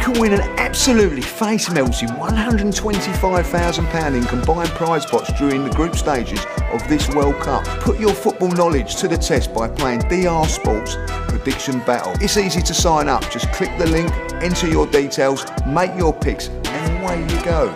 can win an absolutely face-melting £125,000 in combined prize pots during the group stages of this World Cup. Put your football knowledge to the test by playing DR Sports Prediction Battle. It's easy to sign up. Just click the link, enter your details, make your picks, and away you go.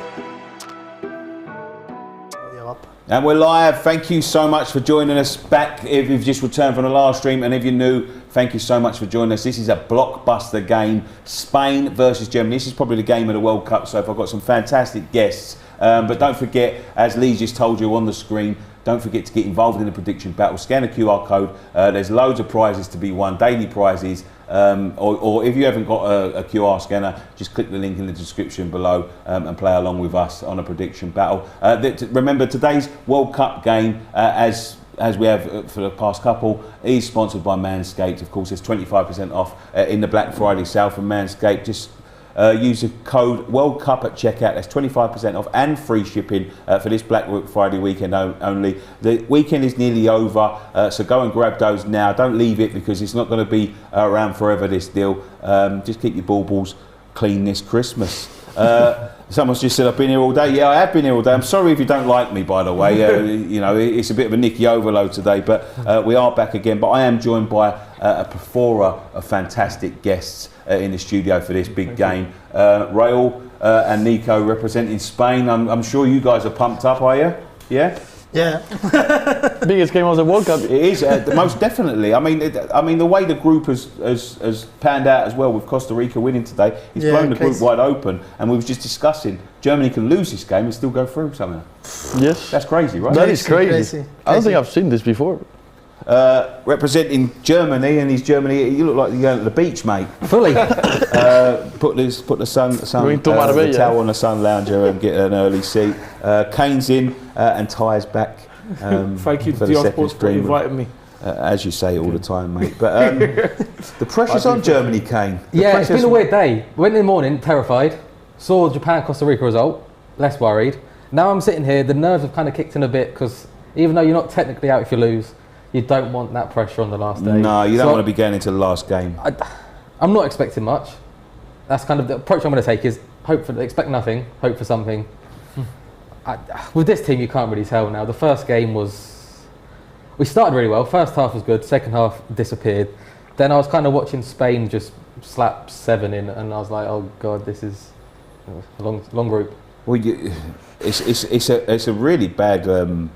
And we're live. Thank you so much for joining us back. If you've just returned from the last stream, and if you're new, thank you so much for joining us. This is a blockbuster game, Spain versus Germany. This is probably the game of the World Cup so far. I've got some fantastic guests. But don't forget, as Lee just told you on the screen, don't forget to get involved in the prediction battle. Scan the QR code. There's loads of prizes to be won, daily prizes. Or if you haven't got a QR scanner, just click the link in the description below and play along with us on a prediction battle. Remember, today's World Cup game, as we have for the past couple, is sponsored by Manscaped. Of course, there's 25% off in the Black Friday sale from Manscaped. Just use the code World Cup at checkout. That's 25% off and free shipping for this Black Friday weekend only. The weekend is nearly over, so go and grab those now. Don't leave it because it's not going to be around forever, this deal. Just keep your baubles clean this Christmas. Someone's just said I've been here all day. Yeah, I have been here all day. I'm sorry if you don't like me, by the way. You know, it's a bit of a Nicky overload today, but we are back again. But I am joined by a plethora of fantastic guests in the studio for this big game. Raul and Nico representing Spain. I'm sure you guys are pumped up, are you? Yeah? Yeah. Biggest game of the World Cup. It is, most definitely. I mean, the way the group has panned out as well, with Costa Rica winning today, it's blown the group wide open. And we were just discussing, Germany can lose this game and still go through somehow. Yes. That's crazy, right? That is crazy. I don't think I've seen this before. Representing Germany, and he's Germany. You look like you're going to the beach, mate. Fully. Put the towel on the sun lounger and get an early seat. Kane's in and Ty's back. Thank you to DR Sports for inviting me. As you say all the time, mate. But the pressure's on Germany, Kane. It's been a weird day. Went in the morning, terrified. Saw Japan-Costa Rica result, less worried. Now I'm sitting here, the nerves have kind of kicked in a bit because even though you're not technically out if you lose, you don't want that pressure on the last day. No, you don't want to be going into the last game. I'm not expecting much. That's kind of the approach I'm going to take, is expect nothing, hope for something. With this team, you can't really tell now. The first game we started really well. First half was good, second half disappeared. Then I was kind of watching Spain just slap 7 in, and I was like, oh God, this is a long group. Well, it's a really bad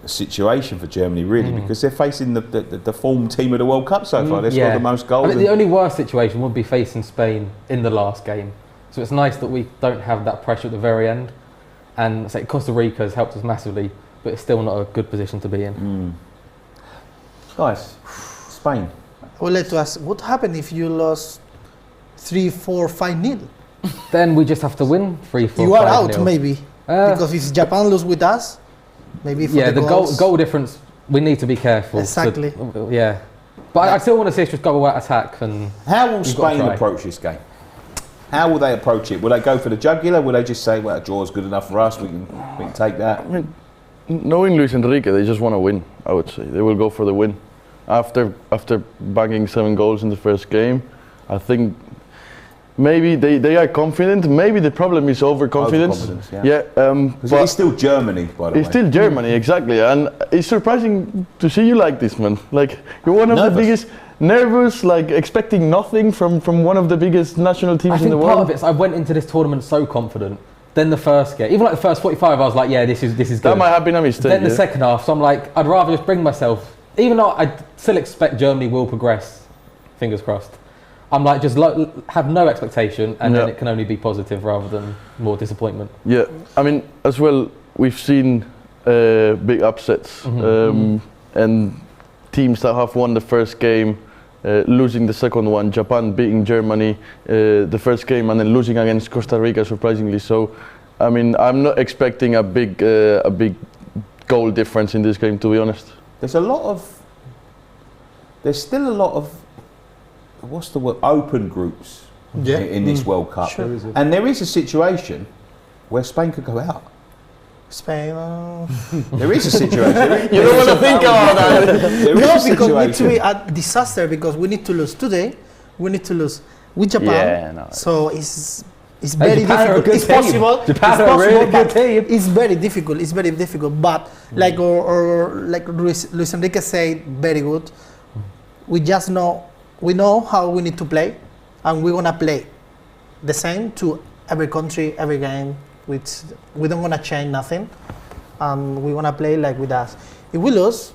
situation for Germany, really, because they're facing the form team of the World Cup so far. They scored the most goals. I mean, the only worst situation would be facing Spain in the last game. So it's nice that we don't have that pressure at the very end. And say Costa Rica has helped us massively, but it's still not a good position to be in. Guys, Spain. I would like to ask, what happened if you lost 3-4, 5-0? Then we just have to win 3-4. You are out, 5-0. maybe. Because if Japan lose with us, maybe for the goal difference, we need to be careful. Exactly. But I still want to see us just go out attack. And how will Spain approach this game? How will they approach it? Will they go for the jugular? Will they just say, well, a draw is good enough for us, we can take that? I mean, knowing Luis Enrique, they just want to win, I would say. They will go for the win. After banging 7 goals in the first game, I think maybe they are confident. Maybe the problem is overconfidence. Because it's still Germany, by the way. It's still Germany, exactly. And it's surprising to see you like this, man. Like, you're one of the biggest... Nervous, like expecting nothing from one of the biggest national teams in the world. I think part of it is I went into this tournament so confident. Then the first game, even like the first 45, I was like, yeah, this is good. That might have been a mistake. Then the second half, so I'm like, I'd rather just bring myself, even though I still expect Germany will progress, fingers crossed. I'm like, just have no expectation, and then it can only be positive rather than more disappointment. Yeah, I mean, as well, we've seen big upsets and teams that have won the first game, losing the second one. Japan beating Germany the first game and then losing against Costa Rica, surprisingly. So, I mean, I'm not expecting a big goal difference in this game, to be honest. There's still a lot of what's the word, open groups in this World Cup. Sure. And there is a situation where Spain could go out. Spain. There is a situation. You don't want to think about that. There is a No, because it situation. needs to be a disaster, because we need to lose today, we need to lose with Japan. Yeah, no. So it's Hey, very Japan are a difficult. good It's team. possible. Japan it's are a possible, really good but team. It's very difficult. It's very difficult. But like like Luis Enrique said, very good. We just know how we need to play, and we're gonna play the same to every country, every game. Which we don't wanna change nothing, and we wanna play like with us. If we lose,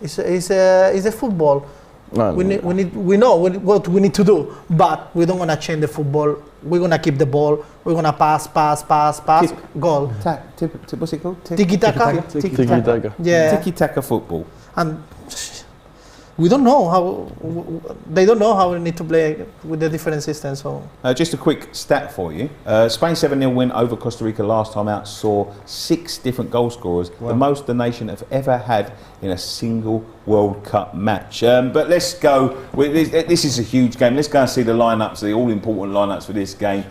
it's a football. No, We know what we need to do, but we don't wanna change the football. We're gonna keep the ball. We're gonna pass, goal. What's it called? Tiki taka. Tiki-taka. Yeah. Tiki-taka football. And we don't know how. They don't know how we need to play with the different systems. So Just a quick stat for you. Spain 7-0 win over Costa Rica last time out saw 6 different goal scorers, the most the nation have ever had in a single World Cup match. But let's go. This is a huge game. Let's go and see the lineups, the all-important lineups for this game.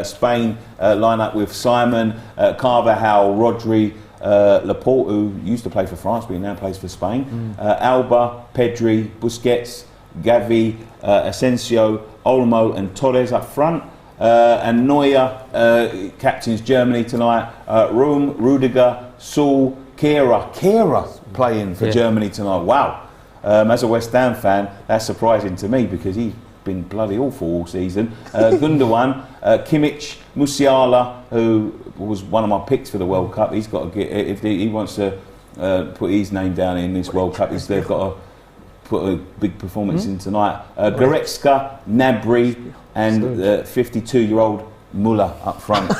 Spain lineup with Simon, Carvajal, Rodri, Laporte, who used to play for France but he now plays for Spain, Alba, Pedri, Busquets, Gavi, Asensio, Olmo and Torres up front, and Neuer captains Germany tonight, Rum, Rudiger, Saul, Kehrer playing for Germany tonight. Wow. As a West Ham fan, that's surprising to me because he's been bloody awful all season. Gundogan, Kimmich, Musiala, who was one of my picks for the World Cup. He's got to get, if he wants to put his name down in this World Cup, they've got to put a big performance in tonight. Goretzka, Gnabry, and 52-year-old Muller up front.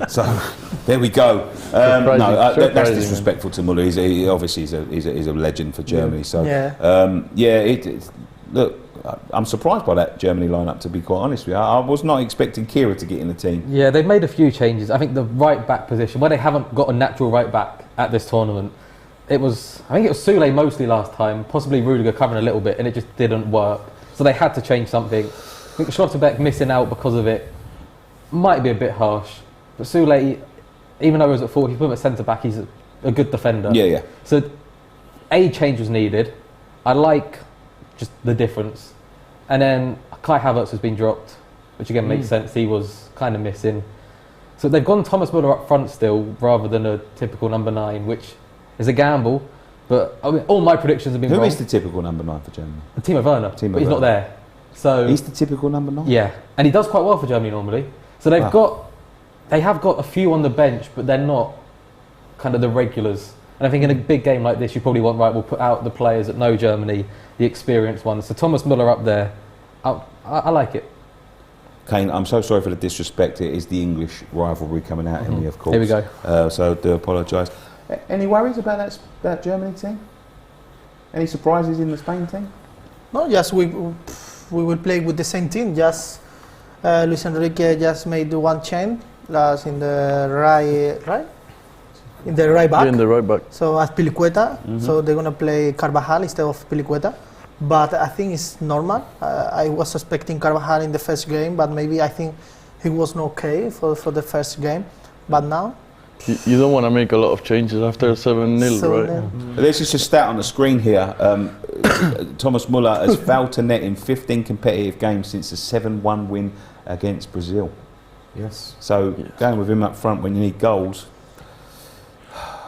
So there we go. That's disrespectful to Muller. He obviously is a legend for Germany. So look, I'm surprised by that Germany lineup, to be quite honest with you. I was not expecting Kehrer to get in the team. Yeah, they've made a few changes. I think the right back position, where they haven't got a natural right back at this tournament, I think it was Sule mostly last time, possibly Rudiger covering a little bit, and it just didn't work. So they had to change something. I think Schlotterbeck missing out because of it might be a bit harsh. But Sule, even though he was at 40, he put him at centre back, he's a good defender. Yeah. So a change was needed. I like just the difference. And then Kai Havertz has been dropped, which again makes sense. He was kind of missing. So they've gone Thomas Muller up front still, rather than a typical number 9, which is a gamble. But I mean, all my predictions have been wrong. Who is the typical number 9 for Germany? Timo Werner, but he's not there. So he's the typical number 9? Yeah, and he does quite well for Germany normally. So they have got a few on the bench, but they're not kind of the regulars. And I think in a big game like this, you probably want, we'll put out the players that know Germany, the experienced ones. So Thomas Muller up there, I like it. Kane, I'm so sorry for the disrespect. It is the English rivalry coming out in me, of course. Here we go. So I do apologise. Any worries about that Germany team? Any surprises in the Spain team? no, just we will play with the same team. Just Luis Enrique just made one change, last in the right back. In the right back. So as Pilicueta, so they're gonna play Carvajal instead of Pilicueta. But I think it's normal. I was expecting Carvajal in the first game, but maybe I think he was not okay for the first game. But now, You don't want to make a lot of changes after 7-0, right? There's just a stat on the screen here. Thomas Muller has failed to net in 15 competitive games since the 7-1 win against Brazil. Yes. So going with him up front when you need goals,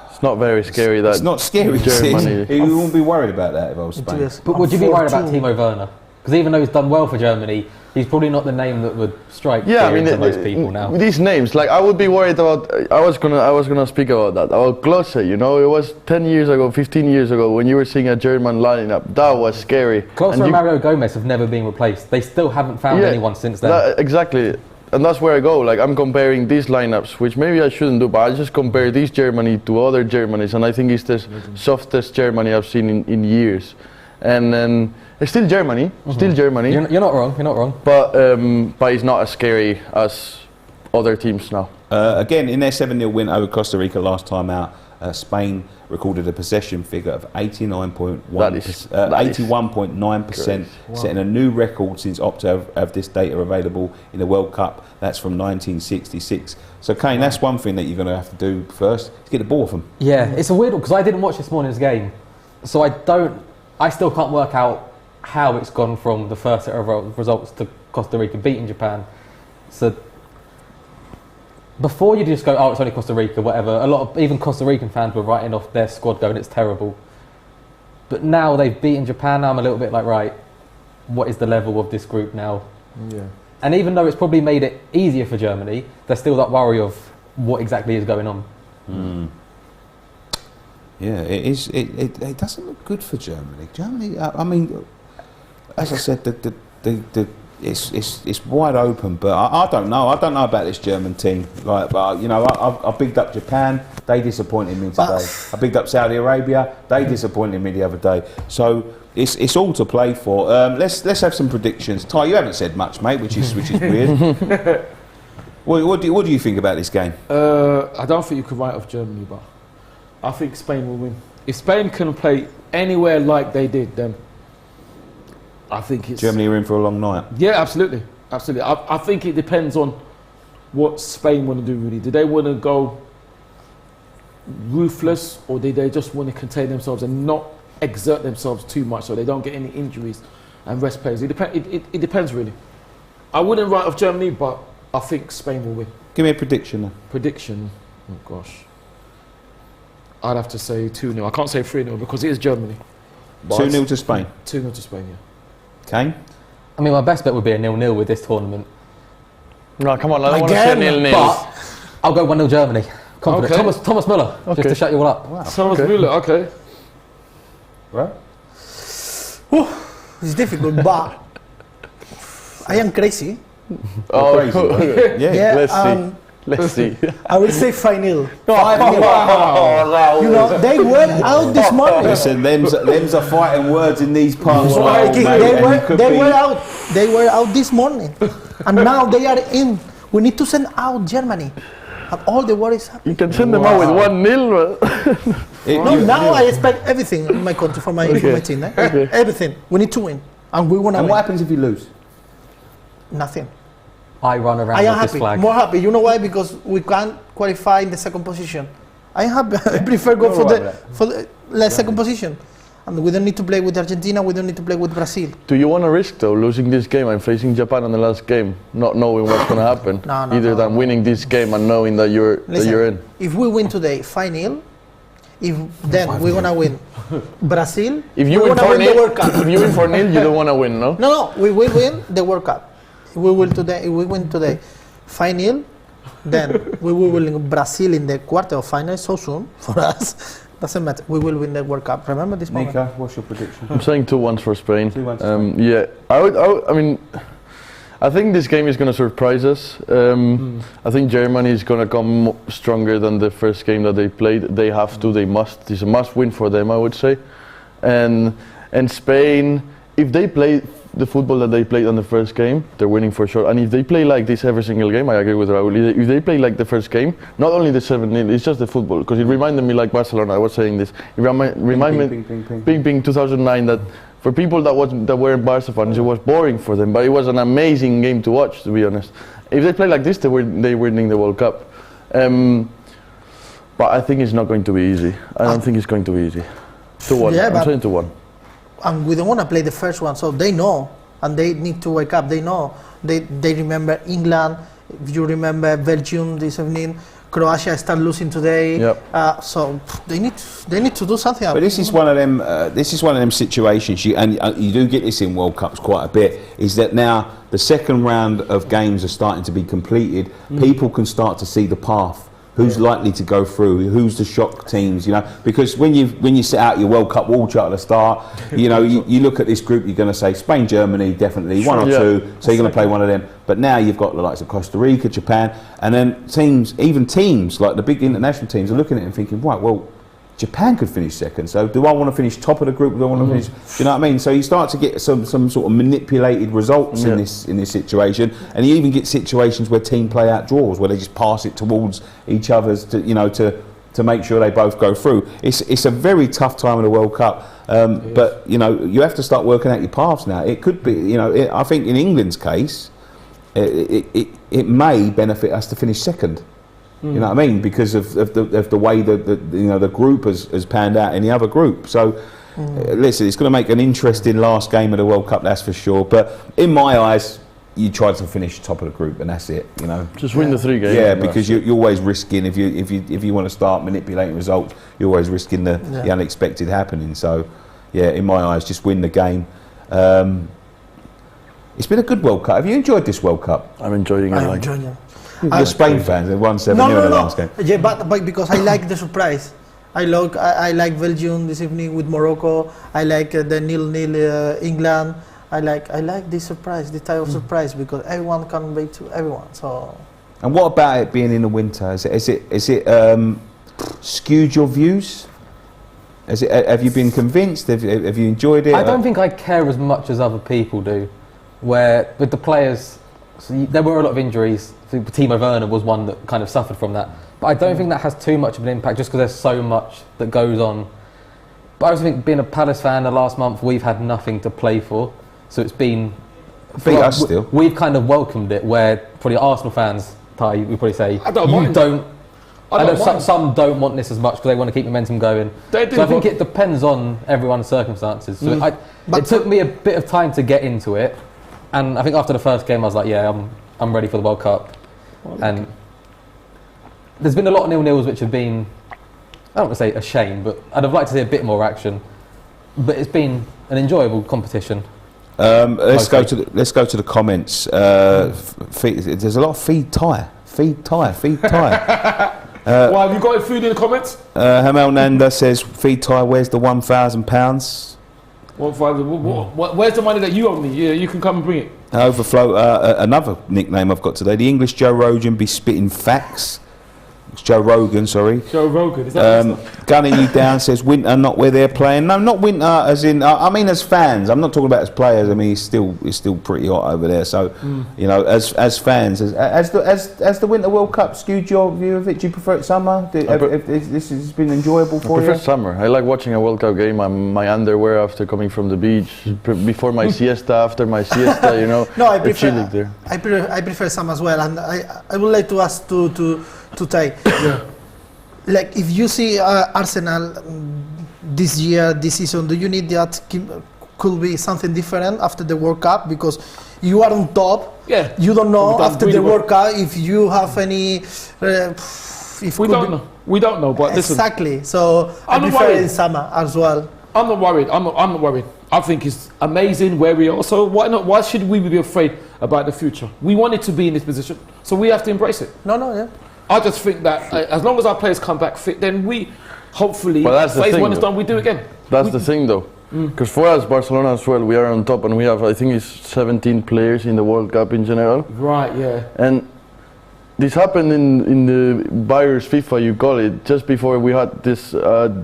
It's not very scary. it's not scary. Germany. You wouldn't be worried about that if I was Spain. But would you be worried about Timo Werner? Because even though he's done well for Germany, he's probably not the name that would strike fear into most people now. These names, like I would be worried about. I was gonna speak about that. About Klose, you know, it was 10 years ago, 15 years ago when you were seeing a German lineup. That was scary. Klose and Mario Gomez have never been replaced. They still haven't found anyone since then. Exactly. And that's where I go. Like I'm comparing these lineups, which maybe I shouldn't do, but I just compare this Germany to other Germanys, and I think it's the softest Germany I've seen in years. And then it's still Germany, still Germany. You're not wrong. You're not wrong. But it's not as scary as other teams now. Again, in their 7-0 win over Costa Rica last time out, Spain recorded a possession figure of 81.9%, setting a new record since Opta of this data available in the World Cup. That's from 1966. So, Kane, that's one thing that you're going to have to do first, is get the ball off them. Yeah, it's a weird one, because I didn't watch this morning's game. So I still can't work out how it's gone from the first set of results to Costa Rica beating Japan. So before you just go, oh, it's only Costa Rica, whatever. A lot of even Costa Rican fans were writing off their squad, going, it's terrible. But now they've beaten Japan. Now I'm a little bit like, right, what is the level of this group now? Yeah. And even though it's probably made it easier for Germany, there's still that worry of what exactly is going on. Yeah, it is. It doesn't look good for Germany. Germany, I mean, as I said, it's wide open. But I don't know. I don't know about this German team. Like, but you know, I bigged up Japan. They disappointed me today. I bigged up Saudi Arabia. They disappointed me the other day. So it's all to play for. Let's have some predictions. Ty, you haven't said much, mate, which is weird. What do you think about this game? I don't think you could write off Germany, but I think Spain will win. If Spain can play anywhere like they did, then I think it's... Germany are in for a long night. Yeah, absolutely. Absolutely. I think it depends on what Spain want to do, really. Do they want to go ruthless, or do they just want to contain themselves and not exert themselves too much so they don't get any injuries and rest players? It depends, really. I wouldn't write off Germany, but I think Spain will win. Give me a prediction then. Prediction? Oh, gosh. I'd have to say 2-0. I can't say 3-0 because it is Germany. 2-0 to Spain. 2-0 to Spain, yeah. Kane? I mean, my best bet would be a 0-0 with this tournament. No, come on, I don't want to see a 0-0. But I'll go 1-0 Germany. Confident. Okay. Thomas Müller, just to shut you all up. Wow. Thomas Müller, okay. Right? It's difficult, but I am crazy. Oh, Crazy, right? Yeah. Let's see. I will say 5-0. 5-0. You know, they were out this morning. Listen, them's are fighting words in these parts. Like, mate, they were out this morning, and now they are in. We need to send out Germany, and all the worries happen. You can send them out with 1-0. Now I expect everything in my country for my team. Everything. We need to win, and we want to And win. what happens if you lose? Nothing. I run around I am with this happy, flag. more happy. You know why? Because we can't qualify in the second position. I am happy. I prefer go for the second position, and we don't need to play with Argentina. We don't need to play with Brazil. Do you want to risk though losing this game and facing Japan on the last game, not knowing what's going to happen? No, than winning this game and knowing that you're in. If we win today 5-0, then we're gonna win Brazil. If you we're win gonna win the World 4-0, Cup. if you win 4-0, you don't want to win, no? No, we will win the World Cup. We will today. If we win today 5-0, then we will win Brazil in the quarterfinals so soon for us. Doesn't matter. We will win the World Cup. Remember this moment. Nico, what's your prediction? I'm saying 2-1 for Spain. 2-1 for Spain. Yeah, I mean, I think this game is going to surprise us. I think Germany is going to come stronger than the first game that they played. They have to. They must. It's a must win for them, I would say. And Spain, if they play the football that they played on the first game, they're winning for sure. And if they play like this every single game, I agree with Raul. If they play like the first game, not only the 7-0, it's just the football. Because it reminded me like Barcelona. I was saying this. It reminded me, ping 2009. That for people that were Barca fans, it was boring for them. But it was an amazing game to watch, to be honest. If they play like this, they're winning the World Cup. But I think it's not going to be easy. I don't think it's going to be easy. 2-1. Yeah, I'm saying 2-1. And we don't want to play the first one, so they know, and they need to wake up. They know. They remember England. If you remember Belgium this evening, Croatia start losing today. Yep. So they need to do something. But this is one of them. This is one of them situations. You do get this in World Cups quite a bit. Is that now the second round of games are starting to be completed? People can start to see the path. Who's likely to go through? Who's the shock teams? You know, because when you set out your World Cup wall chart at the start, you know, you look at this group, you're going to say Spain, Germany, definitely one or two. So you're going to play one of them. But now you've got the likes of Costa Rica, Japan, and then even teams like the big international teams are looking at it and thinking, right, well, Japan could finish second. So do I want to finish top of the group? Do I want to finish? Do you know what I mean? So you start to get some sort of manipulated results in this situation, and you even get situations where team play out draws, where they just pass it towards each other's to make sure they both go through. It's a very tough time in the World Cup, but you know you have to start working out your paths now. It could be, I think in England's case, it may benefit us to finish second. You know what I mean? Because of the way the group has panned out in the other group. So listen, it's going to make an interesting last game of the World Cup, that's for sure. But in my eyes, you try to finish top of the group, and that's it. You know, just win the 3 games. Yeah, because you're always risking if you want to start manipulating results, you're always risking the unexpected happening. So, yeah, in my eyes, just win the game. It's been a good World Cup. Have you enjoyed this World Cup? I'm enjoying it. I'm enjoying it. The Spain fans, they won 7-0 in the last game. Yeah, but because I like the surprise. I like Belgium this evening with Morocco. I like the 0-0 England. I like this surprise, this type of surprise, because everyone can beat to everyone. So. And what about it being in the winter? Is it skewed your views? Have you been convinced? Have you enjoyed it? I don't think I care as much as other people do. Where with the players, there were a lot of injuries. Timo Werner was one that kind of suffered from that. But I don't think that has too much of an impact, just because there's so much that goes on. But I also think, being a Palace fan, the last month we've had nothing to play for, so it's been. Beat us still. We've kind of welcomed it. Where probably Arsenal fans, Ty, we probably say I don't mind. I know some don't want this as much because they want to keep momentum going. So I think it depends on everyone's circumstances. So it took me a bit of time to get into it, and I think after the first game I was like, yeah, I'm ready for the World Cup. And there's been a lot of 0-0s which have been, I don't want to say a shame, but I'd have liked to see a bit more action. But it's been an enjoyable competition. Let's go to the comments. There's a lot of feed Thai. Why have you got food in the comments? Hamel Nanda says, feed Thai, where's the £1,000? Where's the money that you owe me? Yeah, you can come and bring it. Overflow, another nickname I've got today. The English Joe Rogan be spitting facts. It's Joe Rogan, sorry. Joe Rogan, is that Gunning you down says winter not where they're playing. No, not winter as in, I mean as fans. I'm not talking about as players. I mean it's still pretty hot over there. So you know, as fans, as the Winter World Cup skewed your view of it? Do you prefer it summer? This has been enjoyable for you? I prefer summer. I like watching a World Cup game. I'm my underwear after coming from the beach, before my siesta, after my siesta. You know, no, I prefer. There. I prefer summer as well, and I would like to ask to Ty. Like, if you see Arsenal this season, do you need that? Could be something different after the World Cup, because you are on top. Yeah. You don't know after the World Cup if you have any. We don't know. But listen. Exactly. So I prefer in summer as well. I'm not worried. I'm not worried. I think it's amazing where we are. So why not? Why should we be afraid about the future? We wanted to be in this position, so we have to embrace it. Yeah. I just think that as long as our players come back fit, then we hopefully, phase 1 is done, we do it again. That's the thing, though. Because for us, Barcelona as well, we are on top, and we have, I think it's 17 players in the World Cup in general. Right, yeah. And this happened in the virus FIFA, you call it, just before we had this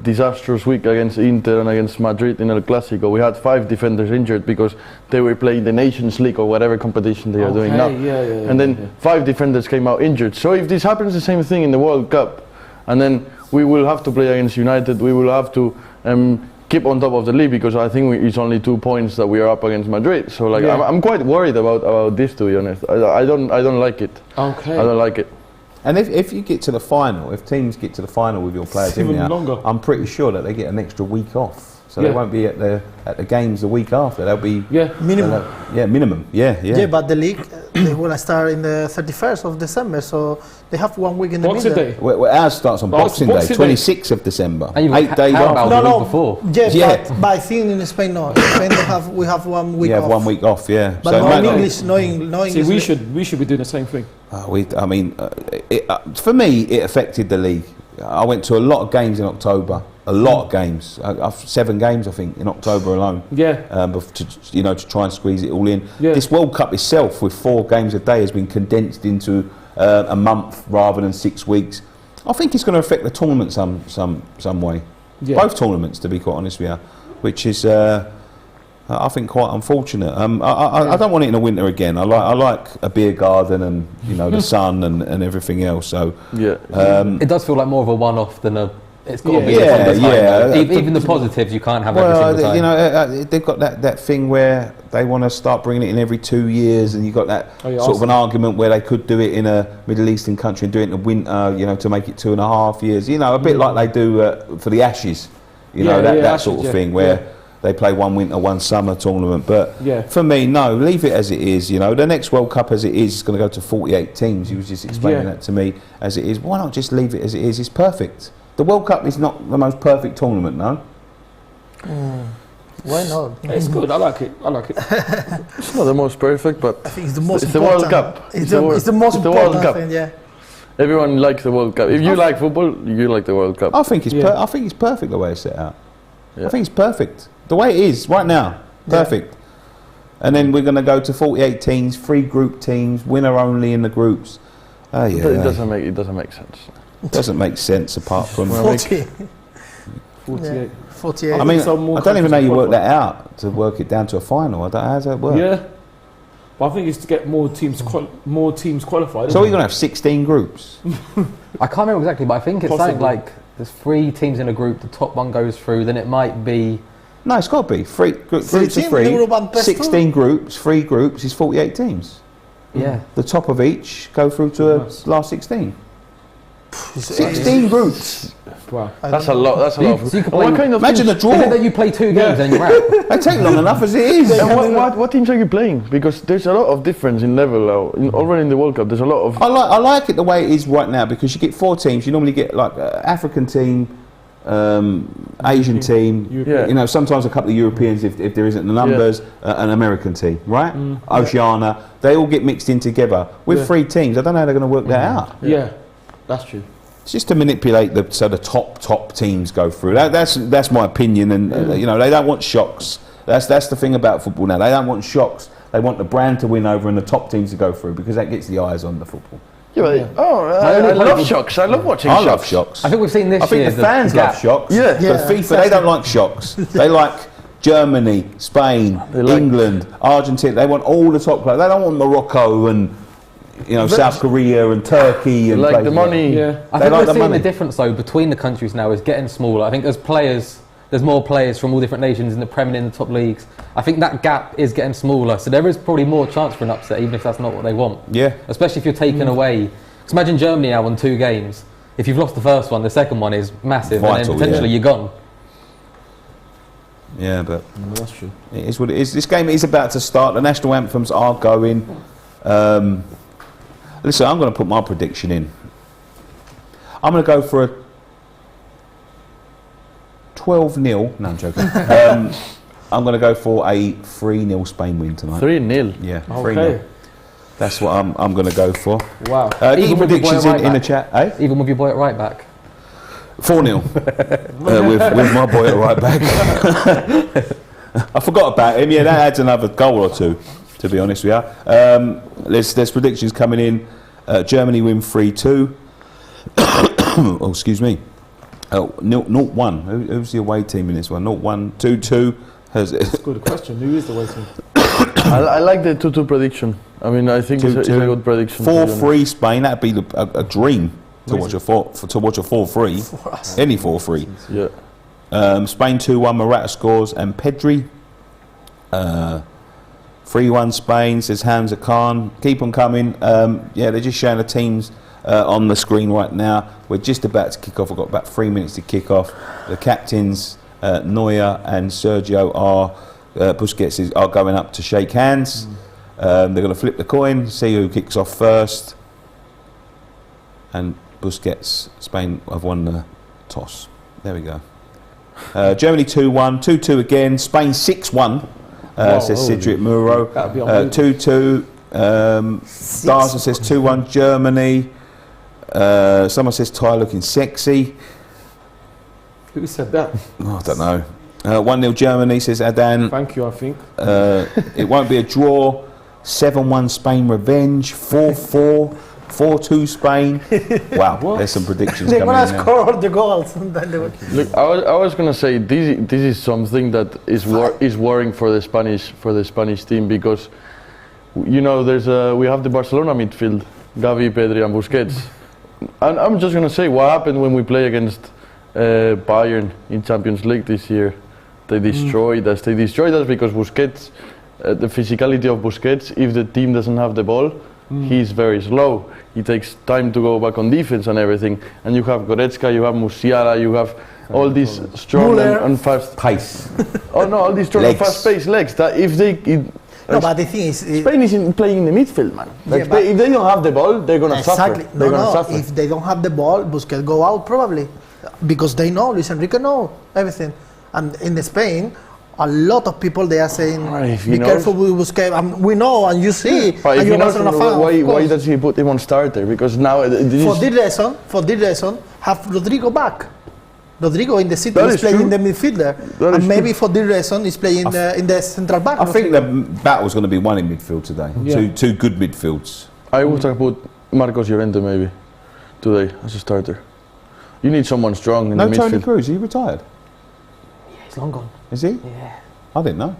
disastrous week against Inter and against Madrid in El Clásico. We had 5 defenders injured because they were playing the Nations League or whatever competition they are doing now. And then 5 defenders came out injured. So if this happens, the same thing in the World Cup, and then we will have to play against United, we will have to keep on top of the league, because I think it's only 2 points that we are up against Madrid. So like I'm quite worried about this, to be honest. I don't like it. Okay. I don't like it. And if you get to the final, if teams get to the final with your players in there, I'm pretty sure that they get an extra week off. So they won't be at the games the week after. They'll be minimum. Minimum. Yeah, but the league they will start in the 31st of December, so they have 1 week in the Boxing middle. Day. Well, ours starts on Boxing Day, 26th of December. And 8 days after. No, before. But I think in Spain, no. In Spain we have 1 week off. You have 1 week off, yeah. But so no English, no English. See, we should be doing the same thing. For me, it affected the league. I went to a lot of games in October. A lot of games. 7 games, I think, in October alone. Yeah. To try and squeeze it all in. Yeah. This World Cup itself, with 4 games a day, has been condensed into a month rather than 6 weeks. I think it's going to affect the tournament some way. Yeah. Both tournaments, to be quite honest with you, which is I think quite unfortunate. I don't want it in the winter again. I like a beer garden and the sun and everything else. So it does feel like more of a one-off than a. It's got to be even the positives you can't have every single time. They've got that thing where they want to start bringing it in every 2 years, and you've got that sort of an argument where they could do it in a Middle Eastern country and do it in the winter, to make it 2.5 years. A bit like they do for the Ashes. You know, that sort of yeah, thing where yeah. they play one winter, one summer tournament. But Yeah. for me, no, leave it as it is. You know, the next World Cup as it is going to go to 48 teams. You was just explaining that to me as it is. Why not just leave it as it is? It's perfect. The World Cup is not the most perfect tournament, no? Why not? It's good. I like it. It's not the most perfect, but I think it's the most it's the important. World Cup. It's the most it's the World important Cup. thing, yeah. Everyone likes the World Cup. If you like football, you like the World Cup. I think it's Yeah. I think it's perfect the way it's set out. Yeah. I think it's perfect the way it is right now. Perfect. And then we're going to go to 48 teams, 3 group teams, winner only in the groups. Oh yeah, It doesn't make sense. It doesn't make sense apart from. 40. 48. Yeah, 48. I mean, Some more I don't even know countries you work qualify. that out to work it down to a final. How does that work? Yeah. But I think it's to get more teams qualified. So we're going to have 16 groups. I can't remember exactly, but I think it's something Possibly. like there's 3 teams in a group. The top one goes through. Then it might be. No, it's got to be groups of 16 3. Europe best 16 groups, 3 groups is 48 teams. Yeah. The top of each go through to the last 16. 16 groups. Wow. That's a lot. That's a lot. So you could And what play- kind of Imagine a teams, draw. Is it that you play 2 games and you're out? They take long enough as it is. and what teams are you playing? Because there's a lot of difference in level already in the World Cup. There's a lot of. I like it the way it is right now because you get 4 teams. You normally get like an African team, Asian team. Yeah. You know, sometimes a couple of Europeans if there isn't the numbers. An American team, right? Oceania. They all get mixed in together with 3 teams. I don't know how they're going to work that out. Yeah. That's true. It's just to manipulate so the top teams go through. That's my opinion, and you know they don't want shocks. That's the thing about football now. They don't want shocks. They want the brand to win over and the top teams to go through because that gets the eyes on the football. I love shocks. I love watching I shocks. love shocks. I think we've seen this I think year. the fans love shocks. Yeah. But FIFA, they don't like shocks. They like Germany, Spain, England, Argentina. They want all the top players. They don't want Morocco and South Korea and Turkey and Like the places money. Yeah. I They think like we're the seeing money. the difference though between the countries now is getting smaller. I think there's more players from all different nations in the Premier and in the top leagues. I think that gap is getting smaller, so there is probably more chance for an upset, even if that's not what they want. Yeah. Especially if you're taken away. Because imagine Germany now won 2 games. If you've lost the first one, the second one is massive, and Vital, then potentially yeah. you're gone. Yeah, but That's true. it is what it is. This game is about to start. The national anthems are going. Listen, I'm going to put my prediction in. I'm going to go for a 12-0. No, I'm joking. I'm going to go for a 3-0 Spain win tonight. 3-0. Yeah, 3-0. Okay. That's what I'm going to go for. Wow. Get your Even with your predictions boy right in the back. chat, eh? Even with your boy at right back. 4-0 with my boy at right back. I forgot about him. Yeah, that adds another goal or 2, to be honest with you. There's predictions coming in. Germany win 3-2. Oh, excuse me. 0-1. Who's the away team in this one? 0-1, 2-2. That's a good question. Who is the way team? I like the 2-2 prediction. I mean, I think it's a good prediction. 4-3 Spain. That'd be a dream to watch a 4-3. Any 4-3. Yeah. Spain 2-1. Morata scores and Pedri. 3-1 Spain, says Hamza Khan. Keep on coming. Yeah, they're just showing the teams on the screen right now. We're just about to kick off. We've got about 3 minutes to kick off. The captains, Neuer and Sergio Busquets are going up to shake hands. They're going to flip the coin, see who kicks off first. And Busquets, Spain have won the toss. There we go. Germany 2-1, 2-2 again. Spain 6-1. Says Cedric Muro. 2-2. Darza says 2-1 Germany. Someone says Ty looking sexy. Who said that? Oh, I don't know. 1-0 Germany, says Adan. Thank you, I think. It won't be a draw. 7-1 Spain revenge. 4-4. 4-2 Spain. Wow, there's some predictions They're coming gonna in now. score all the goals. And then they will. Look, I was gonna say this is something that is worrying for the Spanish team because we have the Barcelona midfield, Gavi, Pedri, and Busquets, and I'm just gonna say what happened when we play against Bayern in Champions League this year. They destroyed us. They destroyed us because Busquets, the physicality of Busquets, if the team doesn't have the ball, he's very slow. He takes time to go back on defense and everything. And you have Goretzka, you have Musiala, you have all these strong and fast Pace. Oh no, all these strong and Legs. fast-paced legs. That if they, No, but the thing is, Spain is playing in the midfield, man. Like but- if they don't have the ball, they're gonna exactly. suffer. They're gonna suffer. If they don't have the ball, Busquets go out probably, because they know Luis Enrique know everything. And in Spain, a lot of people they are saying, If he be knows- careful with Busquets. We know, and you see, But and if you're he knows, Barcelona fan, why of course. does he put him on starter? Because now For this reason, have Rodrigo back. Rodrigo in the city That is is playing true. in the midfielder, That and is maybe for this reason he's playing in the central back. I think the battle's going to be won in midfield today. Yeah. Two good midfields. I would have put Marcos Llorente maybe today as a starter. You need someone strong in No the Tony midfield. Cruz, he retired. Yeah, he's long gone. Is he? Yeah. I didn't know.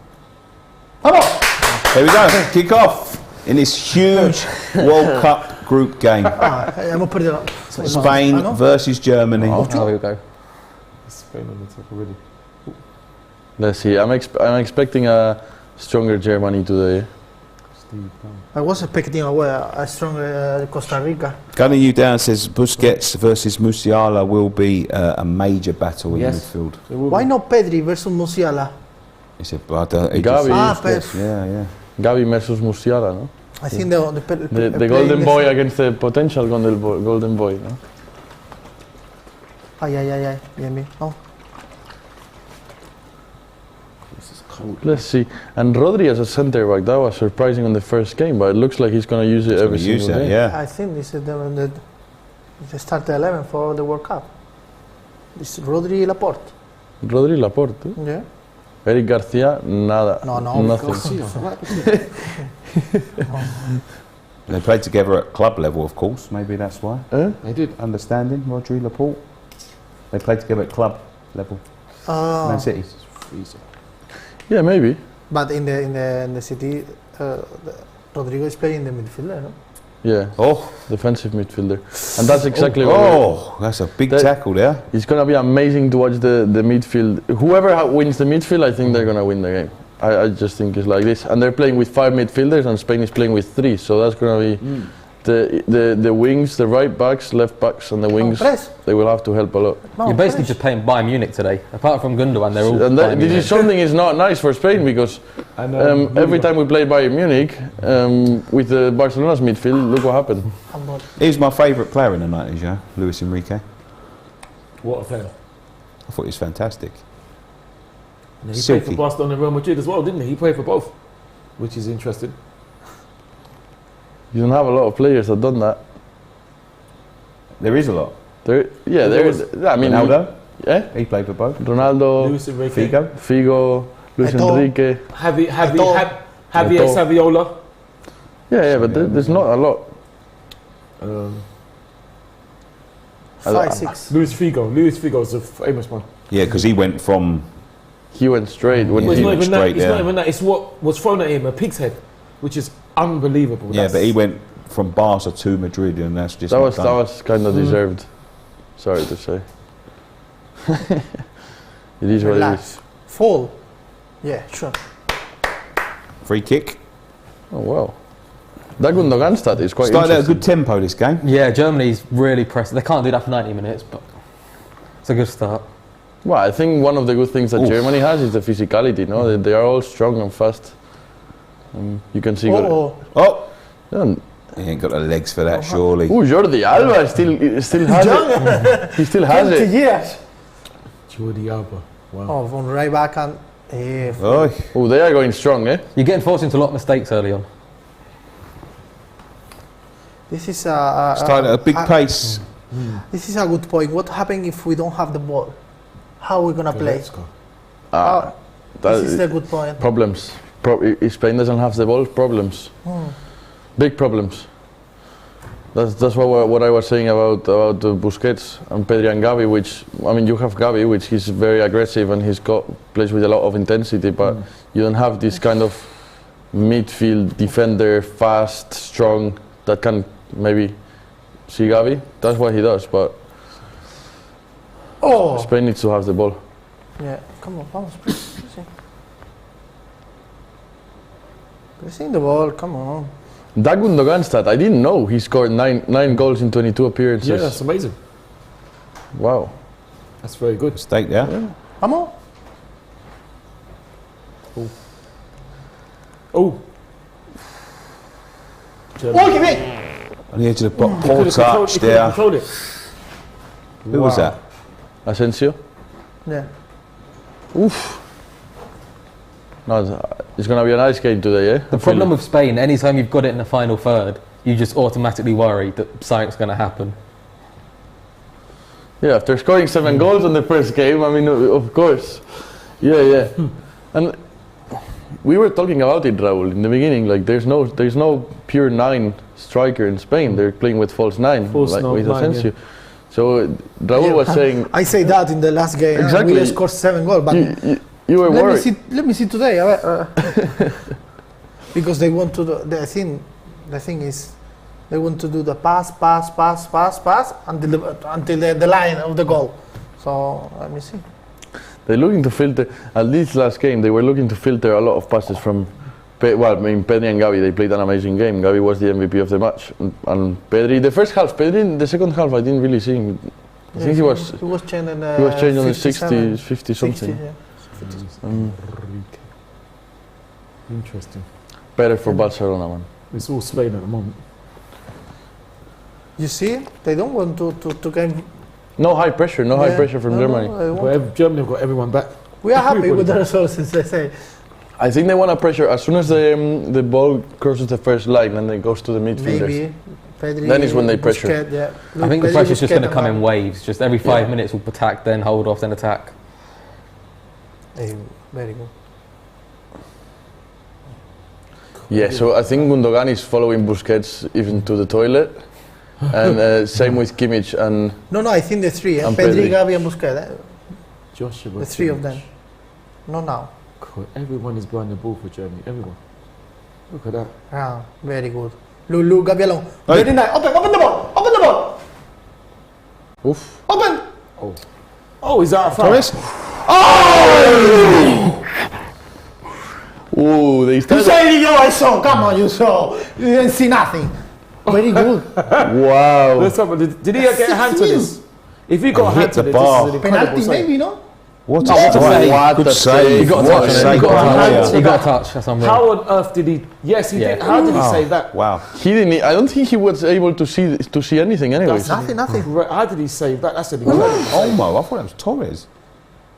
There we go. Kick off in this huge World Cup group game. hemos perdido. Spain ¿no? versus Germany. Oh, here we go. Spain on the top already. Let's see. I'm expecting a stronger Germany today. I was expecting a strong Costa Rica. Gunning you down says Busquets versus Musiala will be a major battle in Yes. midfield. Why not Pedri versus Musiala? He said, but he Gavi. just, yeah. Gavi versus Musiala, no? I think The golden boy against the potential golden boy, no? Ay. Bien, bien. Oh. Let's see. And Rodri as a centre back, that was surprising on the first game, but it looks like he's going to use it every single game. yeah. I think this is the start 11 for the World Cup. This is Rodri Laporte. Rodri Laporte. Yeah. Eric Garcia, nada. No, Nothing. They played together at club level, of course. Maybe that's why. They did. Understanding, Rodri Laporte. They played together at club level. Man City. Freezing. Yeah, maybe. But in the city, Rodrigo is playing the midfielder, no? Yeah, Oh, defensive midfielder. And that's exactly what we're- oh, that's a big That- tackle there. it's going to be amazing to watch the midfield. Whoever wins the midfield, I think they're going to win the game. I just think it's like this. And they're playing with 5 midfielders and Spain is playing with 3. So that's going to be the wings, the right backs, left backs and the wings. press. They will have to help a lot. No, You're basically press. just playing Bayern Munich today. Apart from Gundogan, they're all And Bayern this Munich. is something is not nice for Spain because And every time we play Bayern Munich with the Barcelona's midfield, look what happened. He was my favourite player in the 90s, yeah, Luis Enrique. What a player. I thought he was fantastic. And he played Silky. for Barcelona and Real Madrid as well, didn't he? He played for both, which is interesting. You don't have a lot of players that done that. There is a lot. I mean, Ronaldo, yeah, he played for both. Ronaldo, Luis Enrique. Figo. Luis Eto'o. Enrique. Javier Eto'o. Saviola. Yeah, but there's not a lot. 5, 6. Luis Figo is a famous one. Yeah, because he went from. He went straight. When Yeah, Well, he it's not went even that. straight It's not there. even that. It's what was thrown at him, a pig's head, which is unbelievable. Yeah, That's- but he went from Barca to Madrid, and that's just. that not was done. kind of deserved. Sorry to say. It is what it Relax. is. Fall. Yeah, sure. Free kick. Oh wow. That Gundogan stat is quite Started at a interesting. good tempo this game. Yeah, Germany's really pressing. They can't do that for 90 minutes, but it's a good start. Well, I think one of the good things that Oof. Germany has is the physicality. No, they are all strong and fast. You can see. Oh, Oh, And, he ain't got the legs for that, surely. Jordi Alba still has it. He still has 20 it. years. Jordi Alba. Wow. Oh, from right back and. Oh, Oh, they are going strong, eh? You're getting forced into a lot of mistakes early on. This is a. started at a big pace. This is a good point. What happens if we don't have the ball? How are we gonna play? Let's go. This is a good point. Problems. If Spain doesn't have the ball, problems. Big problems. That's what I was saying about Busquets and Pedri and Gavi. Which I mean, you have Gavi, which he's very aggressive and plays with a lot of intensity, but you don't have this kind of midfield defender, fast, strong that can maybe see Gavi. That's what he does, but Oh, Spain needs to have the ball. yeah. Come on, vamos, pressing. Pressing the ball. Come on. That Gundogan stat, I didn't know he scored nine goals in 22 appearances. Yeah, that's amazing. Wow. That's very good. Mistake there. Vamos. Oh. ¡Oh, qué bien! On the edge of the box. He Poor could've controlled- touch he could've there. controlled it. Who was that? Asensio. Yeah. Oof. No, it's going to be a nice game today, eh? The problem with Spain, anytime you've got it in the final third, you just automatically worry that something's going to happen. Yeah, after scoring 7 goals in the first game, I mean, of course. Yeah. And we were talking about it, Raul, in the beginning. Like, there's no pure 9 striker in Spain. They're playing with false 9, False like nine, with yeah. Asensio. So Raul was saying, I say that in the last game. Exactly. We scored 7 goals, but you were worried. let me see today. Because they want to do, the thing is they want to do the pass until the line of the goal. So let me see. They're looking to filter, at least last game, they were looking to filter a lot of passes from, Pedri and Gavi, they played an amazing game. Gavi was the MVP of the match. And Pedri, the first half, Pedri in the second half, I didn't really see him. I think he was changed in on the 57, 50 something. 60, yeah. Interesting. Better for Barcelona, man. It's all Spain at the moment. You see, they don't want to game. No high pressure from Germany. But Germany have got everyone back. We are happy with the results, as they say. I think they want to pressure as soon as the ball crosses the first line and then goes to the midfielders. Maybe. Pedri, Then is when they pressure. Busquets, yeah. I think the Pedri, pressure's just Busquets going to come in and waves. Just every 5 minutes we'll attack, then hold off, then attack. Very good. Yeah, so I think Gundogan is following Busquets even to the toilet. And same with Kimmich and... No, I think the three. And Pedri, Pedri. Gavi and Busquets. Joshua. The three of them. Not now. God, everyone is behind the ball for Germany. Everyone. Look at that. Ah, very good. Look, Gavi alone. Hey. Very nice. Open the ball. Open the ball. Oof. Open. Oh, he's out of foul. Torres? Ooh, they You started... say I saw. Come on, you saw. You didn't see nothing. Very good. Wow. Let's have a- Did he get a hand to this? If he got a And hand hit to the this, bar. this is an incredible Penalty, save. maybe, no? What No, a what a save. save. Good What a save. He got a What touch a on it. save. He got a by touch. player. He got a touch. That's unreal. How on earth did he? Yes, he Yeah. did. How did he save that? Wow. He didn't... I don't think he was able to see anything anyways. Nothing. How did he save that? That's an incredible save. Olmo, I thought that was Torres.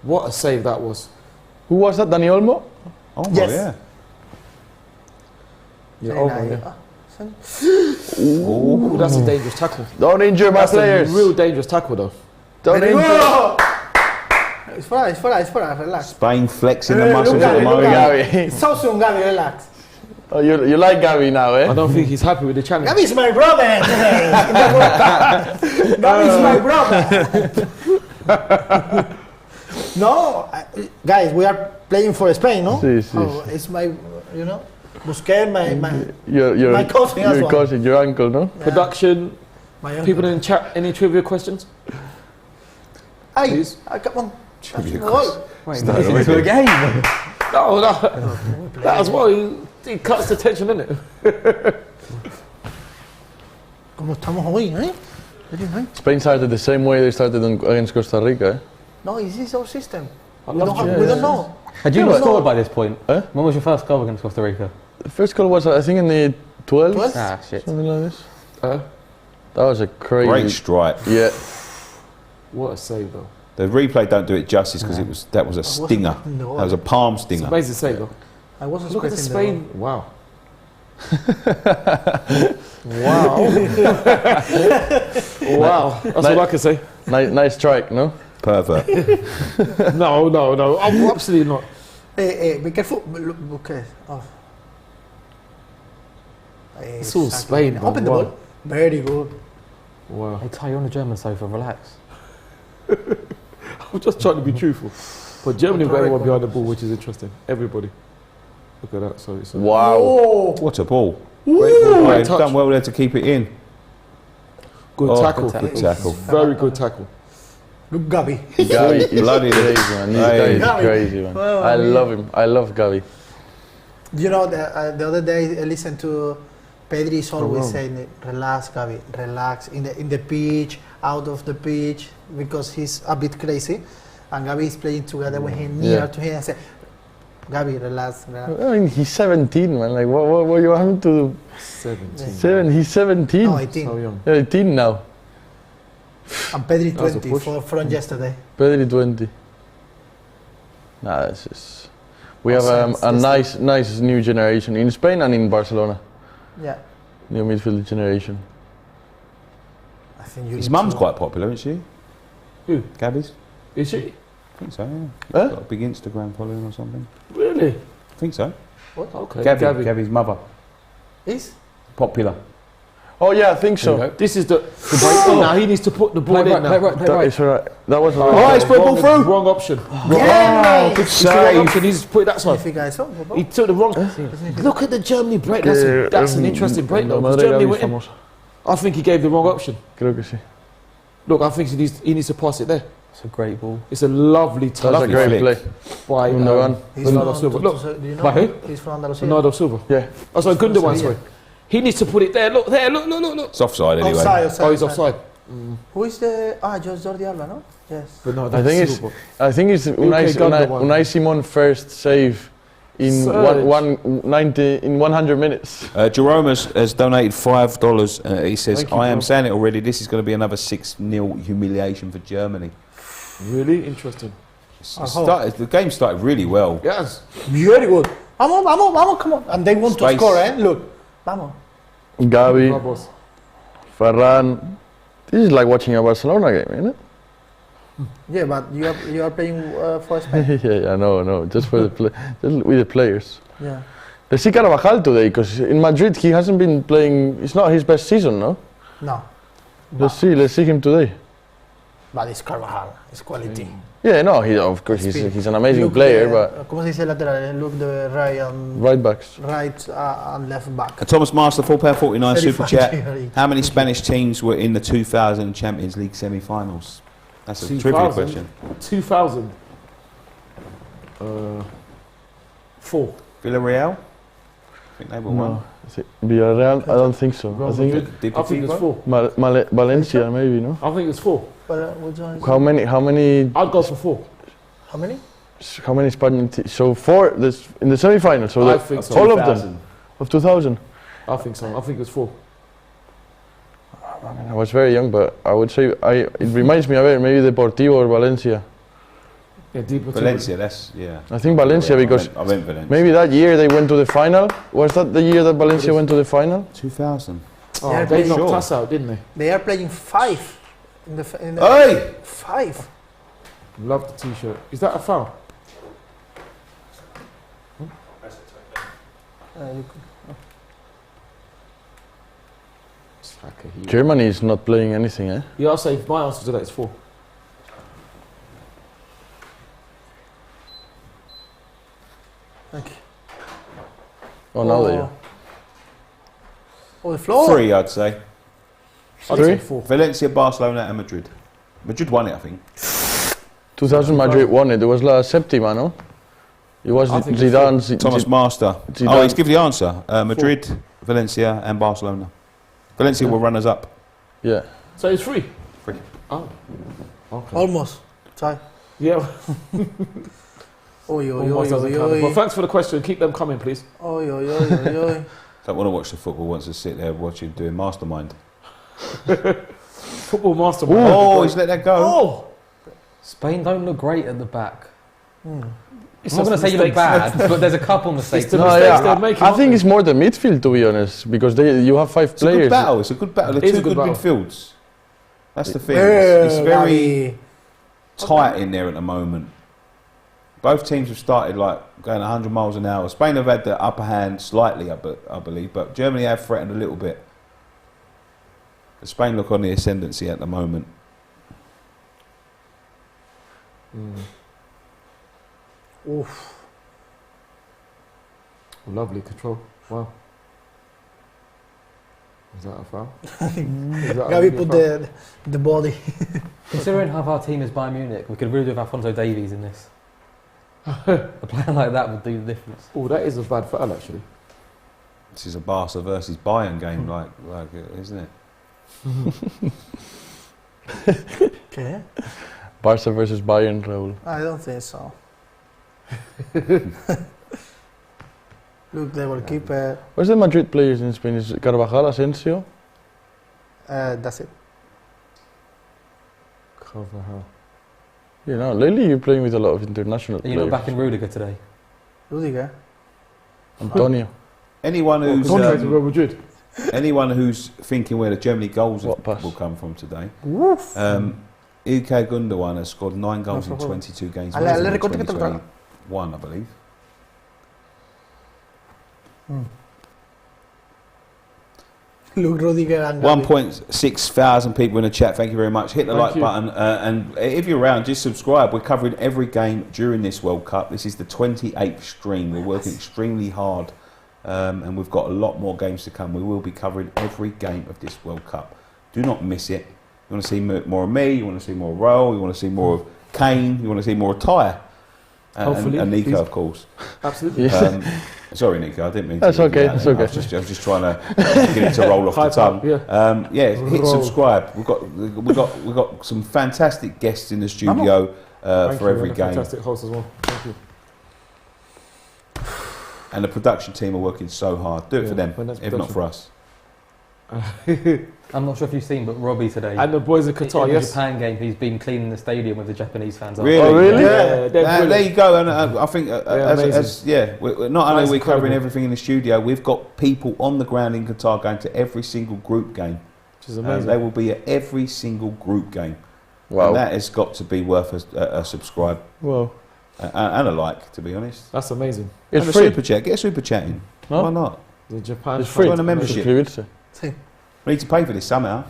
What a save that was. Who was that, Dani Olmo? Olmo, Yes. yeah. Yeah, Very oh, nice. yeah. Ooh, that's a dangerous tackle. Don't injure my That's players. a real dangerous tackle, though. Don't Very injure... good. It's for us, relax. Spain flexing the Look muscles at at the it, look moment. at Gavi. So soon, Gavi, relax. Oh, you like Gavi now, eh? I don't think he's happy with the challenge. Gavi is my brother today. Gavi is my brother. No, guys, we are playing for Spain, no? Sí, sí. Oh, it's my, Busquets, my Your cousin as your well. cousin, your uncle, no? Production. my uncle. People in chat. Any trivia questions? Hey, Please. come on. Trivia Goal. Wait, this is a game. No. That as well. He cuts the tension, innit? ¿Cómo estamos hoy, eh? Very nice. Spain started the same way they started against Costa Rica, eh? No, this is our system. I We love don't know. Had you Yeah, not but- scored by this point? Huh? When was your first goal against Costa Rica? The first goal was, I think, in the 12th, 12th? Ah, shit. something like this. That was a crazy... Great strike. Yeah. What a save, though. The replay don't do it justice because that was a stinger. No. That was a palm It's stinger. amazing save, though. I wasn't Look at the expecting Spain. Wow. Wow. That's all I can say. Nice strike, no? Pervert. No. I'm absolutely not. Hey, be careful. Look, Busquets. Oh. It's all Spain, bro. Open the Wow. ball. Very good. Wow. Hey, Ty, you're on the German sofa. Relax. I'm just trying to be truthful. But Germany got everyone behind the ball, which is interesting. Everybody. Look at that. So it's a Wow. Oh, What a ball. great ball, Oh, great he's touch. done well there to keep it in. Good Oh, tackle. good tackle. Very good tackle. look, Gavi. Gavi is Bloody crazy, man. This Hey. guy is Gavi. crazy, man. Well, I I mean- love him. I love Gavi. You know, the other day I listened to Pedri is always saying, relax, Gavi, relax. In the pitch, out of the pitch because he's a bit crazy, and Gabi is playing together with him near to him and say, Gabi, relax. I mean, he's 17, man. Like, what you want him to do? 17. He's 17. No, 18. So young. Yeah, 18 now. And Pedri That was a 20 push. from yesterday. Pedri 20. Nah, that's just. We have Outside, a it's nice new generation in Spain and in Barcelona. Yeah. New midfield generation. I think you His need mum's to- quite popular, isn't she? Who? Gabi's? Is she? I think so, yeah. Huh? Got a big Instagram following or something. Really? I think so. What? Okay. Gabi's mother. Is? Popular. Oh yeah, I think There you so. go. This is the break. Now he needs to put the ball Play in right, now. play right, play That right. is alright. That was Oh, he's put the ball through. Wrong option. Yeah, It's the wrong option. He's put it that side. He took the wrong. Look at the Germany break. That's an interesting break though. 'Cause Germany went in. I think he gave the wrong option. Creo que sí. Look, I think he needs to pass it there. It's a great ball. It's a lovely touch That's a great flick. play. by Gundogan. He's Bernardo from Silva. Look, do you know? By who? He's from Andalusia. Bernardo Silva. Yeah. Oh, sorry, Gundogan. Sevilla. Sorry. He needs to put it there. Look there. Look. It's offside anyway. Offside. Oh, he's offside. Who is the... Jordi Alba, no? Yes. Bernardo I think Silva. it's Gundogan. Unai Simon first save in Surge. 100 minutes. Jerome has donated $5. He says, Thank you, I am Jerome. saying it already, this is going to be another 6-0 humiliation for Germany. Really interesting. The game started really well. Yes. Very good. Vamos, come on. And they want to Space. score, eh? Look. Vamos. Gabi, Vamos. Ferran. This is like watching a Barcelona game, isn't it? Yeah, but you are playing for Spain. Yeah, I know. Just for just with the players. Yeah. Let's see Carvajal today, because in Madrid he hasn't been playing. It's not his best season, no? No. Let's see him today. But it's Carvajal. It's quality. Yeah, no, of course he's an amazing Look player, the, but ¿Cómo se dice lateral? Look the right backs. right and left back. Thomas Master, £4.49 super 35 chat. years. How many Spanish teams were in the 2000 Champions League semi-finals? That's a trivia 2000? question. 2000. 4. Villarreal? I think they were one. No, is it Villarreal? I don't think so. I think I think it's 4. Valencia maybe, no? I think it's 4. But which one is How many I'd go for 4. How many? Spanish teams? So 4 in the semi-final. So I think so. all of them of 2000. I think so. I think it's 4. I mean, I was very young, but I would say it reminds me of it. Maybe Deportivo or Valencia. Yeah, deeper. Valencia, that's, yeah. I think Valencia because I went Valencia. maybe that year they went to the final. Was that the year that Valencia went to the final? 2000. Oh, Yeah, they knocked sure. us out, didn't they? They are playing 5 in the Hey! 5. Love the t-shirt. Is that a foul? It's like a hero. Germany is not playing anything, eh? Yeah, I'll say my answer to that is 4. Thank you. Oh, now they are. Oh, the floor. 3, I'd say. I'd Three? say 4. Valencia, Barcelona and Madrid. Madrid won it, I think. 2000 Madrid won it. It was La Septima, no? It was I think it's Zidane. Thomas Master. Zidane. Oh, he's given the answer. Madrid, Valencia and Barcelona. Valencia were runners up. Yeah. So it's 3. 3. Oh. Okay. Almost. Try. Yeah. Oi, oi, Almost oi, doesn't oi, count. oi. But thanks for the question. Keep them coming, please. Oi, oi, oi, oi, oi. Don't want to watch the football, wants to sit there watching, doing mastermind. Football mastermind. Oh, he's let that go. Oh! Spain don't look great at the back. It's I'm not going to say you look bad, but there's a couple mistakes. the No, mistakes yeah, they're making, I aren't think they? it's more the midfield, to be honest, because you have 5 It's a good players. battle. It's a good battle. It They're is two a good good battle. midfields. That's the thing. It's very Gabi. tight in there at the moment. Both teams have started like going 100 miles an hour. Spain have had the upper hand slightly, I believe, but Germany have threatened a little bit. But Spain look on the ascendancy at the moment. Oof. Lovely control. Wow. Is that a foul? Is that Gabi a put foul? the body. Considering half our team is Bayern Munich, we could really do with Alphonso Davies in this. A player like that would do the difference. Oh, that is a bad foul, actually. This is a Barca versus Bayern game, like isn't it? Okay. Barca versus Bayern, Raul. I don't think so. Look, they will keep. Where's the Madrid players in Spain? Is it Carvajal, Asensio? That's it. You know, lately you're playing with a lot of international Are you players. not back in Rudiger today? Rudiger. Antonio. Anyone who's Contract with Real Madrid. anyone who's thinking where the Germany goals What pass? will come from today. Woof. Ilkay Gundogan has scored 9 goals in No problem. 22 games. Ale recorte que te lo traga. 21, I believe. Look, Rudiger and Gavi. 1.6 thousand people in the chat. Thank you very much. Hit the Thank like you. button, and if you're around, just subscribe. We're covering every game during this World Cup. This is the 28th stream. We're working extremely hard, and we've got a lot more games to come. We will be covering every game of this World Cup. Do not miss it. You want to see more of me, you want to see more of Raul, you want to see more of Kane, you want to see more of Ty, Hopefully, and Nico, please. of course. Absolutely. Yeah. Sorry, Nico, I didn't mean That's to. leave you okay, out that's there. okay. I was just trying to get it to roll off the High tongue. five, Hit Roll. subscribe. We've got some fantastic guests in the studio Thank for you, every and a game, fantastic host as well. Thank you. and the production team are working so hard. Do it Yeah, for them, when that's if not production. for us. I'm not sure if you've seen, but Robbie today. And the boys of Qatar, in the yes. Japan game, he's been cleaning the stadium with the Japanese fans. Really? Oh, really? Yeah, they're There brilliant. you go, and I think amazing. not only That's are we covering incredible. everything in the studio, we've got people on the ground in Qatar going to every single group game. Which is amazing. They will be at every single group game. Wow. And that has got to be worth a subscribe Wow. and a like, to be honest. That's amazing. It's And a free. super chat. Get a super chat in. No? Why not? The Japan. It's free. Join a membership. Suscribirse. Sí. We need to pay for this somehow.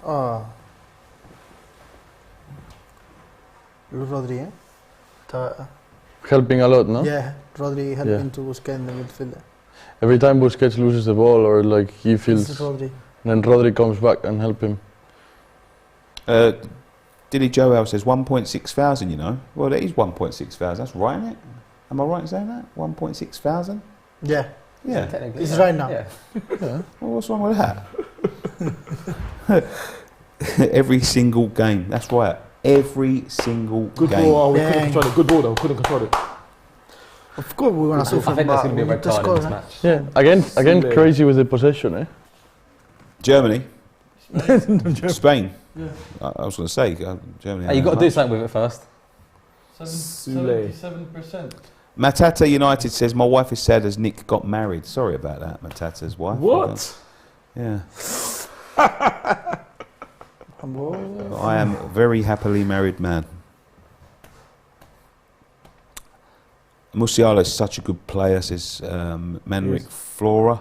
Oh. Look, Rodri, eh? Helping a lot, no? Yeah, Rodri helping Yeah. to Busquets in the midfield. Every time Busquets loses the ball or like he This feels, is Rodri. then Rodri comes back and help him. Dilly Joel says 1.6 thousand, you know. Well, that is 1.6 thousand. That's right, isn't it? Am I right in saying that? 1.6 thousand? Yeah, Yeah. Technically, it's yeah. right now. Yeah. Well, what's wrong with that? Every single game. That's right. Every single Good game. ball. We Dang. couldn't control it. Good ball though. Couldn't control it. Of course, we're gonna I suffer. think there's but going to be a we red need to card in score, this eh? match. Yeah. Again, Silly. crazy with the possession, eh? Germany. Spain. I was going to say Germany. Hey, you've got to do something with it first. Sule. 77%. Matata United says, my wife is sad as Nick got married. Sorry about that, Matata's wife. What? Yeah. Humble. I am a very happily married man. Musiala is such a good player, says Manric Yes. Flora.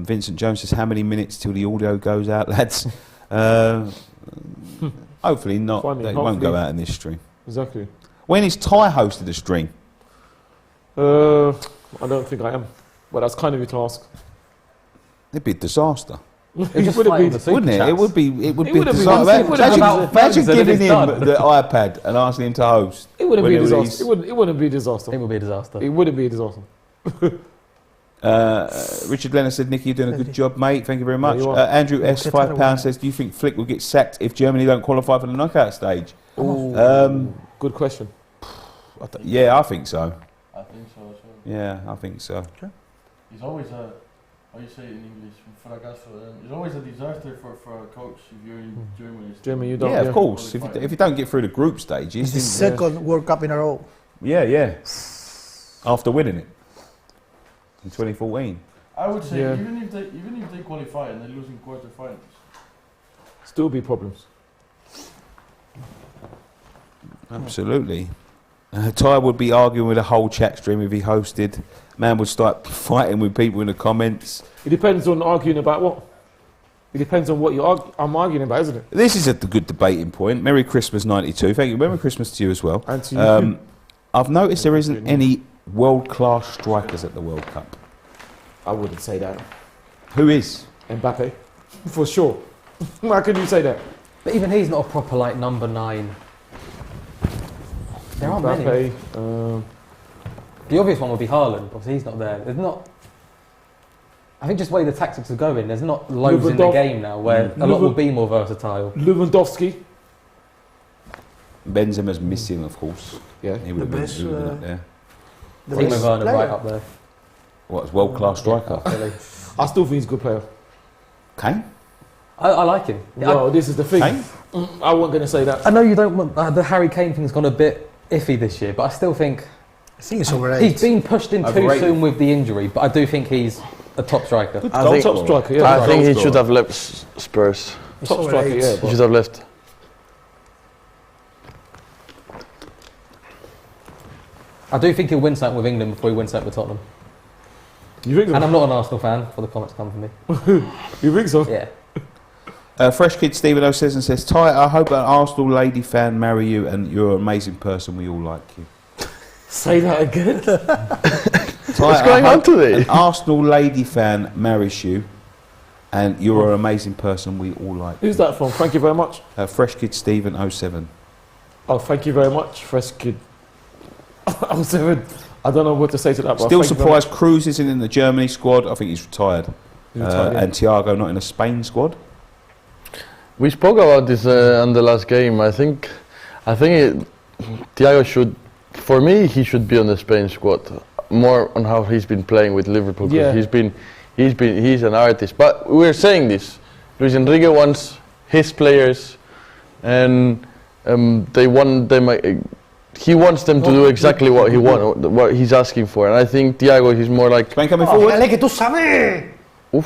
Vincent Jones says, how many minutes till the audio goes out, lads? Hopefully not. Funny, It won't go hopefully. out in this stream. Exactly. When is Ty hosted the stream? I don't think I am. But that's kind of you to ask. It'd be a disaster, It's just would've fighting been- the super wouldn't it? chats. It would be a would've been- disaster. it would've been about Imagine phones and giving it's him done. the iPad and asking him to host. It wouldn't When be a it disaster. released. It wouldn't be a disaster. It would be a disaster. It wouldn't be a disaster. Richard Lennon said, Nicky, you're doing a good job, mate. Thank you very much. you are. Andrew S, Get out of the way. £5 says, do you think Flick will get sacked if Germany don't qualify for the knockout stage? Good question. Yeah, I think so. I think so as well. Yeah, I think so. He's always a, how you say it in English, fracaso. It's always a disaster for a coach if you're in Germany. Germany, you don't. Yeah, of course. If you don't get through the group It's stages, the then- second World Cup in a row. yeah. After winning it in 2014. I would say Yeah. even if they qualify and they lose in quarterfinals, Still be problems. Absolutely. Ty would be arguing with a whole chat stream if he hosted. Man would start fighting with people in the comments. It depends on arguing about what. It depends on what I'm arguing about, isn't it? This is a good debating point. Merry Christmas 92. Thank you. Merry Christmas to you as well. And to you. I've noticed there isn't any world-class strikers at the World Cup. I wouldn't say that. Who is? Mbappe, for sure. How can you say that? But even he's not a proper like number 9. There aren't many. Mbappe, The obvious one would be Haaland, but he's not there. There's not. I think just the way the tactics are going, there's not loads in the game now where a lot will be more versatile. Lewandowski. Benzema's missing, of course. Yeah. He would have been up there. Timo Werner right up there. What, world-class striker? I still think he's a good player. Kane? I like him. Well, this is the thing. Kane? I wasn't going to say that. I know you don't want the Harry Kane thing's gone a bit iffy this year, but I still think it's overrated. he's been pushed in too soon with the injury. But I do think he's a top striker. Top striker, yeah. I think he should have left Spurs. Top striker, yeah. He should have left. I do think he'll win something with England before he wins something with Tottenham. You think so? And I'm not an Arsenal fan, for the comments come from me. You think so? Yeah. Fresh Kid Stephen says, Ty, I hope an Arsenal lady fan marry you and you're an amazing person. We all like you. Say that again. Ty, What's going on today? An Arsenal lady fan marries you and you're an amazing person. We all like Who's that from? Thank you very much. Fresh Kid Stephen 07. Oh, thank you very much, Fresh Kid. 07. I don't know what to say to that. Still surprised Cruz isn't in the Germany squad. I think he's retired. Yeah. And Thiago not in the Spain squad. We spoke about this on the last game. I think Thiago should, for me, he should be on the Spain squad. More on how he's been playing with Liverpool. Yeah. He's an artist. But we're saying this. Luis Enrique wants his players, and they want them. He wants them to do exactly what he's asking for, and I think Thiago is more like. Spain coming forward. Dale, que tú sabes.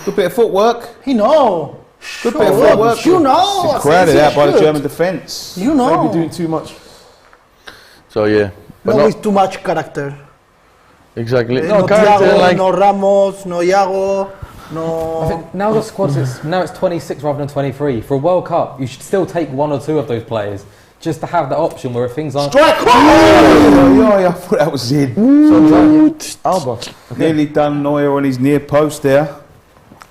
Good bit of footwork. He know. Good bit of footwork. You know. It's crowded out by the German defence. You know. Maybe doing too much. So yeah. But No, with too much character. Exactly. No character Thiago, like. no Ramos, no Iago, no. I think now the squad's it's 26 rather than 23. For a World Cup, you should still take one or two of those players just to have that option where if things aren't. Strike! I thought that was in. Alba. Nearly done Neuer on his near post there.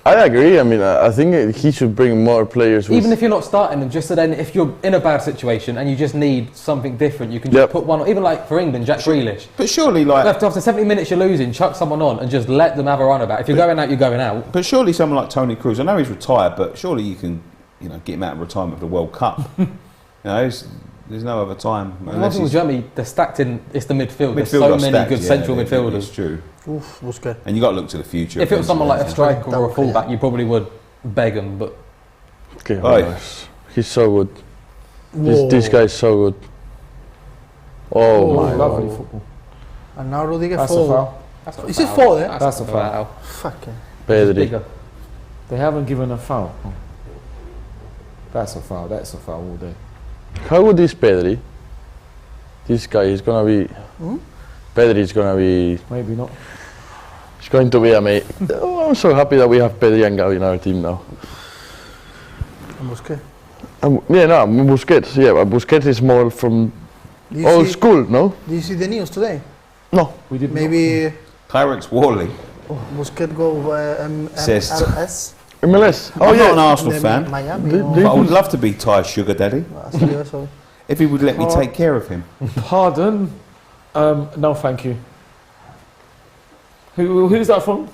I agree. I mean, I think he should bring more players. Even if you're not starting them, just so then if you're in a bad situation and you just need something different, you can just put one on. Even like for England, Jack Grealish. But surely, like after 70 minutes you're losing, chuck someone on and just let them have a run about. If you're going out, you're going out. But surely someone like Tony Cruz, I know he's retired, but surely you can, get him out of retirement for the World Cup. There's no other time. One thing with Germany, they're stacked in. It's the midfield. There's so Midfield are many stacked, good central midfielders. It's true. Oof, Busquets. And you got to look to the future. If it was someone like a striker or a fullback, you probably would beg them. But he's so good. This guy's so good. Oh my lovely God. football. And now Rodriguez That's a foul. foul. Is it foul there? That's a foul. Fucking. Pedri. They haven't given a foul. That's a foul. That's a foul all day. How good is Pedri? This guy is gonna be. Pedri is gonna be. Maybe not. It's going to be amazing. I'm so happy that we have Pedri and Gavi in our team now. And Busquets. Busquets. Yeah, but Busquets is more from old school, no? Did you see the news today? No, we didn't. Maybe Clarence Worley Busquets go Says- MLS. MLS. I'm not an Arsenal fan, Miami. but I would love to be Ty's sugar daddy So. if he would let me take care of him. Pardon? No, thank you. Who's that from?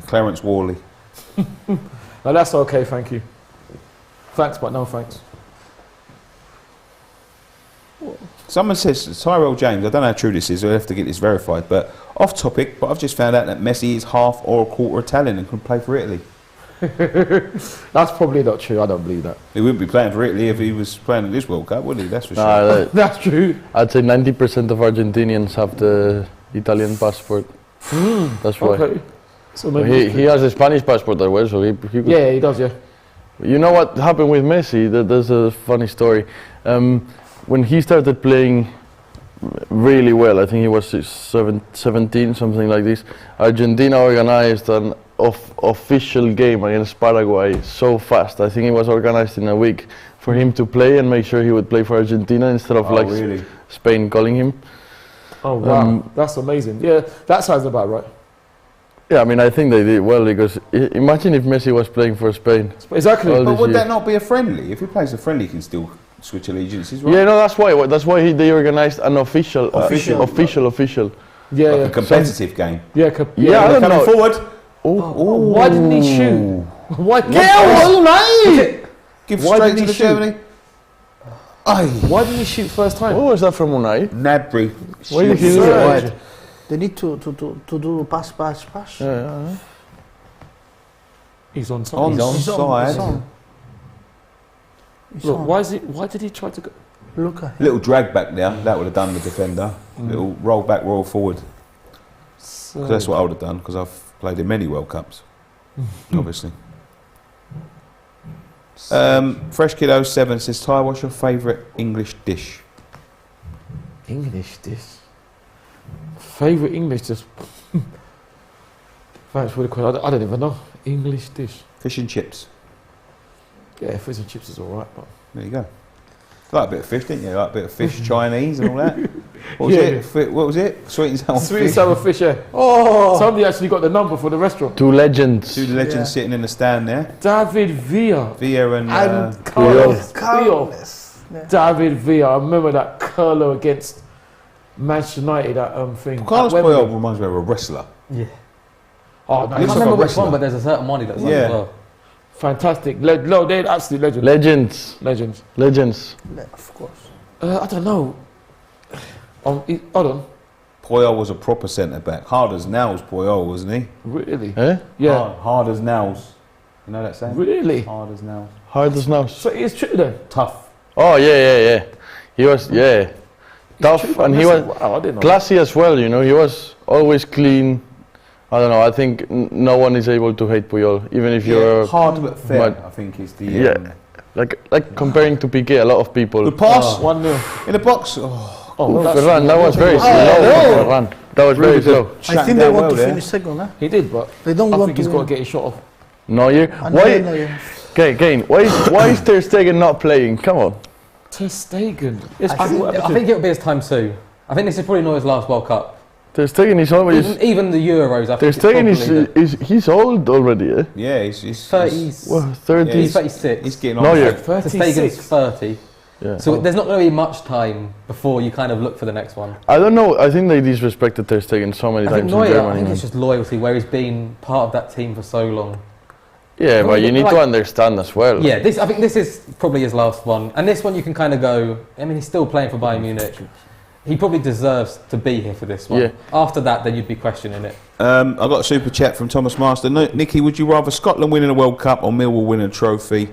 Clarence Worley. No, that's okay, thank you. Thanks, but no thanks. Someone says, Tyrell James, I don't know how true this is, I'll have to get this verified, but off topic, but I've just found out that Messi is half or a quarter Italian and can play for Italy. That's probably not true, I don't believe that. He wouldn't be playing for Italy if he was playing in this World Cup, would he? That's for sure. That's true. I'd say 90% of Argentinians have the Italian passport. That's why. Okay. So Well, maybe he has a Spanish passport as well, so he could. yeah, he does, yeah. You know what happened with Messi? There's a funny story. When he started playing really well, I think he was 17, something like this, Argentina organized an official game against Paraguay so fast. I think it was organized in a week for him to play and make sure he would play for Argentina instead of really? Spain calling him. Oh, wow. That's amazing. Yeah, that sounds about right. Yeah, I mean, I think they did well because imagine if Messi was playing for Spain. Exactly. All But this would year. that not be a friendly? If he plays a friendly, he can still switch allegiances, right? Yeah, no, that's why. That's why they organized an official. Yeah, Like yeah. a competitive game. Yeah, Yeah, I don't Coming know. forward. Why didn't he shoot? Why didn't Give Why straight didn't to he the Germany. Why didn't he shoot first time? What was that from Unai? Nabry. Why did he do that? They need to do pass. Yeah. He's on side. Onside. Look, why did he try to go? Look at him. Little drag back there. That would have done the defender. Little roll back, roll forward. 'Cause that's what I would have done, because I've played in many World Cups, obviously. Fresh Kid 07 says, Ty, what's your favourite English dish? English dish. Favourite English dish. Thanks for the question. I don't even know. English dish. Fish and chips. Yeah, fish and chips is alright, but There you go. You like a bit of fish, didn't you? Like a bit of fish, Chinese and all that. What was it? What was it? Sweet and sour sweet and fish. sour fish. Yeah. Oh, Somebody actually got the number for the restaurant. Two legends. Two legends sitting in the stand there. David Villa. Villa and Carlos. Carlos. Yeah. David Villa. I remember that curler against Manchester United. That thing. Carlos at Wembley. Puyol reminds me of a wrestler. Yeah. Oh, no, I Looks can't like remember a which wrestler. one, but there's a certain one he looks like Yeah. as well. fantastic. No, they're absolute legends. Legends. Of course. I don't know. Hold on. Puyol was a proper centre back. Hard as nails, Puyol, wasn't he? Really? Eh? Yeah. Hard as nails. You know that saying? Really? Hard as nails. Hard as nails. So it's true then. Tough. Oh yeah. He was tough, and he was Wow, I didn't know. classy as well. You know, he was always clean. I don't know. I think no one is able to hate Puyol, even if you're hard but fair. but- I think is the like comparing to Piqué. A lot of people. Good pass. 1-0. In the box. Oh, Oh, that's Ferran, that was very slow. Ferran. That was very slow. I shut think they down want well to there. finish second, huh? he did, but They don't I want think to he's got to win. get his shot off. Neuer. Another Why? Neuer. Kane. Why is Ter Stegen not playing? Come on. Ter Stegen. Yes, I think it'll be his time soon. I think this is probably Neuer's last World Cup. Ter Stegen is always. Even the Euros, I Ter think it's Stegen probably he's old already. Eh? Yeah, he's 30. Well, 30. He's 36. He's getting on. Neuer. Ter Stegen's 30. Yeah. So there's not going to be much time before you kind of look for the next one. I don't know. I think they disrespected Ter Stegen so many I think times in Neuer, Germany. I think man. it's just loyalty, where he's been part of that team for so long. Yeah, but you need to understand as well. Yeah, I think this is probably his last one. And this one you can kind of go, I mean, he's still playing for Bayern Munich. He probably deserves to be here for this one. Yeah. After that, then you'd be questioning it. I got a super chat from Thomas Master. Nicky, would you rather Scotland winning a World Cup or Millwall winning a trophy?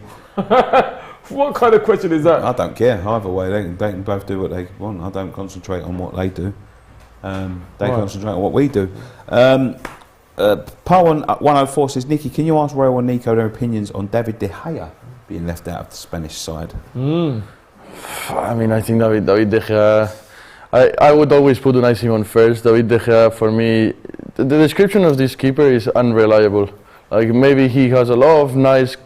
What kind of question is that? I don't care. Either way, they can both do what they want. I don't concentrate on what they do. They concentrate on what we do. Powen 104 says, Nicky, can you ask Raul and Nico their opinions on David De Gea being left out of the Spanish side? I mean, I think David De Gea. I would always put Unai Simon first. David De Gea, for me, the description of this keeper is unreliable. Like maybe he has a lot of nice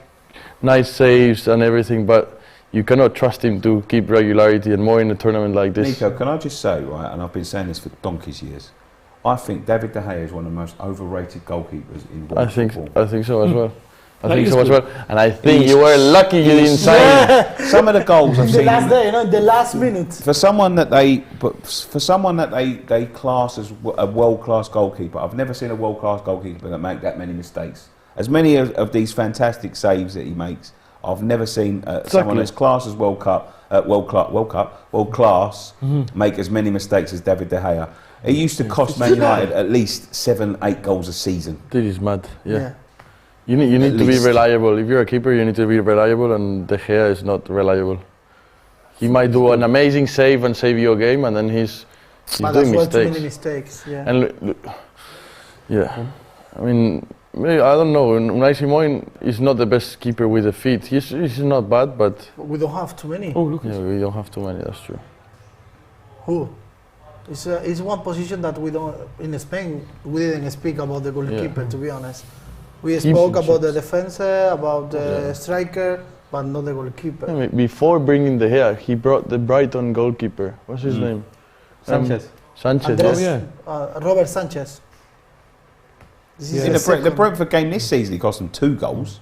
saves and everything, but you cannot trust him to keep regularity, and more in a tournament like this. Nico, can I just say, right, and I've been saying this for donkey's years, I think David De Gea is one of the most overrated goalkeepers in world football. I think so as well. That is good. And I think you were lucky you didn't sign him. Some of the goals I've The seen. last day, the last minute. For someone that they class as a world-class goalkeeper, I've never seen a world-class goalkeeper that make that many mistakes. As many of these fantastic saves that he makes, I've never seen someone that's classed as world class make as many mistakes as David De Gea. He used to cost Man United at least 7-8 goals a season. This is mad. Yeah. You need At to be least. reliable. If you're a keeper, you need to be reliable, and De Gea is not reliable. He might do an amazing save and save your game, and then he's But doing as well, too many mistakes. mistakes. Yeah. And I mean, maybe, I don't know. Unai Simon is not the best keeper with the feet. He's not bad, but We don't have too many. Oh, look at yeah, we don't have too many. That's true. Who? It's one position that we don't. In Spain, we didn't speak about the goalkeeper. To be honest, we spoke about the defender, about the striker, but not the goalkeeper. I mean, before bringing De Gea, he brought the Brighton goalkeeper. What's his name? Sanchez. Sanchez. Andres, yeah. Robert Sanchez. This is In the the second. Brentford game this season, he cost them 2 goals.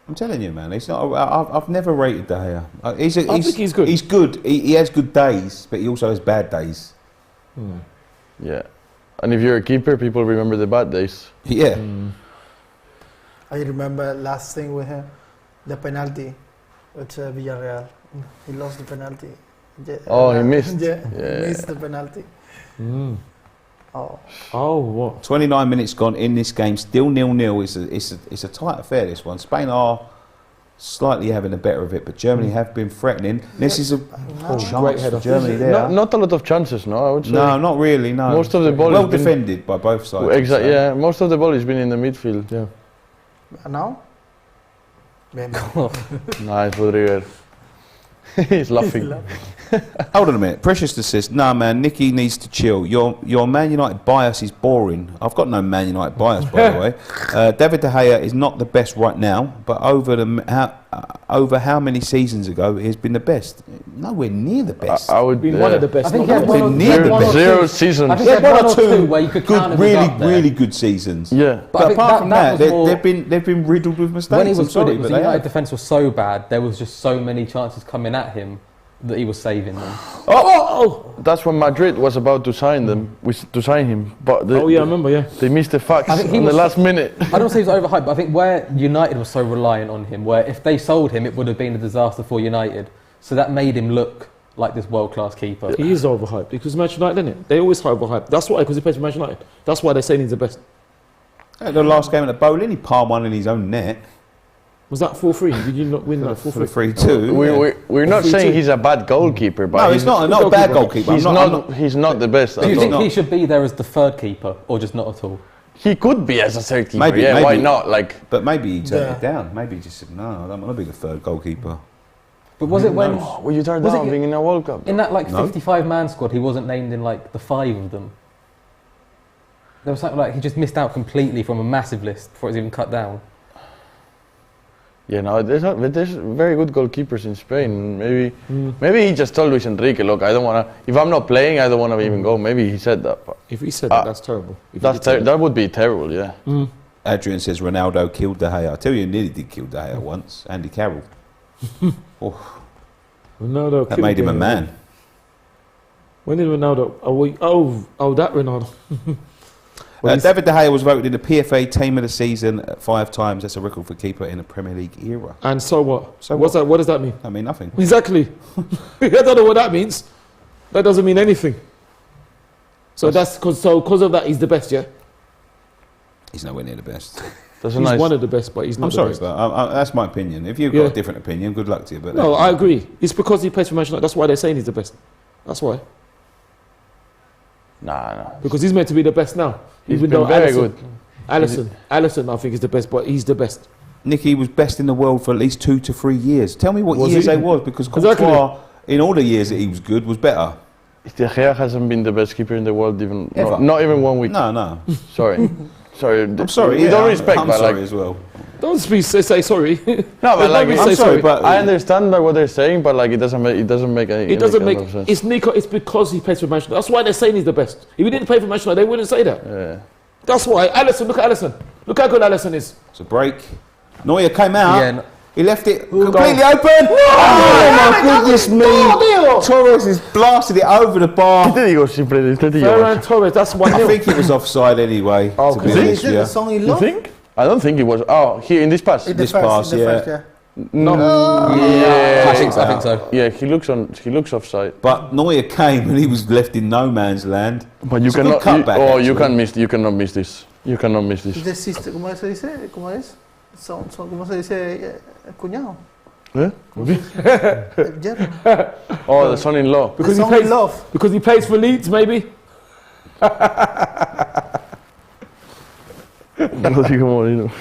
I'm telling you, man. He's not. I've never rated De Gea. I think he's good. He's good. He has good days, but he also has bad days. Yeah. And if you're a keeper, people remember the bad days. Yeah. I remember last thing with him, the penalty with Villarreal. He lost the penalty. Yeah, Oh, he missed. Yeah, Yeah. he missed the penalty. Mm. Oh, Oh, what? 29 minutes gone in this game, still 0-0. It's a tight affair, this one. Spain are slightly having the better of it, but Germany have been threatening. This is a Great chance header. for Germany there. Not a lot of chances, no, I would say. No, not really, no. Most of the ball well has been- defended by both sides. Exactly, yeah. Most of the ball has been in the midfield. Yeah. and now? Bien. Nice, Rodrigo. He's laughing. Hold on a minute. Precious assist. No, man, Nicky needs to chill. Your Man United bias is boring. I've got no Man United bias, by the way. David De Gea is not the best right now, but over how many seasons ago he has been the best? Nowhere near the best. I would. Been one of the best. I think not he had the one or best. Near the one or best. two- Zero seasons. I think he had one or two where you could count him good, as up there. really good seasons. Yeah. But I think apart from that, was more- they've been riddled with mistakes. when he I'm was sorry, good, it was but the they United have. defence was so bad. There was just so many chances coming at him that he was saving them. That's when Madrid was about to sign them, to sign him. But Oh, yeah, I remember, yeah. they missed the facts I think he in the was- last minute. I don't say he was overhyped, but I think where United was so reliant on him, where if they sold him, it would have been a disaster for United. So that made him look like this world-class keeper. He is overhyped because Manchester United, isn't it? They always overhyped. That's why, because he plays for Manchester United. That's why they say he's the best. At the last game at the Bowling, he palmed one in his own net Was that 4-3? Did you not win that for the 4-3? 3-2. We're not 3-2. saying he's a bad goalkeeper, but No, he's not a bad goalkeeper. He's I'm he's not the best. Do you at think all. he should be there as the third keeper, or just not at all? He could be as a third keeper. Maybe- yeah, maybe. why not? Like, But maybe he turned Yeah. it down. Maybe he just said, no, I don't want to be the third goalkeeper. But was it when will you turn Was it- down being in a World Cup? in that like No. 55-man squad he wasn't named in like the 5 of them? There was something like he just missed out completely from a massive list before it was even cut down. Yeah, no, there's very good goalkeepers in Spain. Maybe he just told Luis Enrique, look, I don't want to. If I'm not playing, I don't want to even go. Maybe he said that. But If he said that, that's terrible. If he that's did say that would be terrible. Yeah. Adrian says Ronaldo killed De Gea. I tell you, he nearly did kill De Gea once. Andy Carroll. Oh, Ronaldo that made him a man. When did Ronaldo? Oh, that Ronaldo. Well, he's- David De Gea was voted in the PFA Team of the Season 5 times. That's a record for keeper in the Premier League era. And so what? So What's what? that? What does that mean? I mean, nothing. Exactly. I don't know what that means. That doesn't mean anything. So that's because of that he's the best, yeah. He's nowhere near the best. That's a He's nice. one of the best, but he's not. I'm sorry, the best. but that's my opinion. If you've got Yeah. a different opinion, good luck to you. But No, I agree. It's because he plays for Manchester United. That's why they're saying he's the best. That's why. Nah. Because he's meant to be the best now. He's Even been though very Alisson, good. Alisson, I think is the best, but he's the best. Nicky was best in the world for at least 2 to 3 years. Tell me what Was years he? they was, because Exactly. Courtois, in all the years that he was good, was better. De Gea hasn't been the best keeper in the world, even Ever. not even 1 week. No. Sorry. Sorry. I'm sorry. With yeah, all respect, I'm but sorry like, as well. Don't say sorry. no, but like, Don't I'm say sorry, but I understand like, what they're saying, but like, it doesn't make any. It doesn't make. lot of sense. It's Nico. It's because he plays for Manchester. That's why they're saying he's the best. If he didn't play for Manchester, they wouldn't say that. Yeah. That's why. Alisson, look at Alisson. Look how good Alisson is. It's a break. Neuer came out. Yeah, no- He left it completely open. Oh my goodness me! Torres has blasted it over the bar. ¿Qué te digo siempre? ¿Qué te digo? Ferran Torres. That's 1-0. I think it was offside anyway. Oh, to be is it? honest Is it with the you. song in You love? think? I don't think it was. Oh, here in this pass. In the This first, pass, in the yeah. first, yeah. No. Yeah. I think so. Yeah, he looks offside. But Neuer came and he was left in no man's land. But you It's a cannot. good cutback, You actually. you cannot miss this. You cannot miss this. The sister, ¿cómo se dice? ¿Cómo es? ¿Cómo se dice cuñado? Eh? Yerno. Oh, the son-in-law. The song in love. Because he plays for Leeds, maybe. Rodrigo Moreno.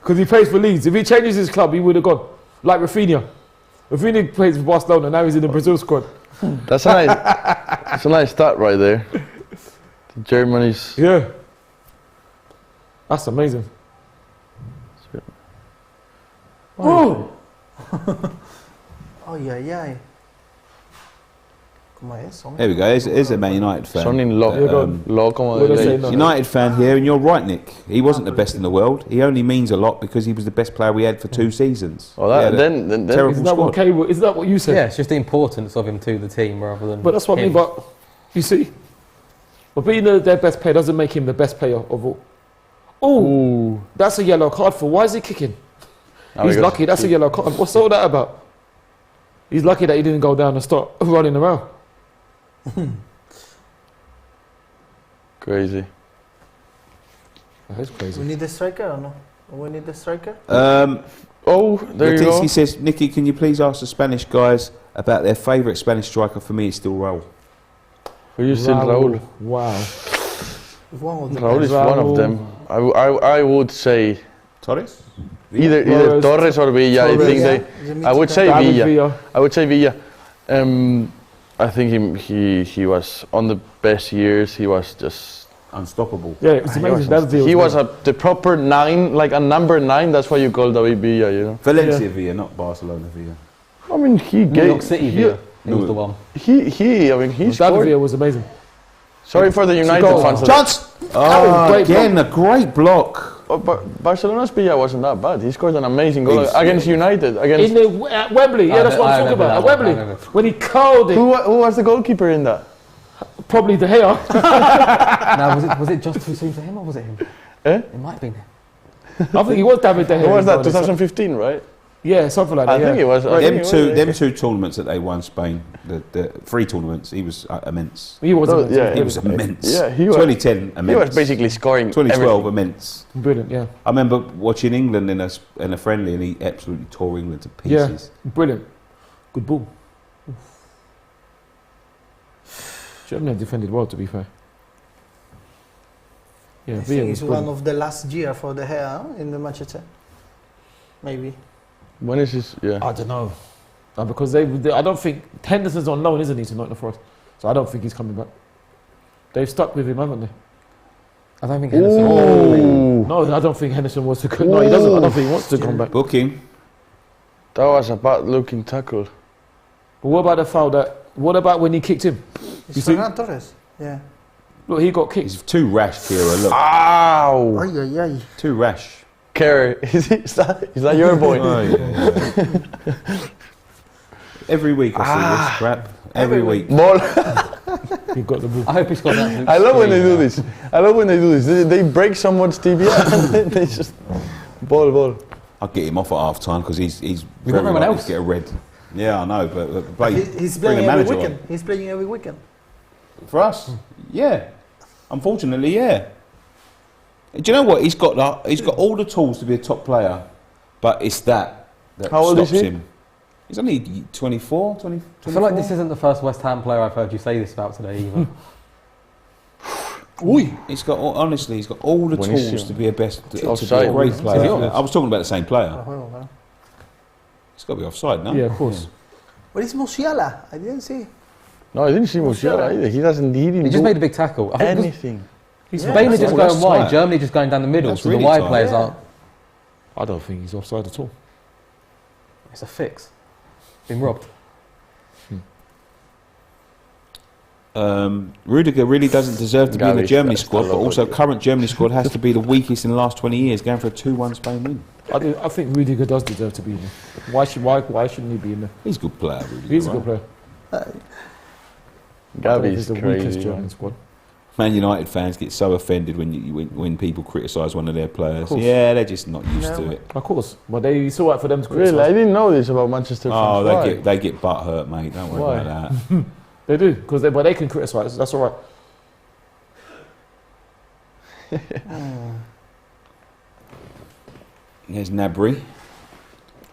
Because he plays for Leeds. If he changes his club, he would have gone. Like Rafinha. Rafinha plays for Barcelona. Now he's in the Brazil squad. That's a nice start right there. Germany's. Yeah. That's amazing. Oh. Ay, ay, ay. ¿Cómo es? Son- There we go. Here's a Man United fan. Son-in-law. Yeah, go on. Law, como What de they ley. say now? United fan here, and you're right, Nick. He wasn't the best in the world. He only means a lot because he was the best player we had for 2 seasons. Oh, that, He had a then terrible Isn't that what squad. Is that what you said? Yeah, it's just the importance of him to the team rather than. But that's what I mean. him. But you see, But being their best player doesn't make him the best player of all. Oh, that's a yellow card for. Why is he kicking? He's lucky. That's a yellow card. What's all that about? He's lucky that he didn't go down and start running around. Crazy. That's crazy. We need a striker or no? We need a striker? There you go. He says, Nicky, can you please ask the Spanish guys about their favourite Spanish striker? For me, it's still Raul. For you, still Raul. Wow. One of them. Raul is one of them. I would say Torres? either Torres or Villa. I think I would say Villa. I would say Villa. I think he was on the best years. He was just unstoppable. Yeah, it's amazing. He was the proper 9, like a number 9. That's why you call David Villa, you know. Valencia Villa, not Barcelona Villa. I mean, he New gave. York City Villa. He was the one. He scored. David Villa was amazing. Sorry for the United fans. Chance! Again, a great block. But Barcelona's Villa wasn't that bad. He scored an amazing goal He's- against United. In the at Wembley, yeah, that's what I'm talking about. At Wembley, when he curled it, Who was the goalkeeper in that? probably De Gea. Now, was it just too soon for him or was it him? It might have been him. I think he was David De Gea. Who was that? 2015, right? Yeah, something like that. I think it was. I think it was. Them two tournaments that they won Spain, the 3 tournaments, he was immense. He was. Oh, yeah. He was immense. Yeah, he was. 2010, immense. He was basically scoring. 2012, immense. Brilliant. Yeah. I remember watching England in a friendly, and he absolutely tore England to pieces. Yeah. Brilliant. Good ball. Germany defended well, to be fair. Yeah, I Villa think was it's good. one of the last year for the hair in the Manchester. Maybe. When is his? Yeah. I don't know. Because they, I don't think Henderson's on loan, isn't he, to Nottingham Forest? So I don't think he's coming back. They've stuck with him, haven't they? I don't think Henderson. No, I don't think Henderson wants to come. No, he doesn't. I don't think he wants to come back. Booking. That was a bad looking tackle. But what about the foul that? What about when he kicked him? It's You see- Ferran Torres. Yeah. Look, he got kicked. He's too rash, Kira. Look, Ow! Ay, ay, ay. too rash. Kerr, is that your boy? Oh, yeah. Every week I see this crap. Every week. Ball. He got the ball. I hope he's got that. I love when they do this. They break someoone's tibia and then they just ball. I'll get him off at half time because he's We've very got no one likely else. to get a red. Yeah, I know, but play. He's bring playing a every manager weekend. He's playing every weekend. For us, yeah. Unfortunately, yeah. Do you know what? He's got all the tools to be a top player, but it's that How old is stops he? him. He's only 24, 20, I feel like this isn't the first West Ham player I've heard you say this about today either. He's got honestly, he's got all the When he's tools to be a best, to be offside. a great Is he player. offside? I was talking about the same player. Well, It's got to be offside, no? Yeah, of course. Where is Musiala? I didn't see. No, I didn't see Musiala either. He didn't He just do made a big tackle. I think anything. Spain are just that's going wide, tight. Germany just going down the middle, That's so really the wide tight. players Yeah. aren't. I don't think he's offside at all. It's a fix. Been robbed. Rudiger really doesn't deserve to be in the Gavi, Germany that's squad, the but also logo. current Germany squad has to be the weakest in the last 20 years, going for a 2-1 Spain win. I think Rudiger does deserve to be in there. Why shouldn't he be in there? He's a good player, Rudiger. He's a right? good player. I don't think Gavi's he's the weakest crazy. German Man. squad. Man United fans get so offended when people criticise one of their players. course. Yeah, they're just not used No. to it. Of course, but it's all right for them to Really, I criticise. didn't know this about Manchester Oh, fans. they get butt hurt, mate. Don't worry Why? about that. They do, but they can criticise. That's all right. Here's Nabry.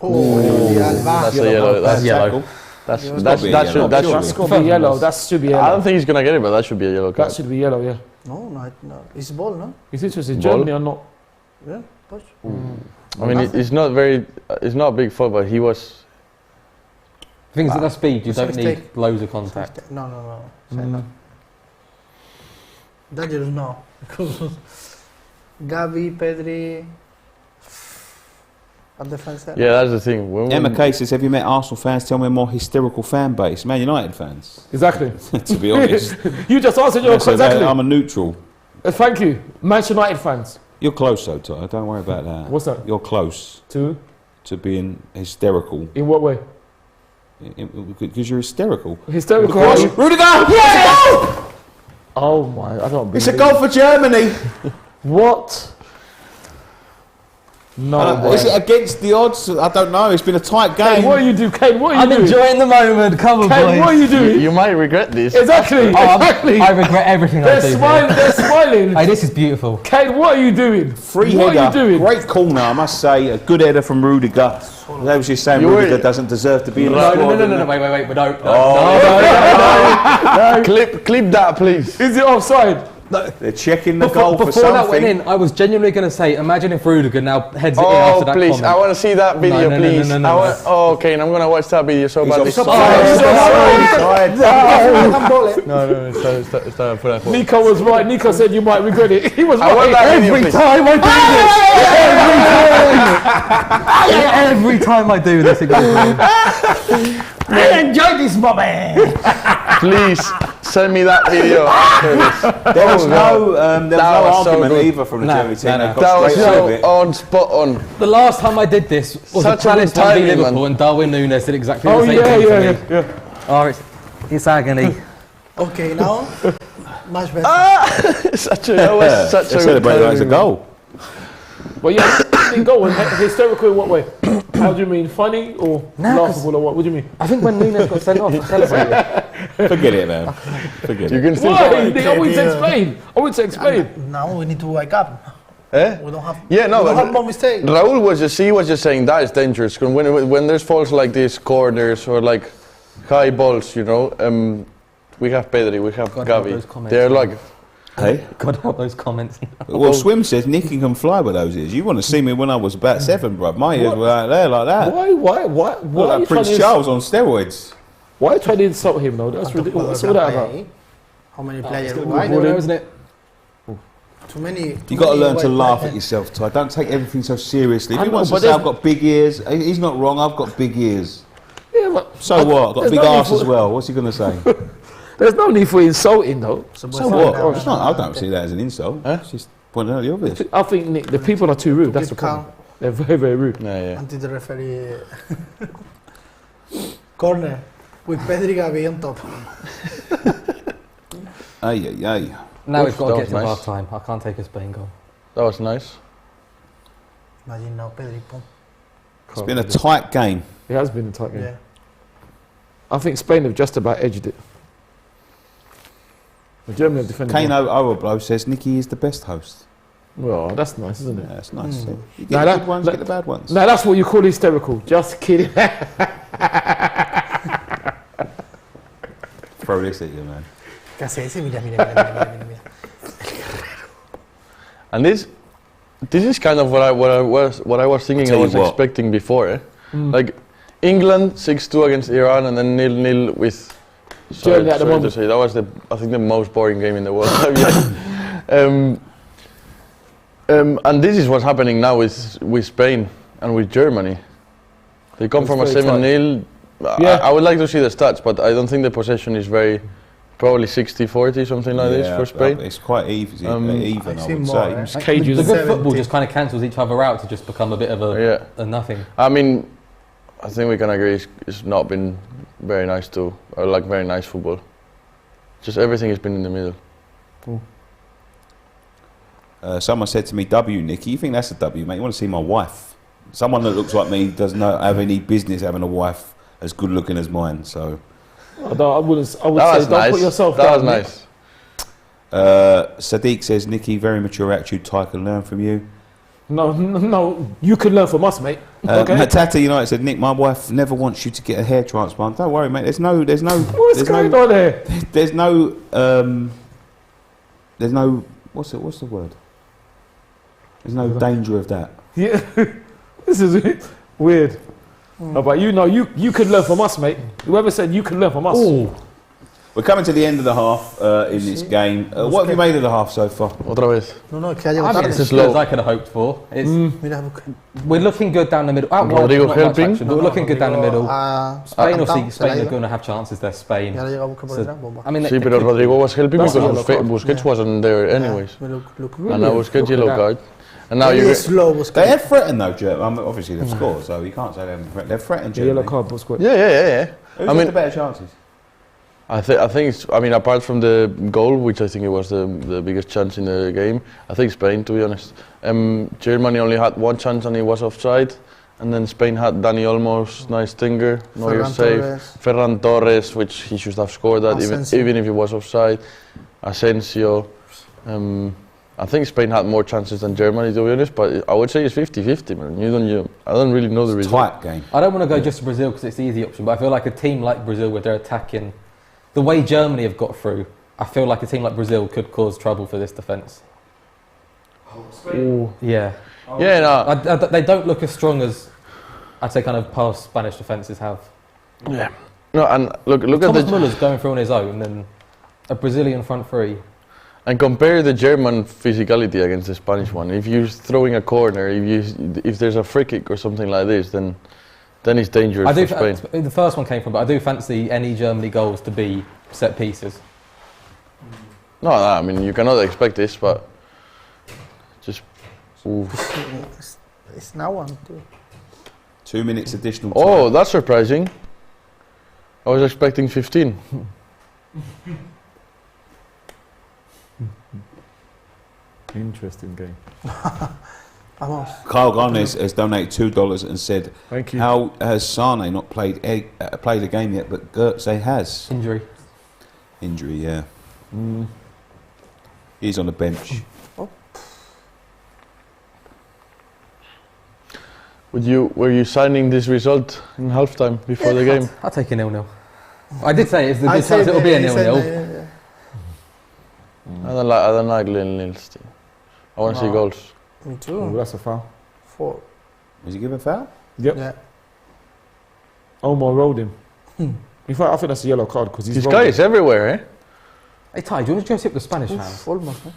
Oh, Alba. That's a yellow. That's yellow. That's It's that gotta be a that yellow. should that Sure. That's should. got to be yellow. That should be I don't yellow. think he's gonna get it, but that should be a yellow That card. should be yellow. Yeah. No, it's ball, no? It's interesting. Ball? Germany are not. Yeah, touch. I mean, it's not very. It's not a big fault, but he was. The thing is, at that speed, you It's a don't need mistake. loads of contact. No. Say no. Dangerous, no. Because Gavi, Pedri, and defense. Yeah, that's the thing. When Emma Kay says, have you met Arsenal fans? Tell me a more hysterical fan base. Man United fans, Exactly. to be honest. You just answered your So exactly. I'm a neutral. Thank you, Manchester United fans. You're close though, Ty. Don't worry about that. What's that? You're close To to being hysterical. in what way? Because you're hysterical. Hysterical. Rudiger! I Oh my! I don't. It's a goal for Germany. What? No. Is it against the odds? I don't know. It's been a tight game. Kane, what are you doing, Kane? What are you I'm doing? enjoying the moment. Come on, Kane, boys. what are you doing? You might regret this. Exactly. Exactly. I regret everything I They're do. smiling. They're smiling. Hey, this is beautiful. Kane, what are you doing? Free What header. are you doing? Great corner, I must say. A good header from Rudiger. They was just saying You Rudiger were- doesn't deserve to be in the No, squad. no, wait, but no. Clip that, please. Is it offside? They're checking the goal for Before that went something. in, I was genuinely going to say, imagine if Rudiger now heads it in after that Please, comment. I want to see that video, No, please. no. Oh, okay, I'm going to watch that video so He's badly. offside. No, it's time for that. Nico was right. Nico said you might regret it. He was I want right. that video, Every please. time I do this, every time I do this, it goes wrong. I enjoy this moment. Please send me that video after this. There was no That was so argument good. either from the No, Germany team. no, They no. got That was straight out of so it. on, spot on. The last time I did this was Such a a challenge good to beat timing, Liverpool, man. and Darwin Núñez did exactly Oh the same yeah, thing yeah, for me. yeah. Oh, it's agony. Okay, now much better. That was such They a celebrate good that as a timing. goal. But yeah, didn't go on. Hysterical in what way? How do you mean? Funny or No, 'cause- laughable or what? What do you mean? I think when Núñez got sent off, I celebrated. Forget it, man. Forget You it. can still Why? go. They always explain. Always explain. Now we need to wake up. Eh? We don't have. Yeah, no, we don't but have more mistakes. Raul was just saying that is dangerous. 'Cause when there's falls like this, corners or like high balls, you know, we have Pedri, we have God help Gavi. those comments. They're like, Hey? God help those comments. Well, Swim says Nicky can fly with those ears. You want to see me when I was about 7, bruv. My ears were out there like that. Why? Look are you like trying Prince to Charles on steroids. Why are you trying to insult him though? That's ridiculous. What's all that about? How many players? It's Why? gonna be isn't it? Too many. You got to learn to laugh at yourself, Ty. Don't take everything so seriously. If I he know, wants to but say there's- I've got big ears, he's not wrong. I've got big ears. Yeah, but So what? I've got a there's big no need arse as for- well. What's he going to say? There's no need for insulting though. So what? It's not, I don't see that as an insult. It's just pointing out the obvious. I think Nick, the people are too rude. That's the problem. They're very, very rude. yeah. Until the referee. Corner with Pedri Gavi on top. Ay, ay, ay. Now Oof, we've got to that get was to nice. half time. I can't take a Spain goal. That was nice. Imagine now Pedri. Boom. It's been a tight game. It has been a tight game. Yeah. I think Spain have just about edged it. But Germany have defended. Kane well. Overblow says Nicky is the best host. Well, that's nice, isn't Yeah, it? that's nice. You get Now the that- good ones, that- get the bad ones. Now that's what you call hysterical. Just kidding. Throw this at you, man. ¿Qué hace ese? Mira, mira, mira, mira, mira, mira. And this is kind of what I was thinking I'll tell I was you what. expecting before. Like England 6-2 against Iran and then 0-0 with Germany at the to moment. say, that was I think the most boring game in the world. And this is what's happening now with Spain and with Germany. They come It's from a very 7-0. Yeah. I would like to see the stats, but I don't think the possession is very, probably 60-40, something like this for Spain. It's quite even, I I see would more, say. eh? It's cages. The good 70. football just kind of cancels each other out to just become a bit of a nothing. I mean, I think we can agree it's not been very nice very nice football. Just everything has been in the middle. Someone said to me, W, Nicky, you think that's a W, mate? You want to see my wife? Someone that looks like me does not have any business having a wife as good looking as mine, so... I would That say was don't nice. put yourself That down. was Nick. nice. Sadiq says, Nicky, very mature attitude, Ty can learn from you. No, you can learn from us, mate. Okay. Matata United said, Nick, my wife never wants you to get a hair transplant. Don't worry, mate, there's no... What's going on there? There's no, what's the word? There's no danger of that. Yeah, this is weird. But you can learn from us, mate. Whoever said you can learn from us. We're coming to the end of the half in this game. What have you made of the half so far? Otra vez. No, es que ha llegado I think tarde. it's as good as I could have hoped for. It's, Mira, We're looking good down the middle. Out wide, Rodrigo not much helping? action, but we're looking good down the middle. Spain, obviously, se la Spain ha are ido. going to have chances. They're Spain. Y ahora llega a buscar por So, detrás, bomba. I mean, Sí, pero Rodrigo was helping That's because a yellow card. Busquets wasn't there anyways. Yeah, look. And now Busquets Look at yellow that. card. And now Really you slow was They have threatened though, Germany. Obviously they've scored, so you can't say they haven't threatened. They've threatened The yellow Germany. card was good. yeah. Who's I got mean- the better chances? I think it's, I mean, apart from the goal, which I think it was the biggest chance in the game, I think Spain, to be honest. Germany only had one chance and it was offside, and then Spain had Dani Olmo's nice stinger, Neuer save, Ferran Torres, which he should have scored that even if it was offside, Asensio. I think Spain had more chances than Germany, to be honest, but I would say it's 50-50, man. I don't really know the result. Tight game. I don't want to go just to Brazil because it's the easy option, but I feel like a team like Brazil, with their attacking, the way Germany have got through, I feel like a team like Brazil could cause trouble for this defence. Yeah. Yeah, no. They don't look as strong as, I'd say, kind of past Spanish defences have. Yeah. No, and look Thomas at the... Muller's going through on his own, and a Brazilian front three. And compare the German physicality against the Spanish one. If you're throwing a corner, if there's a free kick or something like this, then it's dangerous for Spain. The first one came from, but I do fancy any Germany goals to be set pieces. No, I mean, you cannot expect this, but just... It's now one, too. 2 minutes additional time. Oh, that's surprising. I was expecting 15. Interesting game. Kyle Garnes has donated $2 and said, Thank you. how has Sane not played a game yet, but Götze has? Injury, yeah. He's on the bench. Were you signing this result in halftime before the game? I'll take a 0-0. I did say it's the good chance it'll be a 0-0. I don't like nil-nils. I want to see goals. Me too. Oh, that's a foul. 4. Was he given a foul? Yep. Yeah. Omar rolled him. In fact, I think that's a yellow card because he's This guy is everywhere, eh? Hey Ty, do you want to dress up the Spanish fans? Almost. I'm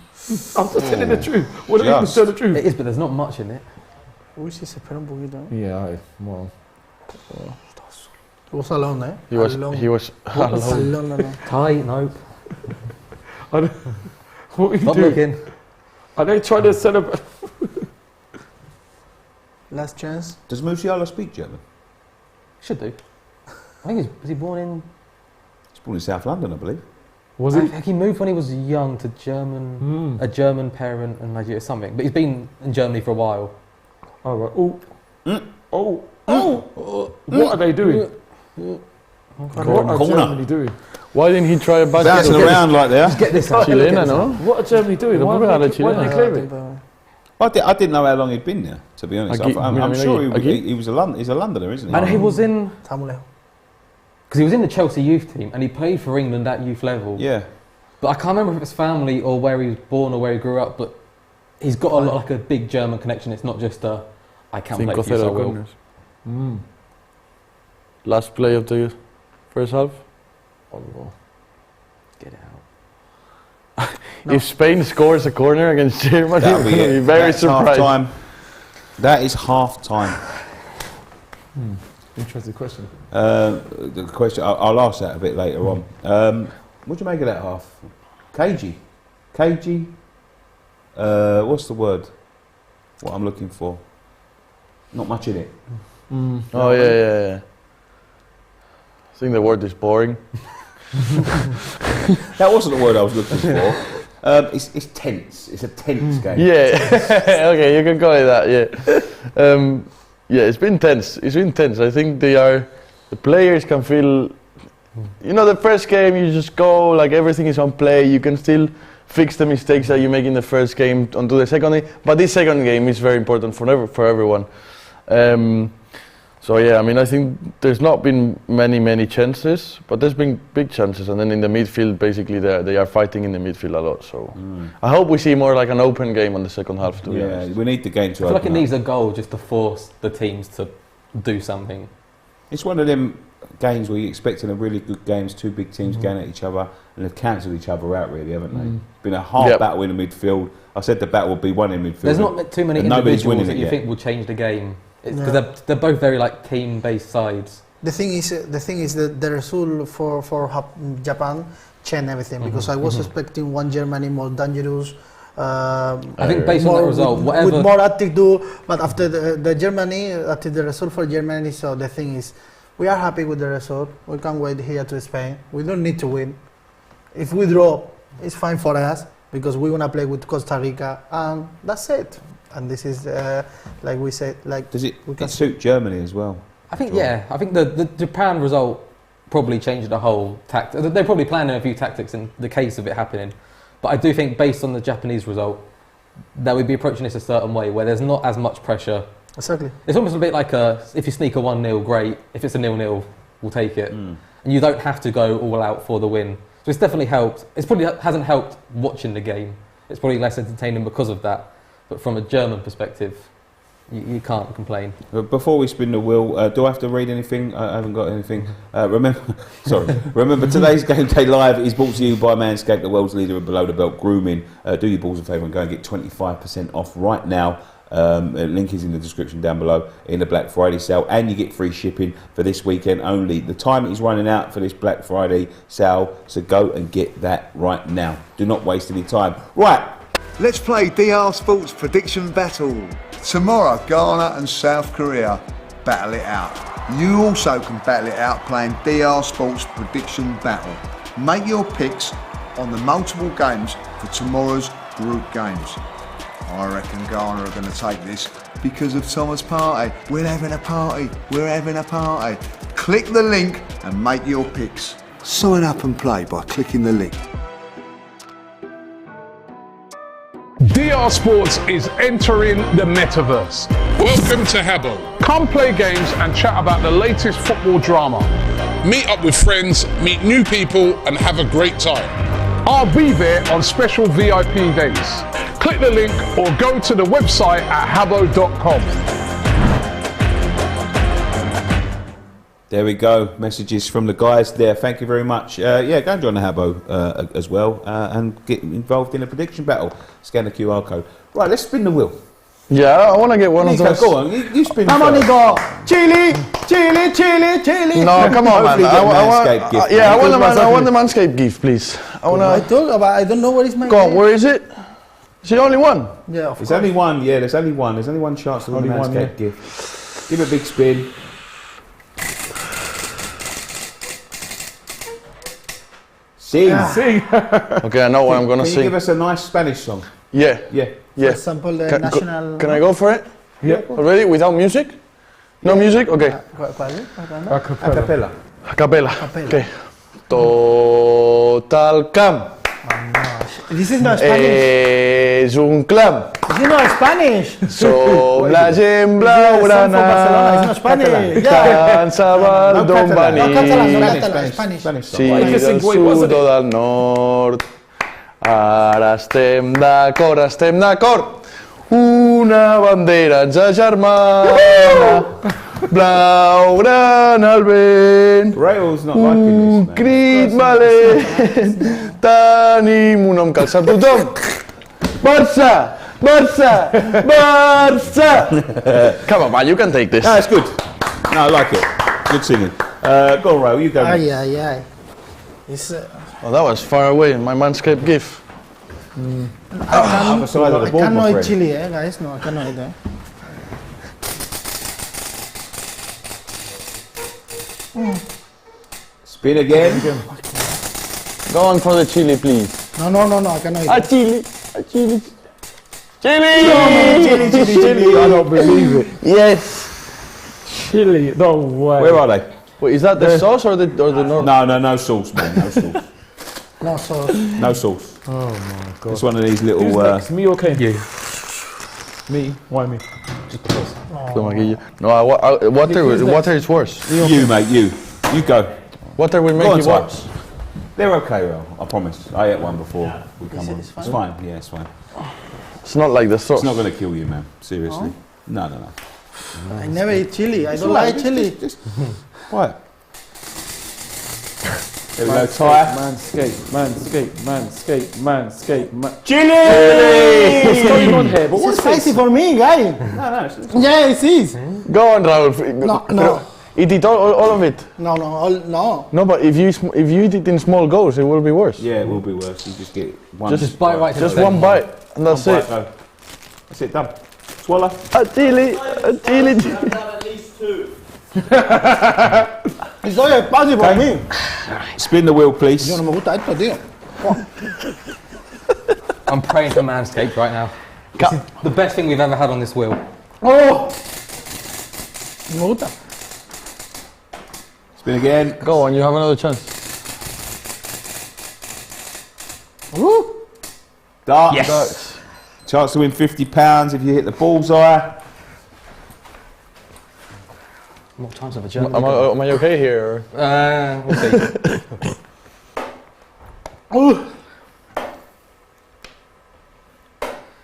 just telling the truth. What do you mean to tell the truth? It is, but there's not much in it. Uy, sí, se espera un poquito. Yeah, well. He was alone, eh? He was alone. Alone. Ty, nope. What are you Stop doing? looking. Are they trying to celebrate? Last chance. Does Musiala speak German? Should do. I think was he born in... He's born in South London, I believe. Was I he? think he moved when he was young to German, a German parent and Nigeria or something. But he's been in Germany for a while. Oh, right. What are they doing? What are Germany doing? Why didn't he try a back? Bouncing around like there. Just get this out. Chilena, no? What are Germany doing? Why are they clearing it? I didn't know how long he'd been there, to be honest. I'm sure he's a Londoner, isn't he? And he was in... Samuel. Because he was in the Chelsea youth team and he played for England at youth level. Yeah. But I can't remember if it's family or where he was born or where he grew up, but he's got like a big German connection. It's not just I can't play for you, so I will. Last play of the first half. Get it out. If Spain scores a corner against Germany, That'll be it. very That's surprised. half-time. That is half-time. Interesting question. The question, I'll ask that a bit later on. What do you make of that half? Cagey? What's the word? What I'm looking for? Not much in it. Oh, yeah. I think the word is boring. That wasn't the word I was looking for. It's tense. It's a tense game. Yeah, okay, you can call it that, yeah. Yeah, it's been tense. I think the players can feel, the first game you just go, like everything is on play, you can still fix the mistakes that you make in the first game onto the second game, but this second game is very important for everyone. So yeah, I mean, I think there's not been many chances, but there's been big chances, and then in the midfield, basically, they are fighting in the midfield a lot. So I hope we see more like an open game on the second half. To be honest, we need the game to. I feel like it open needs up. a goal just to force the teams to do something. It's one of them games where you're expecting a really good games, two big teams going at each other, and they've cancelled each other out, really, haven't they? It's been a hard battle in the midfield. I said the battle would be one in midfield. There's not too many individuals that you think will change the game. Because they're both very like team-based sides. The thing is that the result for Japan changed everything, because I was expecting one Germany more dangerous. I think based on that result, with more attitude, but after the Germany, after the result for Germany, so the thing is, We are happy with the result. We can wait here to Spain. We don't need to win. If we draw, it's fine for us because we're gonna play with Costa Rica, and that's it. And this is like we said. Like, does it suit Germany as well? I think I think the Japan result probably changed the whole tactic. They're probably planning a few tactics in the case of it happening. But I do think based on the Japanese result, that we'd be approaching this a certain way where there's not as much pressure. Exactly. It's almost a bit like if you sneak a 1-0, great. If it's a 0-0, we'll take it. And you don't have to go all out for the win. So it's definitely helped. It probably hasn't helped watching the game. It's probably less entertaining because of that. But from a German perspective, you can't complain. Before we spin the wheel, do I have to read anything? I haven't got anything. Remember today's Game Day Live is brought to you by Manscaped, the world's leader in below the belt grooming. Do your balls a favour and go and get 25% off right now. Link is in the description down below in the Black Friday sale, and you get free shipping for this weekend only. The time is running out for this Black Friday sale, so go and get that right now. Do not waste any time. Right. Let's play DR Sports Prediction Battle. Tomorrow, Ghana and South Korea battle it out. You also can battle it out playing DR Sports Prediction Battle. Make your picks on the multiple games for tomorrow's group games. I reckon Ghana are going to take this because of Thomas' party. We're having a party. We're having a party. Click the link and make your picks. Sign up and play by clicking the link. DR Sports is entering the metaverse. Welcome to Habbo. Come play games and chat about the latest football drama. Meet up with friends, meet new people, and have a great time. I'll be there on special VIP days. Click the link or go to the website at habbo.com. There we go. Messages from the guys there. Thank you very much. Go and join the Habbo as well and get involved in a prediction battle. Scan the QR code. Right, let's spin the wheel. Yeah, I want to get one Nico, of those. go on. You spin Come on, first. Nico. Chili, chili, chili, chili. No, come on, man. Hopefully you get Manscaped gift, I mate. want the Manscaped gift, please. I don't know what is my Go on, name. where is it? Is the only one? Yeah, of There's course. only one. Yeah, there's only one. There's only one chance to win the Manscaped gift. Give it a big spin. Sing. Okay, I know what I'm going to Can you sing. give us a nice Spanish song? Yeah. For example, the national... Can I go for it? Yeah. Already? Without music? No music? Okay. ¿Cuál es? A cappella. A capella. Okay. Total Cam. This is not Spanish. Es un clam. This is not Spanish. Sopla gembla urana. It's not Spanish. Cansava Don Bani. Spanish. Sí, del sud o del nord. Ara estem d'acord. Una bandera ens agermana. Blau, gran al vent. Raul's not liking this, man. Crit valent. Tenim un nom que el sap tothom. Barça! Come on, man, you can take this. No, it's good. No, I like it. Good singing. Go on, Raul, you go. Ay. It's, Oh, that was far away. My Manscaped gift. Other side of the I board, my cannot eat friend. chili, guys. No, I cannot eat it. Spin again. Go on for the chili, please. No, I cannot eat it. Chili. Chili! Chili, I don't believe it. Yes. Chili, no way. Where are they? Wait, is that the sauce or the normal? No sauce, man. No sauce. No sauce. No sauce. Oh my god. It's one of these Who's little. next, me or Kane? You. Me? Why me? No, water is worse. You, mate. You go. Water will make Go on, it Ty. worse. They're okay, Raul. I promise. I ate one before we come on. It's fine. Yeah, it's fine. It's not like the sauce. It's not going to kill you, man. Seriously. No. I never eat chili. I don't like chili. Just quiet. There we go, Ty. Manscaped. Chili! What's going on here? But It's what's spicy for me, guy. No, it's Yeah, it is. Go on, Raul. No. Eat all of it. No. No, but if you eat it in small goes, it will be worse. Yeah, it will be worse. You just get one. Just bite right to Just the one bite, and that's One it. bite, go. That's it, done. Swallow. A chili. Have at least two. Estoy espacio por mí. Spin the wheel, please. Yo no me gusta esto, tío. I'm praying for Manscaped right now. This is the best thing we've ever had on this wheel. Oh. Me gusta. Spin again. Go on, you have another chance. Darts. Yes. Chance to win £50 if you hit the bullseye. More times of a journey. Am I okay here? We'll see.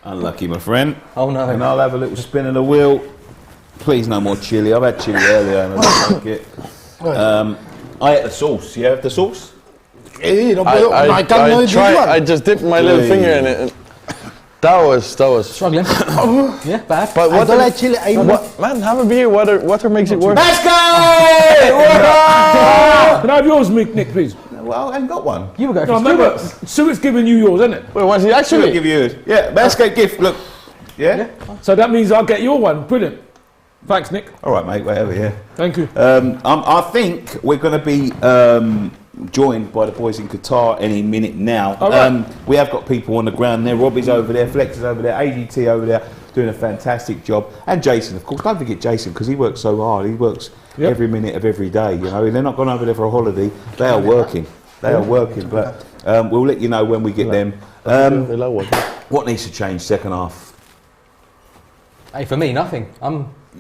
Unlucky, my friend. Oh no. And I'll have a little spin of the wheel. Please, no more chili. I've had chili earlier and I don't like it. I ate the sauce. You have the sauce? I just dipped my little finger in it. That was. Struggling. Yeah, bad. But I don't like chili. Man, have a beer. Water makes it worse. Let's go! Can I have yours, Nick, please? Well, I haven't got one. You were going No, for remember, Stuart's. Stuart's giving you yours, isn't it? Wait, was he Should actually? give you yours. Yeah, Manscaped gift. Look. Yeah? So that means I'll get your one. Brilliant. Thanks, Nick. All right, mate. Whatever. Yeah. Thank you. I think we're going to be joined by the boys in Qatar any minute now. All right. We have got people on the ground there. Robbie's over there, Flex is over there, AGT over there, doing a fantastic job. And Jason, of course. Don't forget Jason, because he works so hard. He works every minute of every day. You know, they're not going over there for a holiday. They are working. They are working. But we'll let you know when we get them. What needs to change second half? Hey, for me, nothing.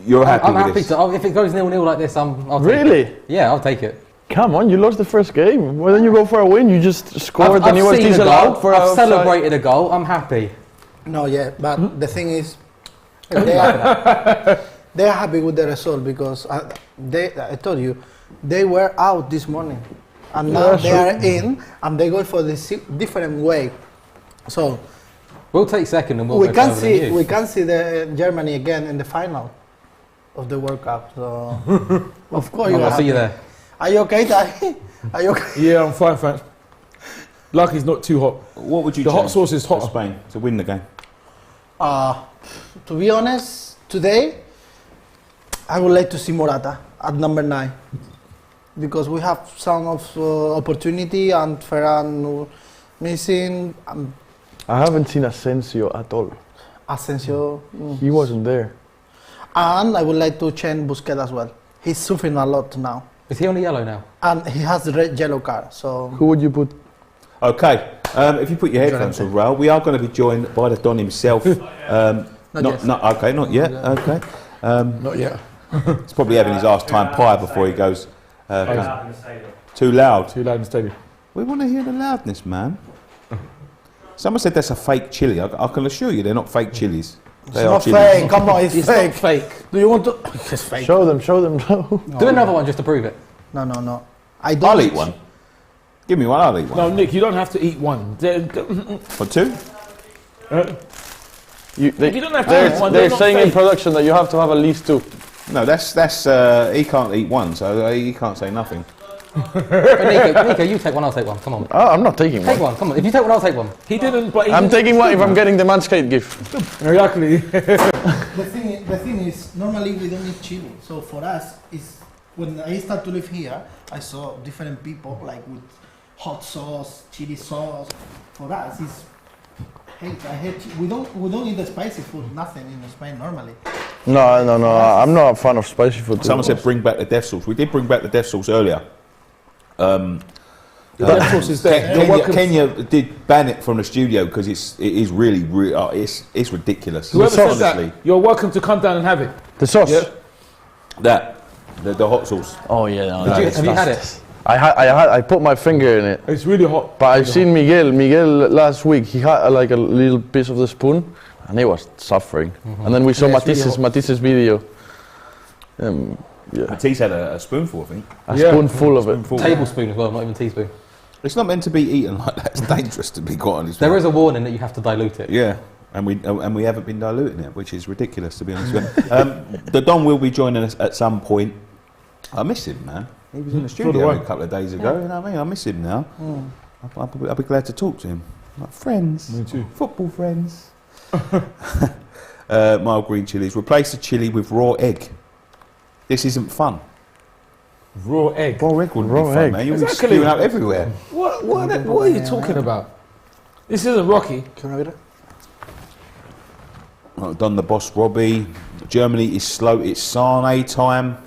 You're happy I'm with happy this? to. If it goes 0-0 like this, I'll take Really? it. Yeah, I'll take it. Come on, you lost the first game. Well, then you go for a win. You just scored and you were seen a disallowed goal. for I've outside. celebrated a goal. I'm happy. No, yeah, but the thing is, they are happy with the result because I told you, they were out this morning, and now they are in, and they go for this different way. So We'll take second and we'll we go can further than you. see the Germany again in the final of the World Cup. So of course I'll see you there. Are you okay, Daddy? Are you okay? Yeah, I'm fine, thanks. Lucky it's not too hot. What would you The hot change sauce is for hotter. Spain to win the game? To be honest, today I would like to see Morata at number 9 because we have some of opportunity and Ferran missing. I haven't seen Asensio at all. Asensio. He wasn't there. And I would like to change Busquets as well. He's suffering a lot now. Is he on the yellow now? And he has the red yellow card. So Who would you put? Okay, if you put your headphones on, Raul, we are going to be joined by the Don himself. Not yet. Okay. Not yet. He's probably having his arse time pie before he goes. Too loud. Too loud in the stadium. We want to hear the loudness, man. Someone said that's a fake chili. I can assure you they're not fake chilies. it's not fake. Come on, it's fake. Not fake. Do you want to? It's fake. Show them. Do another one just to prove it. No. I don't. I'll eat one. Give me one, I'll eat one. No, Nick, you don't have to eat one. For two? You don't have to eat one. They're not saying in fake. production that you have to have at least 2. No, that's he can't eat one, so he can't say nothing. But Nico, you take one, I'll take one. Come on. I'm not taking Take one. one, come on. If you take one, I'll take one. He didn't, but he I'm didn't. taking one if I'm getting the Manscaped gift. Exactly. The thing is, normally we don't eat chili. So for us, is when I start to live here, I saw different people like with hot sauce, chili sauce. For us, it's we don't eat the spicy food, nothing in Spain normally. No. I'm not a fan of spicy food. Someone said bring back the death sauce. We did bring back the death sauce earlier. The death sauce is there. Kenya did ban it from the studio because it is really it's ridiculous. Whoever said Honestly. that, you're welcome to come down and have it. The sauce. Yeah. The hot sauce. Oh yeah. No, Have you had it? I put my finger in it. It's really hot. But I've seen Miguel last week. He had like a little piece of the spoon, and he was suffering. And then we saw Matisse's video. Matisse had a spoonful, I think. A spoonful of it. Tablespoon as well, not even teaspoon. It's not meant to be eaten like that. It's dangerous, to be quite honest. There is a warning that you have to dilute it. Yeah, and we haven't been diluting it, which is ridiculous, to be honest with you. The Don will be joining us at some point. I miss him, man. He was in the studio a couple of days ago. You know what I mean? I miss him now. I'll be glad to talk to him. Like friends. Me too. Football friends. Mild green chilies. Replace the chili with raw egg. This isn't fun. Raw egg. Raw egg wouldn't Raw be fun, egg. man. You'll be Exactly. spewing out everywhere. What are you talking about? This isn't Rocky. Done the boss, Robbie. Germany is slow. It's Sane time.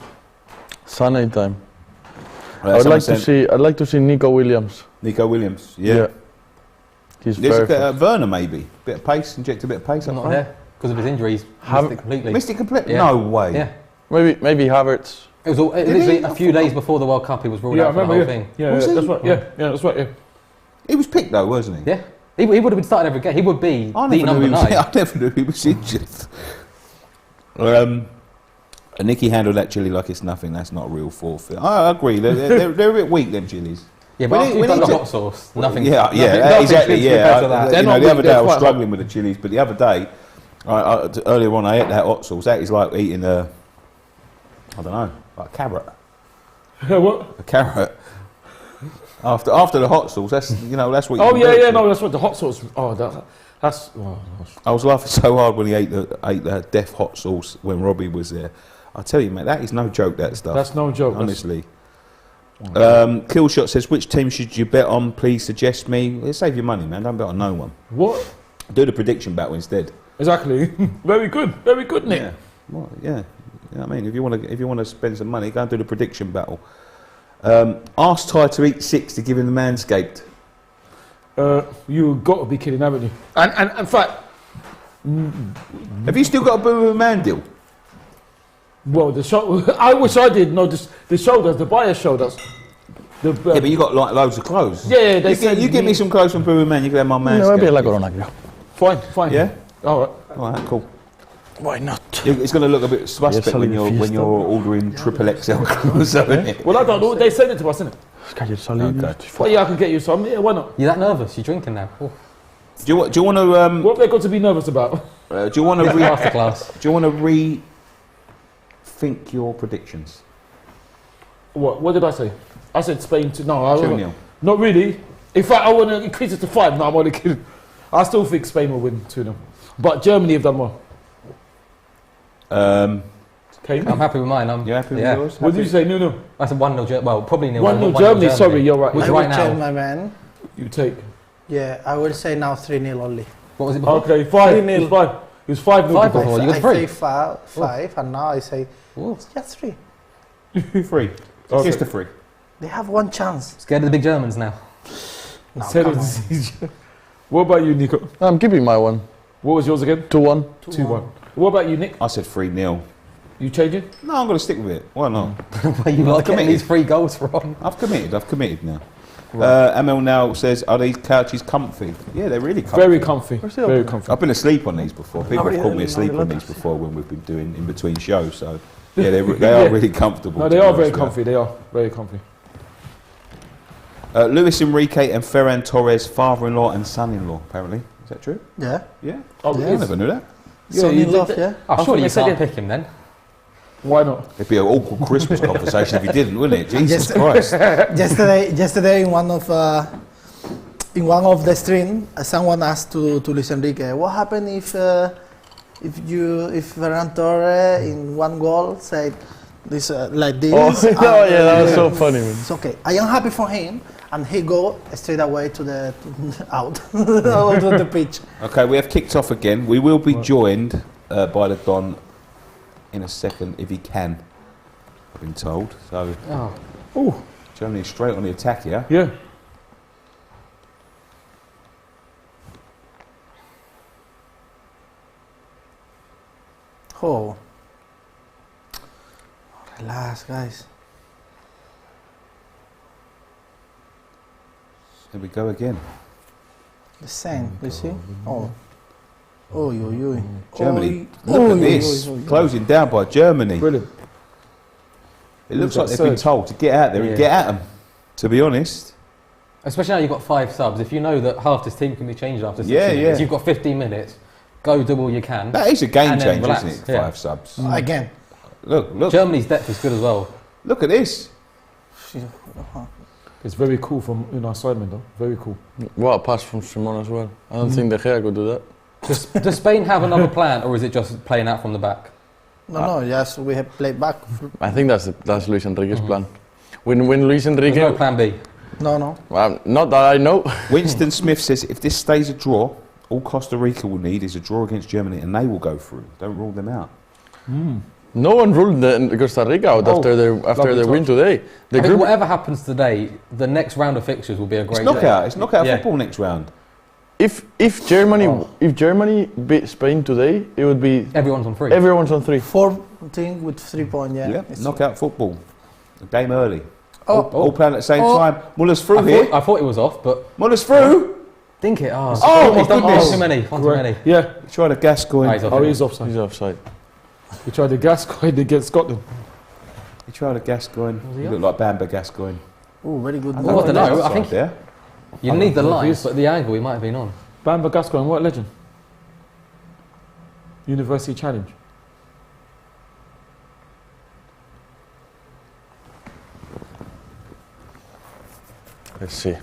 Sunday time. I'd like to see Nico Williams. Nico Williams. Yeah. He's There's very Werner maybe. Bit of pace. Inject a bit of pace up Not front. there because of his injuries. Missed it completely. Missed it completely? Yeah. No way. Yeah. maybe Havertz. It was literally a few days before the World Cup. He was ruled out for the whole thing. Yeah, Was he? that's right. Yeah, that's right. Yeah. He was picked though, wasn't he? Yeah. He would have been starting every game. He would be I the never number knew he was, 9. I never knew he was injured. And Nicky handled that Chile like it's nothing. That's not a real forfeit. I agree. They're a bit weak, them Chilies. Yeah, but after you've done the hot sauce, nothing. Exactly. Yeah, They're the not other weak, day I they're was quite struggling with the chilies, but the other day, earlier on, I ate that hot sauce. That is like eating I don't know, like a carrot. What? A carrot. After the hot sauce, that's that's what. Oh you yeah, do. yeah. No, that's what the hot sauce. Oh, that's. Oh, gosh. I was laughing so hard when he ate the death hot sauce when Robbie was there. I tell you, mate, that is no joke. That stuff. That's no joke. Honestly. Killshot says, which team should you bet on? Please suggest me. It'll save your money, man. Don't bet on no one. What? Do the prediction battle instead. Exactly. Very good, Nick. Yeah. Well, yeah. You know what I mean? If you want to spend some money, go and do the prediction battle. Ask Ty to eat 6 to give him the Manscaped. You got to be kidding, haven't you? And in fact, Have you still got a Boo Man deal? well, the show. I wish I did. No, the showed us. The buyer showed us. Yeah, but you got like loads of clothes. Yeah, they said you give me some clothes from Boo Man, you can have my No, maybe la Manscaped. corona, creo. Fine. Yeah? All right. All right, cool. Why not? It's going to look a bit suspect Yes, when Fiesta. you're ordering triple XL clothes, isn't it? Well, I don't know. They sent it to us, innit? Okay. Well, yeah, I can get you some. Yeah, why not? You're that nervous? You're drinking now. Oh. Do you want to What have they got to be nervous about? do you want to Masterclass. do you want to rethink your predictions? What did I say? I said Spain to no. 2-0. Not really. In fact, I want to increase it to 5. No, I'm only kidding. I still think Spain will win 2-0. But Germany have done well. Kane? I'm happy with mine. You happy with yours? What did you say? No. I said 1-0. Well, probably 0. 1-0 Germany. Sorry, you're right. Which I right will change now. my man. You take. Yeah, I will say now 3-0 only. What was it before? Okay, 5. 3-0. It was 5. It was 5-0 5 before. before. You got I 3. say 5, and now I say it's just 3. 3. Okay. Just a 3. They have one chance. Scared of the big Germans now. No, Said come it on. was- What about you, Nico? I'm keeping my one. What was yours again? 2-1. 2-1. What about you, Nick? I said 3-0. You changing? No, I'm going to stick with it. Why not? Where you like getting committed. these 3 goals from? I've committed now. Emil now says, are these couches comfy? Yeah, they're really comfy. Very comfy. Very comfy. I've been asleep on these before. People have called me really, asleep no, on no, these before when we've been doing in between shows. So yeah, they are really comfortable. No, to they be are very honest with comfy. They are very comfy. you. Luis Enrique and Ferran Torres, father-in-law and son-in-law. Apparently, is that true? Yeah. Yeah. Oh, I never knew that. So you in love, did yeah. Oh, surely they you said can't it. pick him then. Why not? It'd be an awkward Christmas conversation if you didn't, wouldn't it? Jesus Christ. Yesterday in one of the stream, someone asked to Luis Enrique, what happened if Ferran Torres in one goal said this like this? Oh, yeah, that was so funny, man. It's okay. I am happy for him, and he go straight away to the out of the pitch. Okay, we have kicked off again. We will be joined by the Don in a second if he can. I've been told. So, Oh, Germany straight on the attack here. yeah. Oh, relax, guys. Here we go again. The same, you see? Oh, oi. Germany. Oi, Look oi, at this. oi, oi. Closing down by Germany. Brilliant. It looks Look like at they've been surge. told to get out there and Yeah. get at them. To be honest. Especially now you've got 5 subs. If you know that half this team can be changed after 60 Yeah, minutes, yeah. you've got 15 minutes. Go do all you can. That is a game And then changer, relax, isn't it? yeah. 5 subs. Again. Look. Germany's depth is good as well. Look at this. It's very cool from Simon, though. Very cool. What a pass from Simon as well. I don't think De Gea could do that. Does Spain have another plan, or is it just playing out from the back? No, yes, we have played back. I think that's Luis Enrique's plan. when Luis Enrique. There's no plan B. No. Not that I know. Winston Smith says if this stays a draw, all Costa Rica will need is a draw against Germany and they will go through. Don't rule them out. No one ruled Costa Rica out after their win today. I think whatever happens today, the next round of fixtures will be a great knockout. day. It's knockout football next round. If Germany beat Spain today, it would be everyone's on 3. Everyone's on 3. 4 team with 3 points. Yeah, knockout football. A game early. Oh. All playing at the same time. Muller's through here. I thought it was off, but Muller's through. Think it. Oh my goodness. One too many. Yeah. He tried a Gascoigne. He's offside. He's offside. He tried a Gascoigne against Scotland. He tried a Gascoigne. He looked like Bamba Gascoigne. Oh, very good. I don't know. I think there. You need the lines, but the angle he might have been on. Bamba Gascoigne, what legend? University Challenge. Let's see.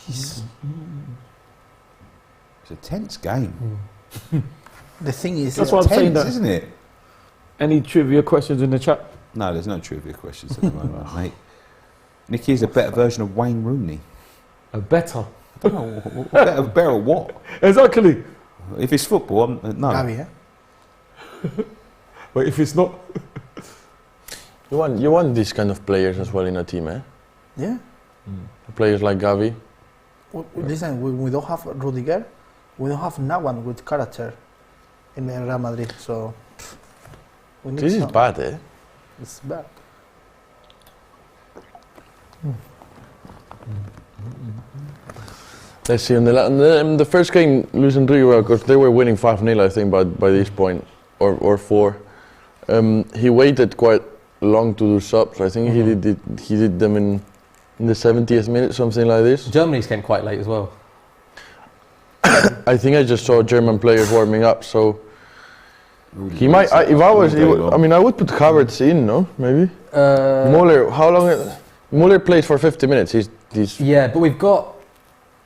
It's a tense game. The thing is, that's what I'm saying, that, isn't it? Any trivia questions in the chat? No, there's no trivia questions at the moment, mate. Nicky is a better version of Wayne Rooney. A better? I don't know. Better or what? Exactly. If it's football, no. Gavi, yeah? But if it's not... You want these kind of players as well in a team, eh? Yeah. Players like Gavi. Well, listen, we don't have Rudiger. We don't have no one with character in Real Madrid, so... we need This is some. bad, eh? It's bad. Let's see, in the first game, Luis Enrique, because they were winning 5-0, I think, by this point, or 4. He waited quite long to do subs. I think he did them in the 70th minute, something like this. Germany's came quite late as well. I think I just saw German players warming up, so he might. If I was, I would put Havertz in, no? Maybe. Muller, how long? Muller plays for 50 minutes. He's. Yeah, but we've got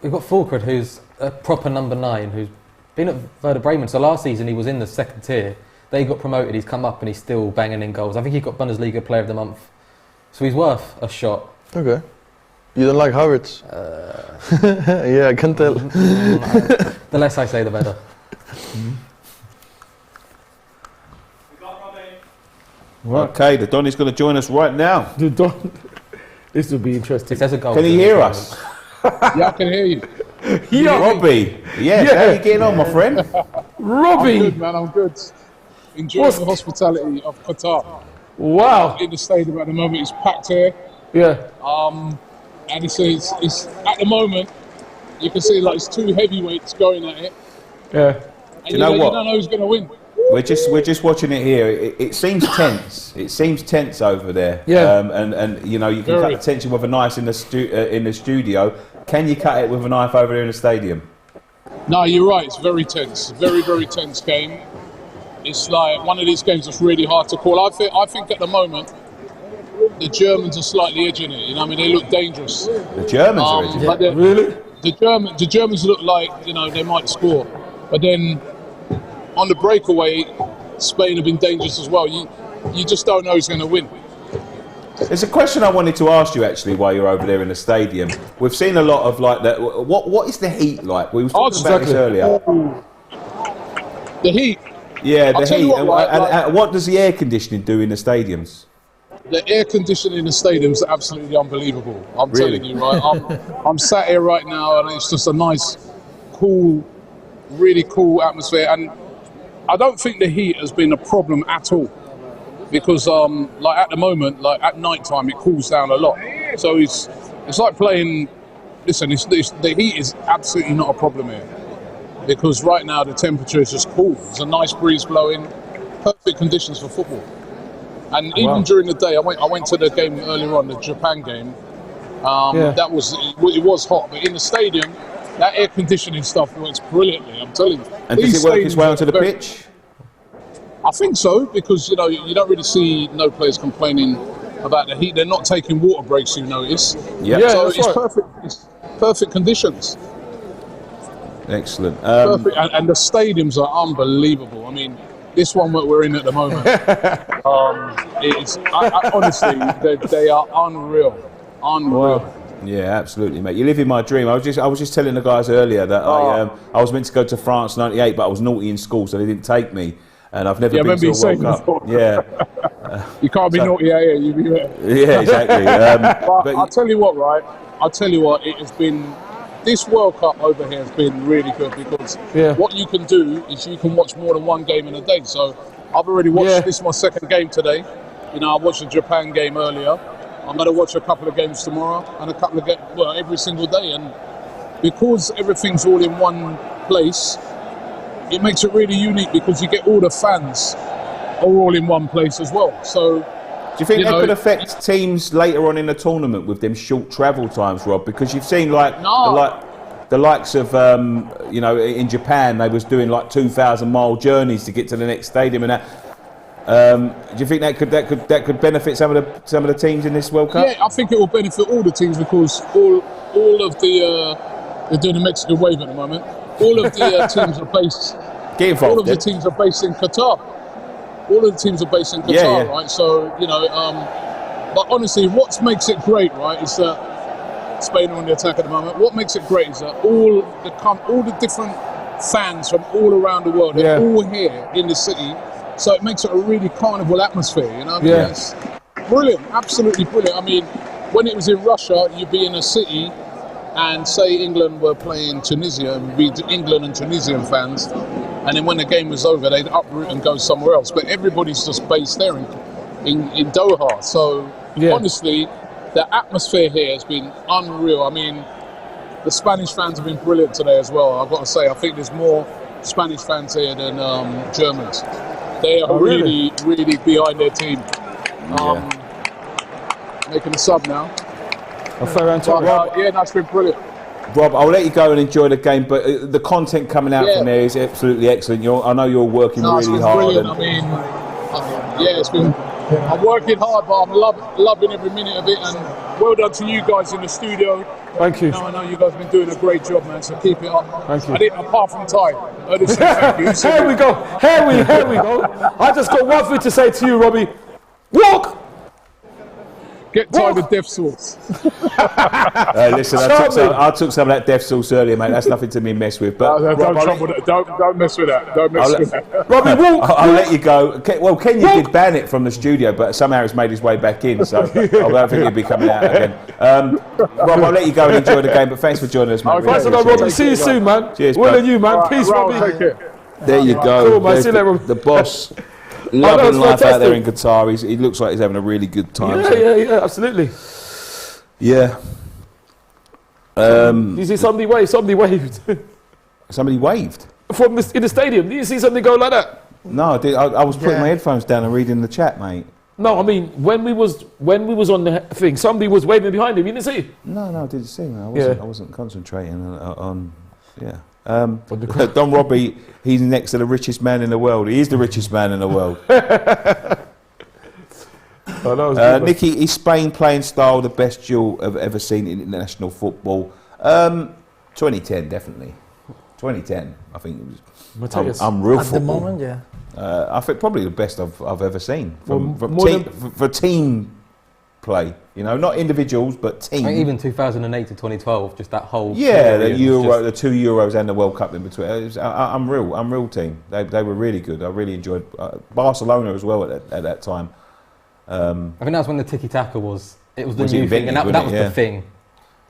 Fulkrug, who's a proper number 9, who's been at Werder Bremen. So last season he was in the 2nd tier. They got promoted. He's come up and he's still banging in goals. I think he got Bundesliga Player of the Month. So he's worth a shot. Okay. You don't like Havertz? Yeah, I can tell. The less I say, the better. Okay, the Donny's going to join us right now. The Don. This will be interesting. If there's a goal, Can he hear us? Yeah, I can hear you. Robbie. Yes, how are you getting on, my friend? Robbie! I'm good, man, I'm good. Enjoying the hospitality of Qatar. Wow! In the stadium at the moment, it's packed here. Yeah. And it's at the moment, you can see like it's 2 heavyweights going at it. Yeah. And you know what? You don't know who's going to win. We're just watching it here. It seems tense. It seems tense over there. Yeah. And you know you can cut the tension with a knife in the studio. Can you cut it with a knife over there in the stadium? No, you're right. It's very tense. Very, very tense game. It's like one of these games that's really hard to call. I think at the moment the Germans are slightly edging it. You know, I mean, they look dangerous. The Germans are edging it. Really? The Germans look like, you know, they might score, but then on the breakaway, Spain have been dangerous as well. You just don't know who's going to win. There's a question I wanted to ask you actually while you're over there in the stadium. We've seen a lot of like that. What is the heat like? We were talking about this earlier. The heat. Yeah, the heat. And what does the air conditioning do in the stadiums? The air conditioning in the stadiums are absolutely unbelievable. I'm telling you, right? I'm sat here right now, and it's just a nice, cool, really cool atmosphere. And I don't think the heat has been a problem at all, because like at the moment, like at night time, it cools down a lot. So it's like playing. Listen, the heat is absolutely not a problem here, because right now the temperature is just cool. There's a nice breeze blowing, perfect conditions for football. And even during the day, I went to the game earlier on, the Japan game. It was hot, but in the stadium, that air conditioning stuff works brilliantly. I'm telling you. And does it work its way onto the pitch? I think so, because you know you don't really see no players complaining about the heat. They're not taking water breaks, you notice. Yeah, so it's perfect. It's perfect conditions. Excellent. Perfect, and the stadiums are unbelievable. I mean, this one that we're in at the moment, honestly, they are unreal. Wow. Yeah, absolutely, mate. You live in my dream. I was just telling the guys earlier that I was meant to go to France '98, but I was naughty in school, so they didn't take me. And I've never been to a World Cup. Yeah. You can't be naughty out here. You be there. Yeah, exactly. But I'll tell you what, right? I'll tell you what. It has been. This World Cup over here has been really good because what you can do is you can watch more than one game in a day. So I've already watched. This is my second game today. You know, I watched the Japan game earlier. I'm going to watch a couple of games tomorrow and a couple of games, well, every single day. And because everything's all in one place, it makes it really unique because you get all the fans are all in one place as well. So, do you think that could affect teams later on in the tournament with them short travel times, Rob? Because you've seen the likes of in Japan, they was doing like 2,000-mile journeys to get to the next stadium and that. Do you think that could benefit some of the teams in this World Cup? Yeah, I think it will benefit all the teams because all of the they're doing the Mexican wave at the moment. All of the teams are based. Get involved. All of the teams are based in Qatar. All of the teams are based in Qatar, right? So but honestly, what makes it great, right, is that Spain are on the attack at the moment. What makes it great is that all the different fans from all around the world are all here in the city. So it makes it a really carnival atmosphere, you know? Yeah. It's brilliant, absolutely brilliant. I mean, when it was in Russia, you'd be in a city and say England were playing Tunisia, and be England and Tunisian fans, and then when the game was over, they'd uproot and go somewhere else. But everybody's just based there in Doha. So honestly, the atmosphere here has been unreal. I mean, the Spanish fans have been brilliant today as well. I've got to say, I think there's more Spanish fans here than Germans. They are really behind their team. Making a sub now. That's been brilliant. Rob, I'll let you go and enjoy the game, but the content coming out from there is absolutely excellent. I know you're working really hard. Brilliant. I mean, it's been. I'm working hard, but I'm loving every minute of it. And well done to you guys in the studio. Thank you. I know you guys have been doing a great job, man. So keep it up. Thank you. I didn't, apart from time. Here we go. I just got one thing to say to you, Robbie. Walk. Get tired of death sauce. Listen, I took some of that death sauce earlier, mate. That's nothing to be messed with. But don't mess with that. Don't mess with that. Robbie, walk. I'll let you go. Well, Kenya did ban it from the studio, but somehow it's made his way back in, so I don't think he'll be coming out again. Rob, I'll let you go and enjoy the game, but thanks for joining us, mate. Thanks a lot, Robbie. See you soon, man. Cheers, Will and you, man. Peace, Robbie. Take care. There you go. Cool, man. See you later, Robbie. The boss. Loving life out there in Qatar. He looks like he's having a really good time. Yeah, absolutely. Yeah. You see somebody wave? Somebody waved. Somebody waved? In the stadium. Did you see something go like that? No, I did. I was putting my headphones down and reading the chat, mate. No, I mean, when we was on the thing, somebody was waving behind him. You didn't see? No, I didn't see him. I wasn't concentrating on Don Robbie, he's next to the richest man in the world. He is the richest man in the world. Nicky, is Spain playing style the best duel I've ever seen in international football? 2010, definitely. 2010, I think it was unreal at football. The moment, yeah. I think probably the best I've ever seen for team play. You know, not individuals, but team. I mean, even 2008 to 2012, just that whole the Euro, the 2 Euros and the World Cup in between. It was unreal team. They were really good. I really enjoyed Barcelona as well at that time. I think that's when the tiki-taka was the new thing, and that was the thing.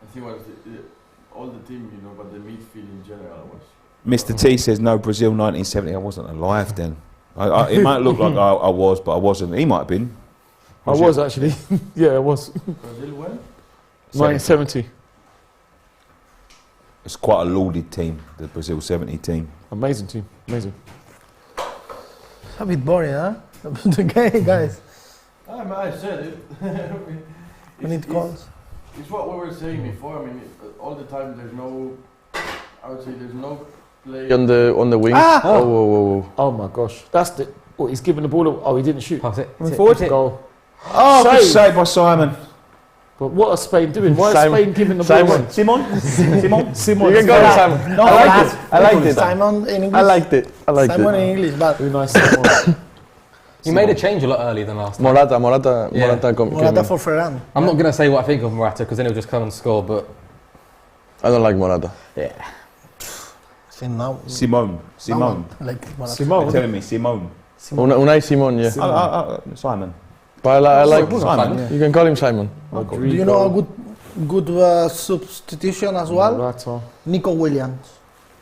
I think it was all the team, but the midfield in general was. Mr. T says no, Brazil 1970. I wasn't alive then. It might look like I was, but I wasn't. He might have been. I was actually. Yeah, I was. Brazil when? 1970. It's quite a lauded team, the Brazil 70 team. Amazing team. Amazing. A bit boring, huh? The game, guys. I said it. We need calls. It's what we were saying before. I mean, all the time there's no play On the wing. Whoa. Oh my gosh. That's the. Oh, he's giving the ball. He didn't shoot. Pass it. Forward. Goal. Oh, good save by Simon. But what are Spain doing? Why Simon- is Spain giving the Simon. ball away? You can call him Simon. No, I liked it. Simon in English. I liked it. Simon in English, but Very nice. Simon. You made a change a lot earlier than last time. Morata Yeah. came Morata in. for Ferran. I'm not going to say what I think of Morata because then he'll just come and score, but I don't like Morata. I think now. Simone. Like Morata. They're Simon. telling me Simone. Unai Simon, yeah. Simon. But I like Simon. You can call him Simon. Do you know a good substitution as well? Morata. Nico Williams.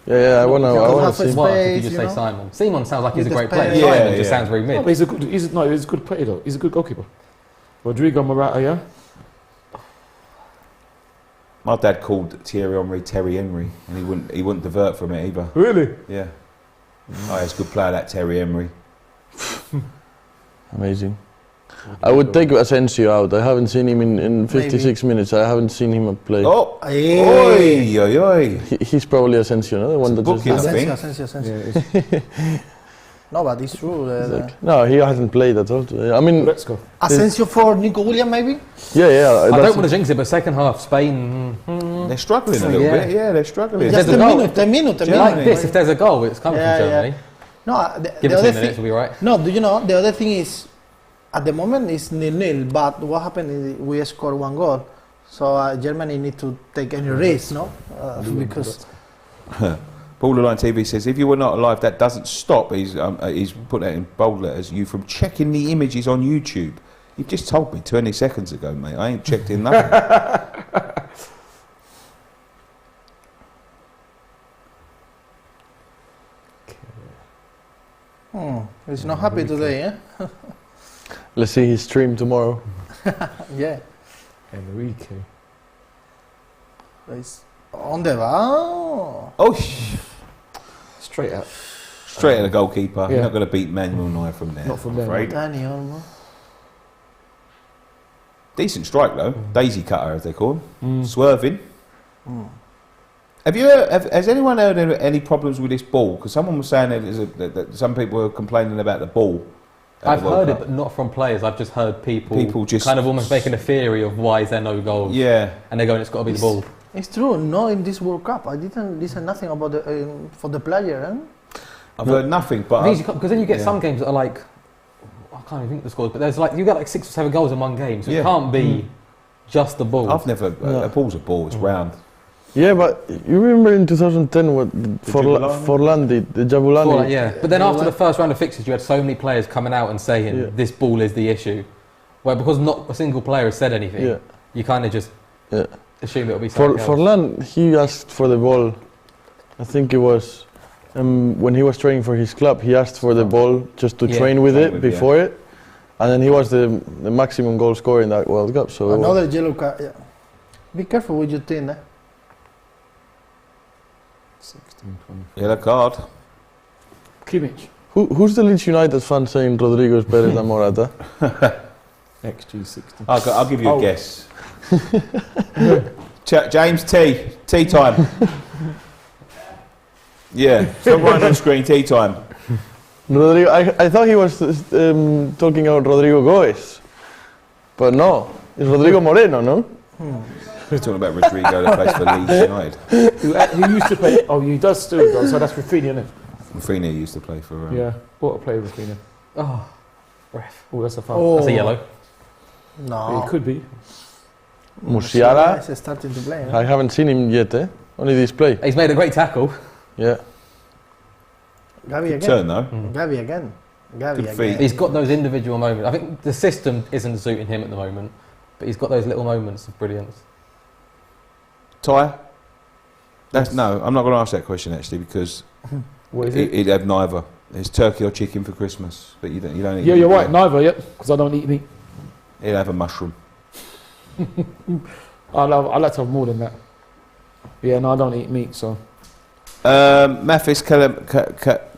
Yeah, I wanna Half see. a what did you space, just you say know? Simon? Simon sounds like he's a With the great player. space. Simon Yeah, just yeah. sounds very No, mid. but he's a good player though. He's a good goalkeeper. Rodrigo Morata, yeah. My dad called Thierry Henry Terry Henry, and he wouldn't divert from it either. Really? Yeah. Oh, he's a good player, that Terry Henry. Amazing. I would take Asensio out. I haven't seen him in 56 minutes. I haven't seen him play. Oh! Hey. Oi, oi, oi. He's probably Asensio, no? The one that just booking. left. I think. Asensio. No, but it's true. No, he hasn't played at all today. I mean, Let's go. Asensio for Nico Williams, maybe? yeah. I that's- don't want to jinx it, but second half, Spain. They're struggling a little Yeah. bit. Yeah, they're struggling. Just There's a a goal. minute, a minute. Like this, if there's a goal, it's coming Yeah, from yeah. Germany. No, Give the it other 10 minutes, we'll be right. No, do you know, the other thing is, at the moment it's 0-0, but what happened is we scored one goal. So Germany need to take any risk, no? Because Borderline TV says, if you were not alive, that doesn't stop. He's put that in bold letters. You from checking the images on YouTube. You just told me 20 seconds ago, mate. I ain't checked in nothing. he's not happy today, eh? Let's see his stream tomorrow. Yeah. Enrique. He's on the ball. Oh, Straight out. straight at the goalkeeper. Yeah. You're not going to beat Manuel Neuer from there. Not from I'm there, afraid. Danny Olmo. Decent strike though. Daisy cutter, as they call him. Mm. Swerving. Has anyone heard of any problems with this ball? Because someone was saying that some people were complaining about the ball. at I've the World heard it, Cup. but not from players. I've just heard people just kind of almost making a theory of why is there no goals. Yeah. And they're going, it's got to be the ball. It's true, no, in this World Cup. I didn't listen nothing about the for the player, eh? I've heard nothing, but Because then you get yeah. some games that are like, I can't even think the scores, but there's like, you get like 6 or 7 goals in one game, so Yeah. it can't be just the ball. I've never. A ball's a ball. It's round. Yeah, but you remember in 2010 what Jabulani? Forlandi, the Jabulani? Well, yeah, but then after the first round of fixtures, you had so many players coming out and saying this ball is the issue. Well, because not a single player has said anything, Yeah. you kind of just Yeah. assume it'll be something else. Forlan, he asked for the ball. I think it was when he was training for his club. He asked for the ball just to Yeah. train with Train it with, before it, and then he was the maximum goal scorer in that World Cup. So Another yellow card. Yeah. Be careful with your team, eh? 16, 20. Yellow card. Kimmich. who's the Leeds United fan saying Rodrigo is better than Morata? XG 60. I'll give you a Oh. guess. James tea time. Yeah, stop writing on screen. Tea time. Rodrigo, I thought he was talking about Rodrigo Goes, but no, it's Rodrigo Moreno, no? We're talking about Rodrigo that plays for Leeds United. Who used to play? Oh, he does still though. So that's Rafinha, isn't it? Rafinha used to play for. Yeah. What a player, Rafinha. Oh, ref. Oh, that's a foul. Oh. That's a yellow. No. It could be. Musiala, is starting to play. I haven't seen him yet, eh? Only this play. He's made a great tackle. Yeah. Gavi again. Turn though. Gavi again. Gavi Good again. feet. He's got those individual moments. I think the system isn't suiting him at the moment, but he's got those little moments of brilliance. Ty. That's no. I'm not going to ask that question actually because What is it? he'd have neither. It's turkey or chicken for Christmas, but you don't eat. Yeah, you're meat, right. Neither, yep. Because I don't eat meat. He'll have a mushroom. I like to have more than that. Yeah, no, I don't eat meat, so. Mathis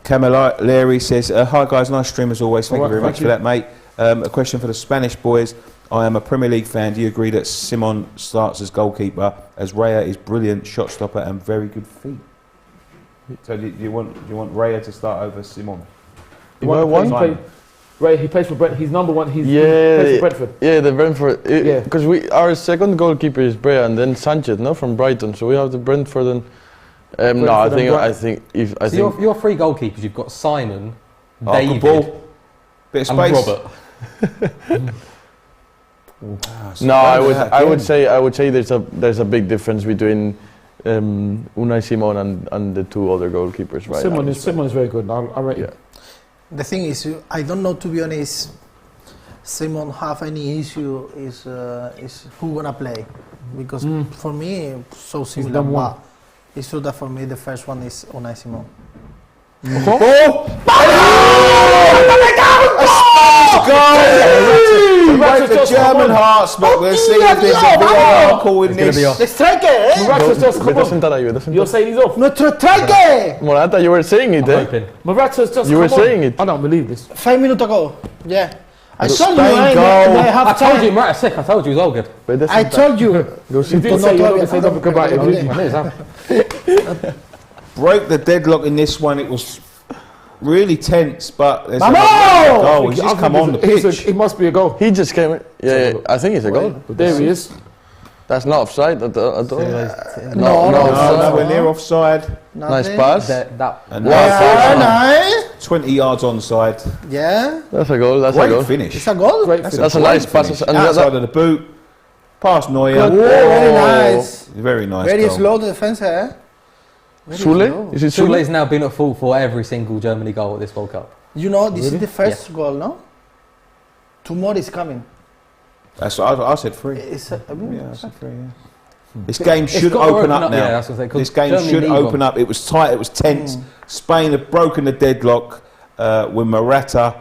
Camilleri says, hi guys, nice stream as always. Thank you very much for that, mate. A question for the Spanish boys. I am a Premier League fan. Do you agree that Simon starts as goalkeeper, as Raya is brilliant shot stopper and very good feet? So do you want Raya to start over Simon? If I want, Right, he plays for Brentford. He's number one. He plays for Brentford. Yeah, the Brentford. Yeah. Because our second goalkeeper is Brea and then Sanchez, no, from Brighton. So we have the Brentford and. No, I think your three goalkeepers. You've got Simon, David, good ball. Bit of and space. Robert. No, I would say there's a big difference between Unai Simon and the two other goalkeepers, right? Simon is very good. I rate him. The thing is, I don't know, to be honest, Simon have any issue is who gonna play, because for me so similar. But it's true that for me the first one is Unai Simon. Break the German hearts, but we'll see if there's a VAR call in this. The striker, eh? You're saying he's off. Nuestro striker. Morata, you were saying it, eh? Morata's just. You were saying it. I don't believe this. 5 minutes ago. Yeah. I told you, Spain goal. I have I told you time. Morata's sick. I told you he was all good. I told you. You did say you're not going to say nothing about it, didn't you? Broke the deadlock in this one. It was really tense, but there's a Vamos! goal. He's just come on the pitch. It must be a goal. He just came. Yeah, I think it's a goal. There he is. That's not offside at all. No, Nowhere near offside. Nice pass. And Nice. 20 yards onside. Yeah. That's a goal. That's a Great goal. finish. It's a goal. That's a nice pass. And Outside of the boot. Past Neuer. Very nice. Very nice Very goal. slow defense, eh? Very slow. Sule? Is it Sule? Sule's now been at fault for every single Germany goal at this World Cup. You know, this is the first goal, no? Two more is coming. That's what I said 3. It's I said 3, yeah. This game should got to open up now. Yeah, that's what I was saying, This game Germany should need open one. up. It was tight, it was tense. Spain have broken the deadlock with Morata.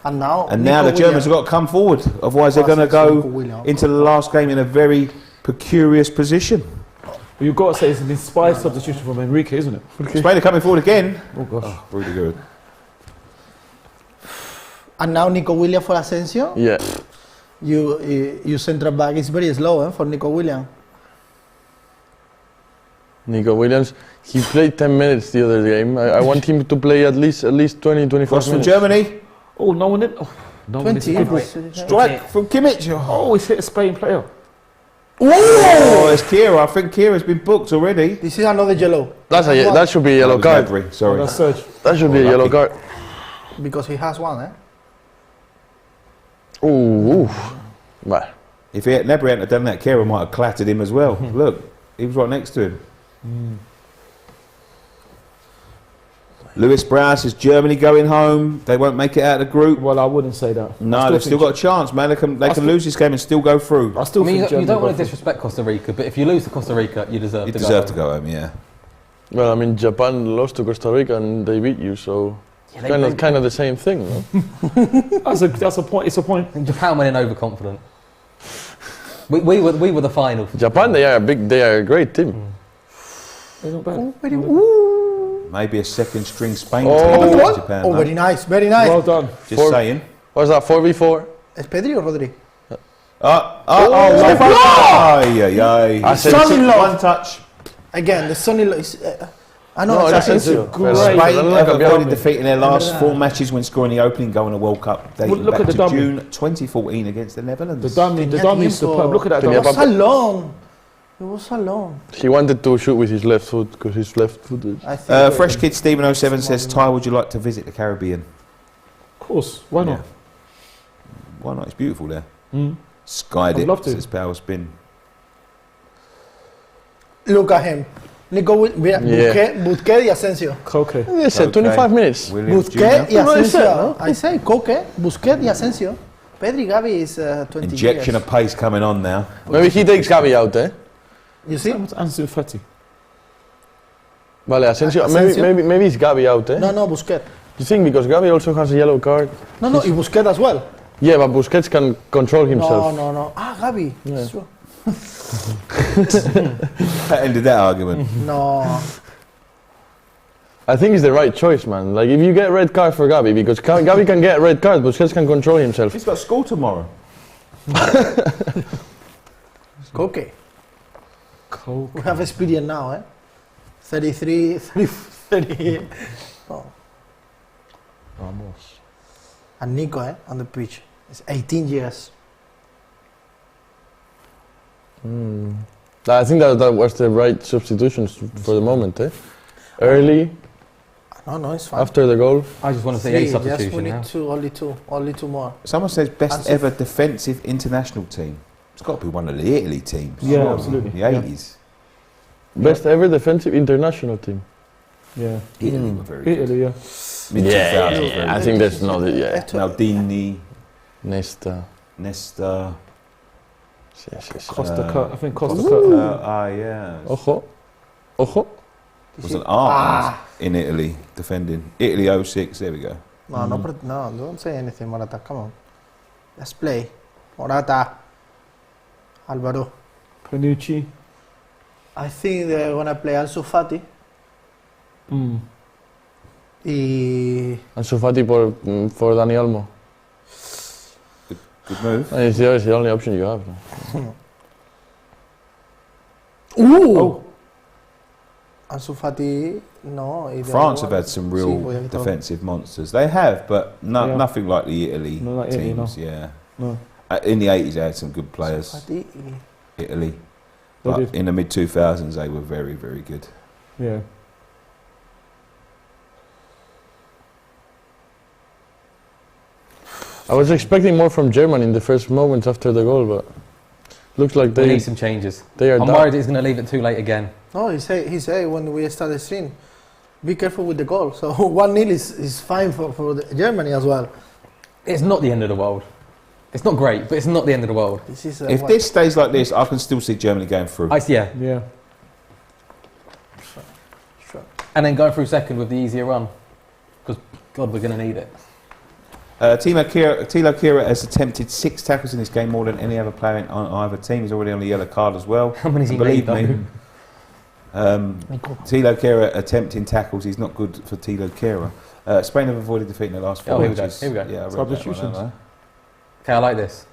And now The Germans have got to come forward. Otherwise, they're going to go into the last game in a very precarious position. You've got to say it's an inspired substitution from Enrique, isn't it? Spain are coming forward again. Oh gosh. Oh, really good. And now Nico Williams for Asensio. Yeah. You central back is very slow, for Nico Williams. Nico Williams, he played 10 minutes the other game. I want him to play at least 20, 25 Cross from minutes. Germany. Oh, no one in. Oh, no one 20. in. Strike from Kimmich. Oh, he's hit a Spain player. Oh, it's Kira. I think Kira's been booked already. This is another yellow. That should be a yellow card. Gnabry, sorry. That's Serge. That should be a yellow card. Because he has one, eh? Ooh. Well, If Gnabry hadn't done that, Kira might have clattered him as well. Look, he was right next to him. Lewis Brown says Germany going home. They won't make it out of the group. Well, I wouldn't say that. No, they've still got a chance, man. They can lose this game and still go through. I still think you Germany don't want go to disrespect Costa Rica, but if you lose to Costa Rica, you deserve You to deserve go to go home, yeah. well, I mean, Japan lost to Costa Rica and they beat you, so kind of the same thing, no? That's a point. It's a point. And Japan went in overconfident. We were the final. Japan, they are a great team. They're not bad. Maybe a second string Spain Oh. team What? against Japan. Oh, no? very nice, very nice. Well done. Just saying. What's that, 4v4? Es Pedri or Rodri? I said Son-in-law. one touch. Again, the son-in-law is... I know No, it's that's Asensio. Asensio. Spain Great. have avoided defeating their last 4 matches when scoring the opening goal in a World Cup. They Well, look back at the to dummy. June 2014 against the Netherlands. The dummy is superb. Look at that It dummy. was alone. It was alone. He wanted to shoot with his left foot because he's left-footed. I think. Fresh Kid Stephen 07 says, Ty, would you like to visit the Caribbean? Of course. Why not? Yeah. Why not? It's beautiful there. Mm. Sky I'd dip, love to. says Power Spin. Look at him. Nico, Busquets y Asensio. Okay. They said 25 minutes. Williams Busquets Jr. y Asensio. I say Coque, Busquets y Asensio. Pedri Gavi is 20 Injection years. of pace coming on now. Maybe he takes Gavi out, eh? You see? Ansu Fati. Vale, Asensio. Asensio? Maybe it's Gavi out, eh? No, Busquets. You think because Gavi also has a yellow card? No, y Busquets as well. Yeah, but Busquets can control himself. No. Ah, Gavi. Yeah. That's true. That ended that argument. No. I think it's the right choice, man. Like, if you get red card for Gavi, because Gavi can get red card, Busquets can control himself. He's got school tomorrow. Coque. We have experience now, eh? 33, 30. Oh. Ramos. And Nico on the pitch. It's 18 years. I think that was the right substitutions for the moment. Early, No, it's fine. after the goal. I just want to see a substitution we need now. only two more. Someone says best Ansu- ever defensive international team. It's got to be one of the Italy teams. Yeah, absolutely. The Yeah. 80s. Best ever defensive international team. Yeah. Italy were very good. Italy, yeah. Mid-2000s were very I good. think there's no. Yeah. Maldini, Nesta. Nesta. Costa Cut. I think Costa Cut. Yeah. Ojo. Ojo. Was an art in Italy defending. Italy 06, there we go. No, don't say anything, Morata. Come on. Let's play. Morata. Alvaro. Panucci. I think they're going to play Ansu Fati. Ansu Fati for Dani Olmo. Good move. It's the only option you have. Ooh! Ansu Fati, no. France have had some real defensive monsters. They have, but nothing like the Italy No, like teams. Italy, Yeah. No. In the 80s, they had some good players. Fati. Italy. They But did. in the mid 2000s, they were very, very good. Yeah. I was expecting more from Germany in the first moments after the goal, but looks like We they need some changes. they are I'm done. worried he's going to leave it too late again. No, he said when we started the scene, be careful with the goal. So 1-0 is fine for Germany as well. It's not the end of the world. It's not great, but it's not the end of the world. This is If this stays like this, I can still see Germany going through. Yeah. Yeah. And then going through second with the easier run. Because, God, we're going to need it. Tilo Kehrer has attempted 6 tackles in this game, more than any other player on either team. He's already on the yellow card as well. How many has he Believe made, me. Tilo Kehrer attempting tackles. He's not good for Tilo Kehrer. Spain have avoided defeat in the last 4 here we go, matches. here we go. Yeah, I read that Substitutions. one, Okay, I like this.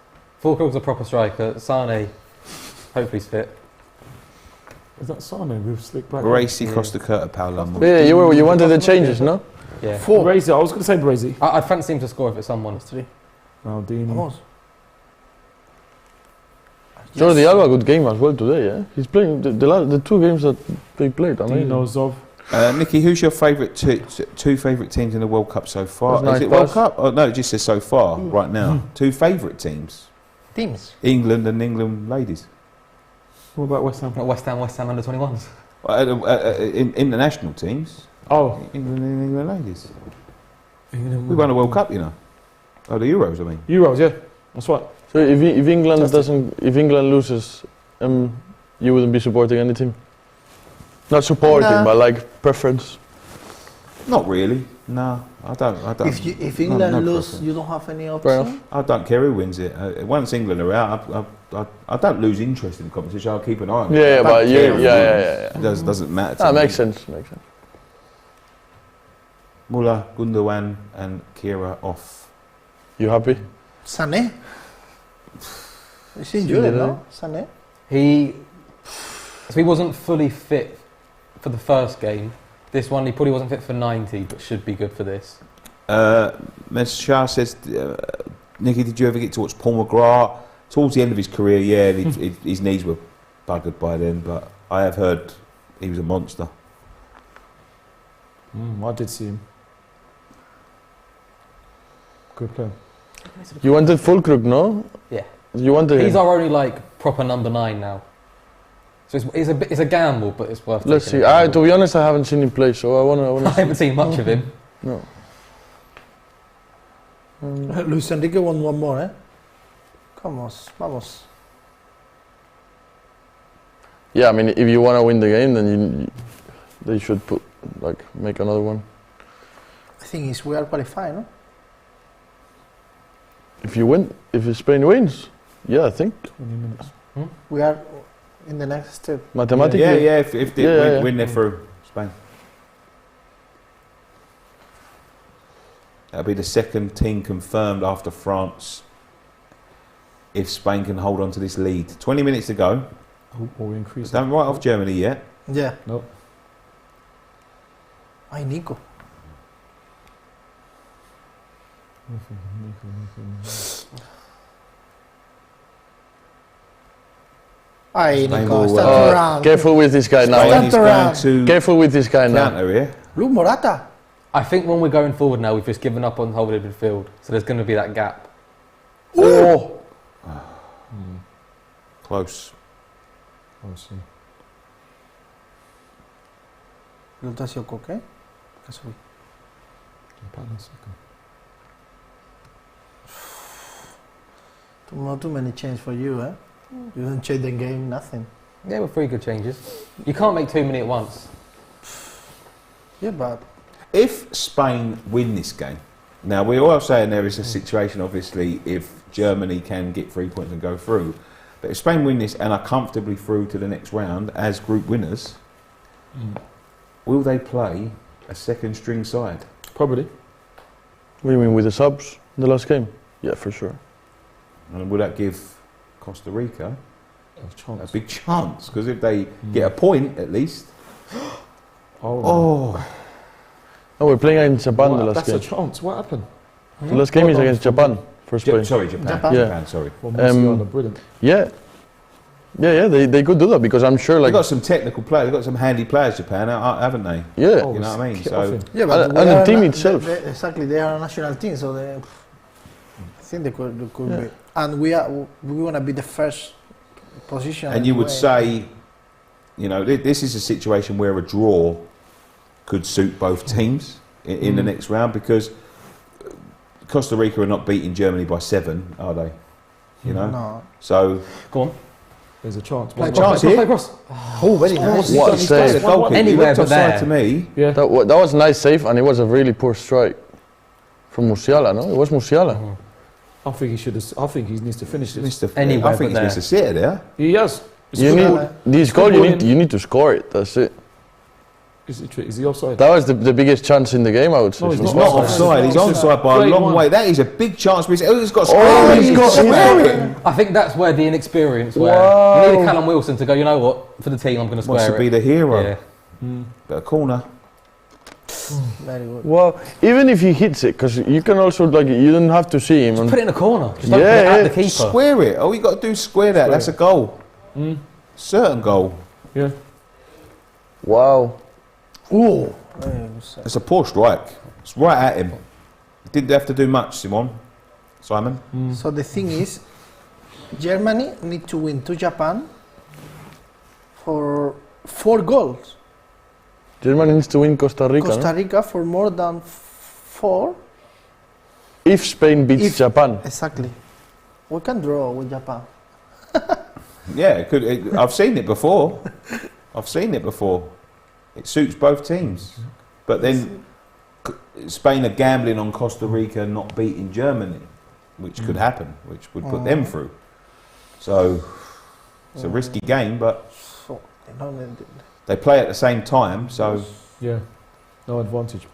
Fulkrug's a proper striker. Sane, hopefully he's fit. Is that Sane with slick back? Gracie, Costa Curta, Paolo. Yeah, you wanted the changes, no? Yeah. Brazy. I was going to say Brazy. I'd fancy him to score if it's someone. 3. Maldini. Vamos. Jordi Alba, good game as well today. Yeah, he's playing the 2 games that they played. Amazing. Dino Zov. Nicky, who's your favourite two favourite teams in the World Cup so far? That's Is it nice World pass. Cup? Oh, no, it just says so far, right now. 2 favourite teams. Teams. England and England ladies. What about West Ham? Not West Ham under 21s. International teams. Oh. England and England ladies. We won a World Cup, you know. Oh, the Euros, I mean. Euros, yeah. That's right. So if England loses, you wouldn't be supporting any team. Not supporting, Nah. but like preference. Not really. No, I don't. If England no lose, preference. you don't have any Fair option. I don't care who wins it. Once England are out, I don't lose interest in the competition. I'll keep an eye on it. Yeah, I don't but care who yeah. wins. It doesn't matter. To That me. makes sense. Muller, Gundogan, and Kehrer off. You happy? Sané. He's injured, no? Sané. So he wasn't fully fit for the first game. This one, he probably wasn't fit for 90, but should be good for this. Ms. Shah says, Nicky, did you ever get to watch Paul McGrath? Towards the end of his career, yeah, his knees were buggered by then, but I have heard he was a monster. I did see him. Good player. You wanted Fulkrug, no? Yeah. You wanted He's him. our only proper number 9 now. So it's a gamble, but it's worth. Let's see. taking a gamble. To be honest, I haven't seen him play, so I wanna I haven't seen much of him. No. Luis Enrique won one more, eh? Vamos. Yeah, I mean, if you wanna win the game, then they should make another one. I think we are qualified, no? If Spain wins, yeah, I think 20 minutes. We are in the next step. mathematically. Yeah, if they win, they're through Spain. That'll be the second team confirmed after France. If Spain can hold on to this lead. 20 minutes to go. Or we increase. Don't write off Germany yet. Yeah. No. Ay, Nico. Ay, Spain Nico, will, stand around. Careful with this guy now. Spain is going to Careful with this guy now. counter here. Look, Morata. I think when we're going forward now, we've just given up on holding midfield. So there's going to be that gap. Oh, Close. Lo coque? Casual. Not too many changes for you, eh? You don't change the game, nothing. Yeah, with 3 good changes. You can't make too many at once. Yeah, but If Spain win this game, now we're all saying there is a situation, obviously, if Germany can get 3 points and go through. But if Spain win this and are comfortably through to the next round as group winners, will they play a second string side? Probably. what do you mean with the subs in the last game? Yeah, for sure. And will that give Costa Rica a Chance. big chance? Because if they get a point at least. Oh, we're playing against Japan the last That's game. a chance. What happened? The last game is against Japan for Spain. Sorry, Japan. Japan. Yeah. Japan, sorry. Well, Musiala, brilliant. Yeah. They could do that because I'm sure They've like got some technical players, they've got some handy players, Japan, haven't they? yeah. Oh, You know what I mean? get So off him. yeah, but And we the are team not- itself. exactly, they are a national team, so they, I think they could be. And we want to be the first position. and you would anyway. say, you know, this is a situation where a draw could suit both teams in the next round because Costa Rica are not beating Germany by 7, are they? You know? No. So Go on. There's a chance. Play chance here. Play cross. Oh, very nice. What a he's got the save. goalkeeper. He Anywhere looked but offside there. to me. Yeah. That was a nice save and it was a really poor strike from Musiala, no? It was Musiala. I think he should have. I think he needs to finish this. Anywhere I think but he's missed a sitter there. He has. It's You good need ball. this goal. You need to score it. That's it. Is he offside? That was the biggest chance in the game, I would say. No, he's He's not not offside. He's onside by a Great long one. way. That is a big chance. He's got Oh, he's got- square it. I think that's where the inexperience, where Wow. you need a Callum Wilson to go, you know what, for the team I'm going to Wants square to be it. the hero. Yeah. But a corner. Very good. Well, even if he hits it, because you can also like you don't have to see him. Put it in a corner. Just don't put Yeah, it at yeah. the keeper. Square it. All you got to do is square that. That's a goal. Certain goal. Yeah. Wow. Very good. It's a poor strike. It's right at him. Didn't have to do much, Simon. So the thing is, Germany need to win to Japan for 4 goals. Germany needs to win Costa Rica. Costa No? Rica for more than 4. If Spain beats If- Japan. Exactly. We can draw with Japan. Yeah, I've seen it before. It suits both teams. But then Spain are gambling on Costa Rica not beating Germany, which could happen, which would put them through. So it's a risky game, but So, you know, they play at the same time. So Yeah. No advantage.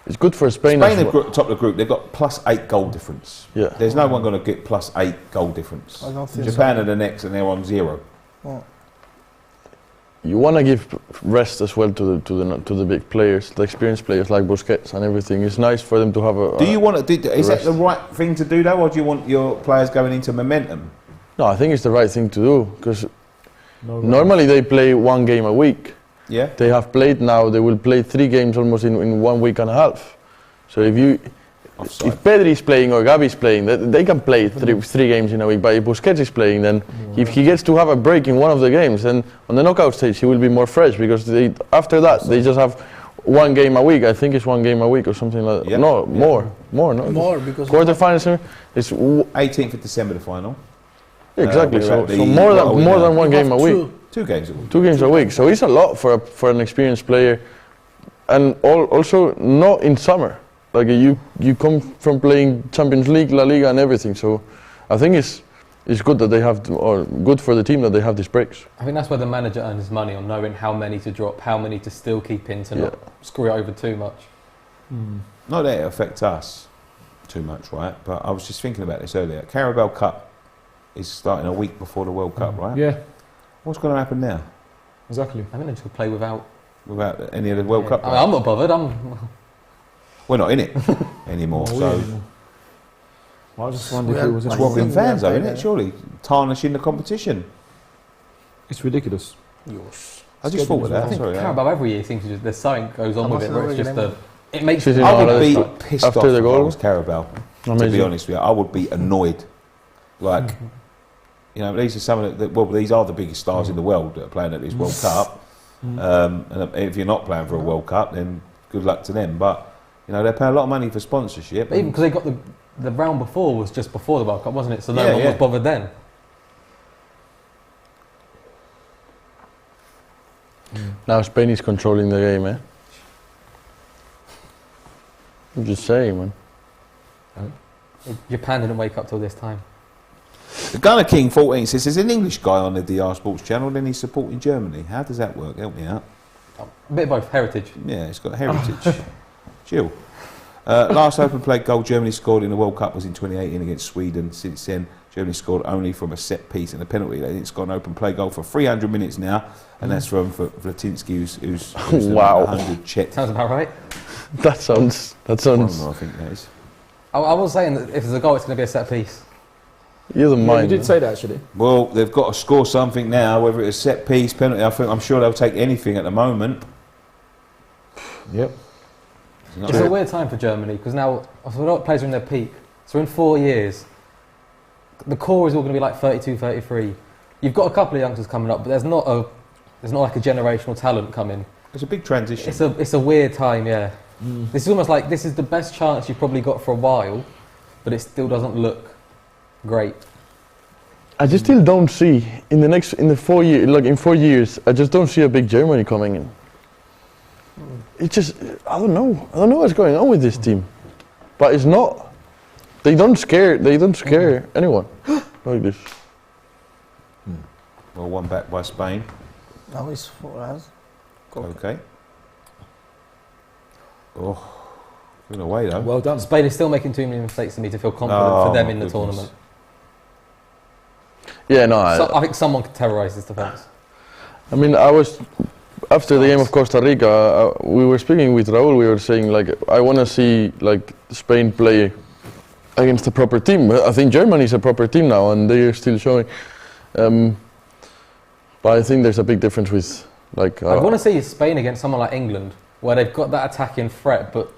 It's good for Spain. Spain as are well. top of the group. They've got +8 goal difference. Yeah. There's no one going to get +8 goal difference. I don't think Japan are the next, and they're on 0. You want to give rest as well to the big players, the experienced players like Busquets and everything. It's nice for them to have a. Do you want to? Is that rest. the right thing to do, though, or do you want your players going into momentum? No, I think it's the right thing to do because No. normally they play 1 game a week. Yeah. They have played now. They will play 3 games almost in 1 week and a half. So Offside. if Pedri is playing or Gavi is playing, they can play three games in a week. But if Busquets is playing, then if he gets to have a break in one of the games, then on the knockout stage he will be more fresh because after that they just have 1 game a week. I think it's 1 game a week or something like that. Yeah. No, more, no. more because Quarterfinals. It's 18th of December, the final. exactly. we're So at the- more what are we than now? 1 game a week. 2 games a week. 2 games a week. So it's a lot for an experienced player, and also not in summer. Like you come from playing Champions League, La Liga, and everything. So I think it's good that they have, or good for the team that they have these breaks. I think that's where the manager earns his money, on knowing how many to drop, how many to still keep in to not screw it over too much. Not that it affects us too much, right? But I was just thinking about this earlier. Carabao Cup is starting a week before the World Cup, right? Yeah. What's going to happen now Exactly. I think they just could play without. without any of the World Cup? I mean, I'm not bothered. We're not in it anymore. So Well, I just wonder if it was it's just robbing fans, though, isn't it? Surely tarnishing the competition. It's ridiculous. I just thought of I that. think Sorry. Carabao every year seems to just, there's something goes on with it where it's just it makes She's in I all would that be stuff. pissed After off the if I goal? was Carabao. To Amazing. be honest with you, I would be annoyed. Like, you know, these are some of these are the biggest stars in the world that are playing at this World Cup. And if you're not playing for a World Cup, then good luck to them. But you know, they're paying a lot of money for sponsorship. But even because they got the round before was just before the World Cup, wasn't it? So no one was bothered then. Now Spain is controlling the game, eh? I'm just saying, man. Japan didn't wake up till this time. The Gunner King 14 says there's an English guy on the DR Sports channel, then he's supporting Germany. How does that work? Help me out. A bit of both, heritage. Yeah, it's got heritage. Chill. Last open play goal Germany scored in the World Cup was in 2018 against Sweden. Since then, Germany scored only from a set piece and a penalty. They didn't score an open play goal for 300 minutes now, and that's from Vlatinski, who's Wow. 100 checked. Sounds about right. That sounds. I think that is. I was saying that if there's a goal, it's going to be a set piece. You're the Yeah, mind. you did say that actually. Well, they've got to score something now, whether it's a set piece, penalty. I'm sure they'll take anything at the moment. Yep. It's a weird time for Germany because now a lot of players are in their peak. So in 4 years, the core is all going to be like 32, 33. You've got a couple of youngsters coming up, but there's not like a generational talent coming. It's a big transition. It's a weird time, yeah. This is almost like this is the best chance you've probably got for a while, but it still doesn't look great. I just still don't see in the 4 years, like in 4 years, I just don't see a big Germany coming in. It just, I don't know what's going on with this team, but it's not. They don't scare anyone like this. Well, one back by Spain. Now it's for us. Okay. Oh, in a way though. Well done. Spain is still making too many mistakes for me to feel confident for them in the goodness. tournament. Yeah, no, I think someone could terrorise this defence. I mean, after the game of Costa Rica, we were speaking with Raul. We were saying like, I want to see like Spain play against a proper team. I think Germany is a proper team now, and they are still showing. But I think there's a big difference with like. I want to see Spain against someone like England, where they've got that attacking threat, but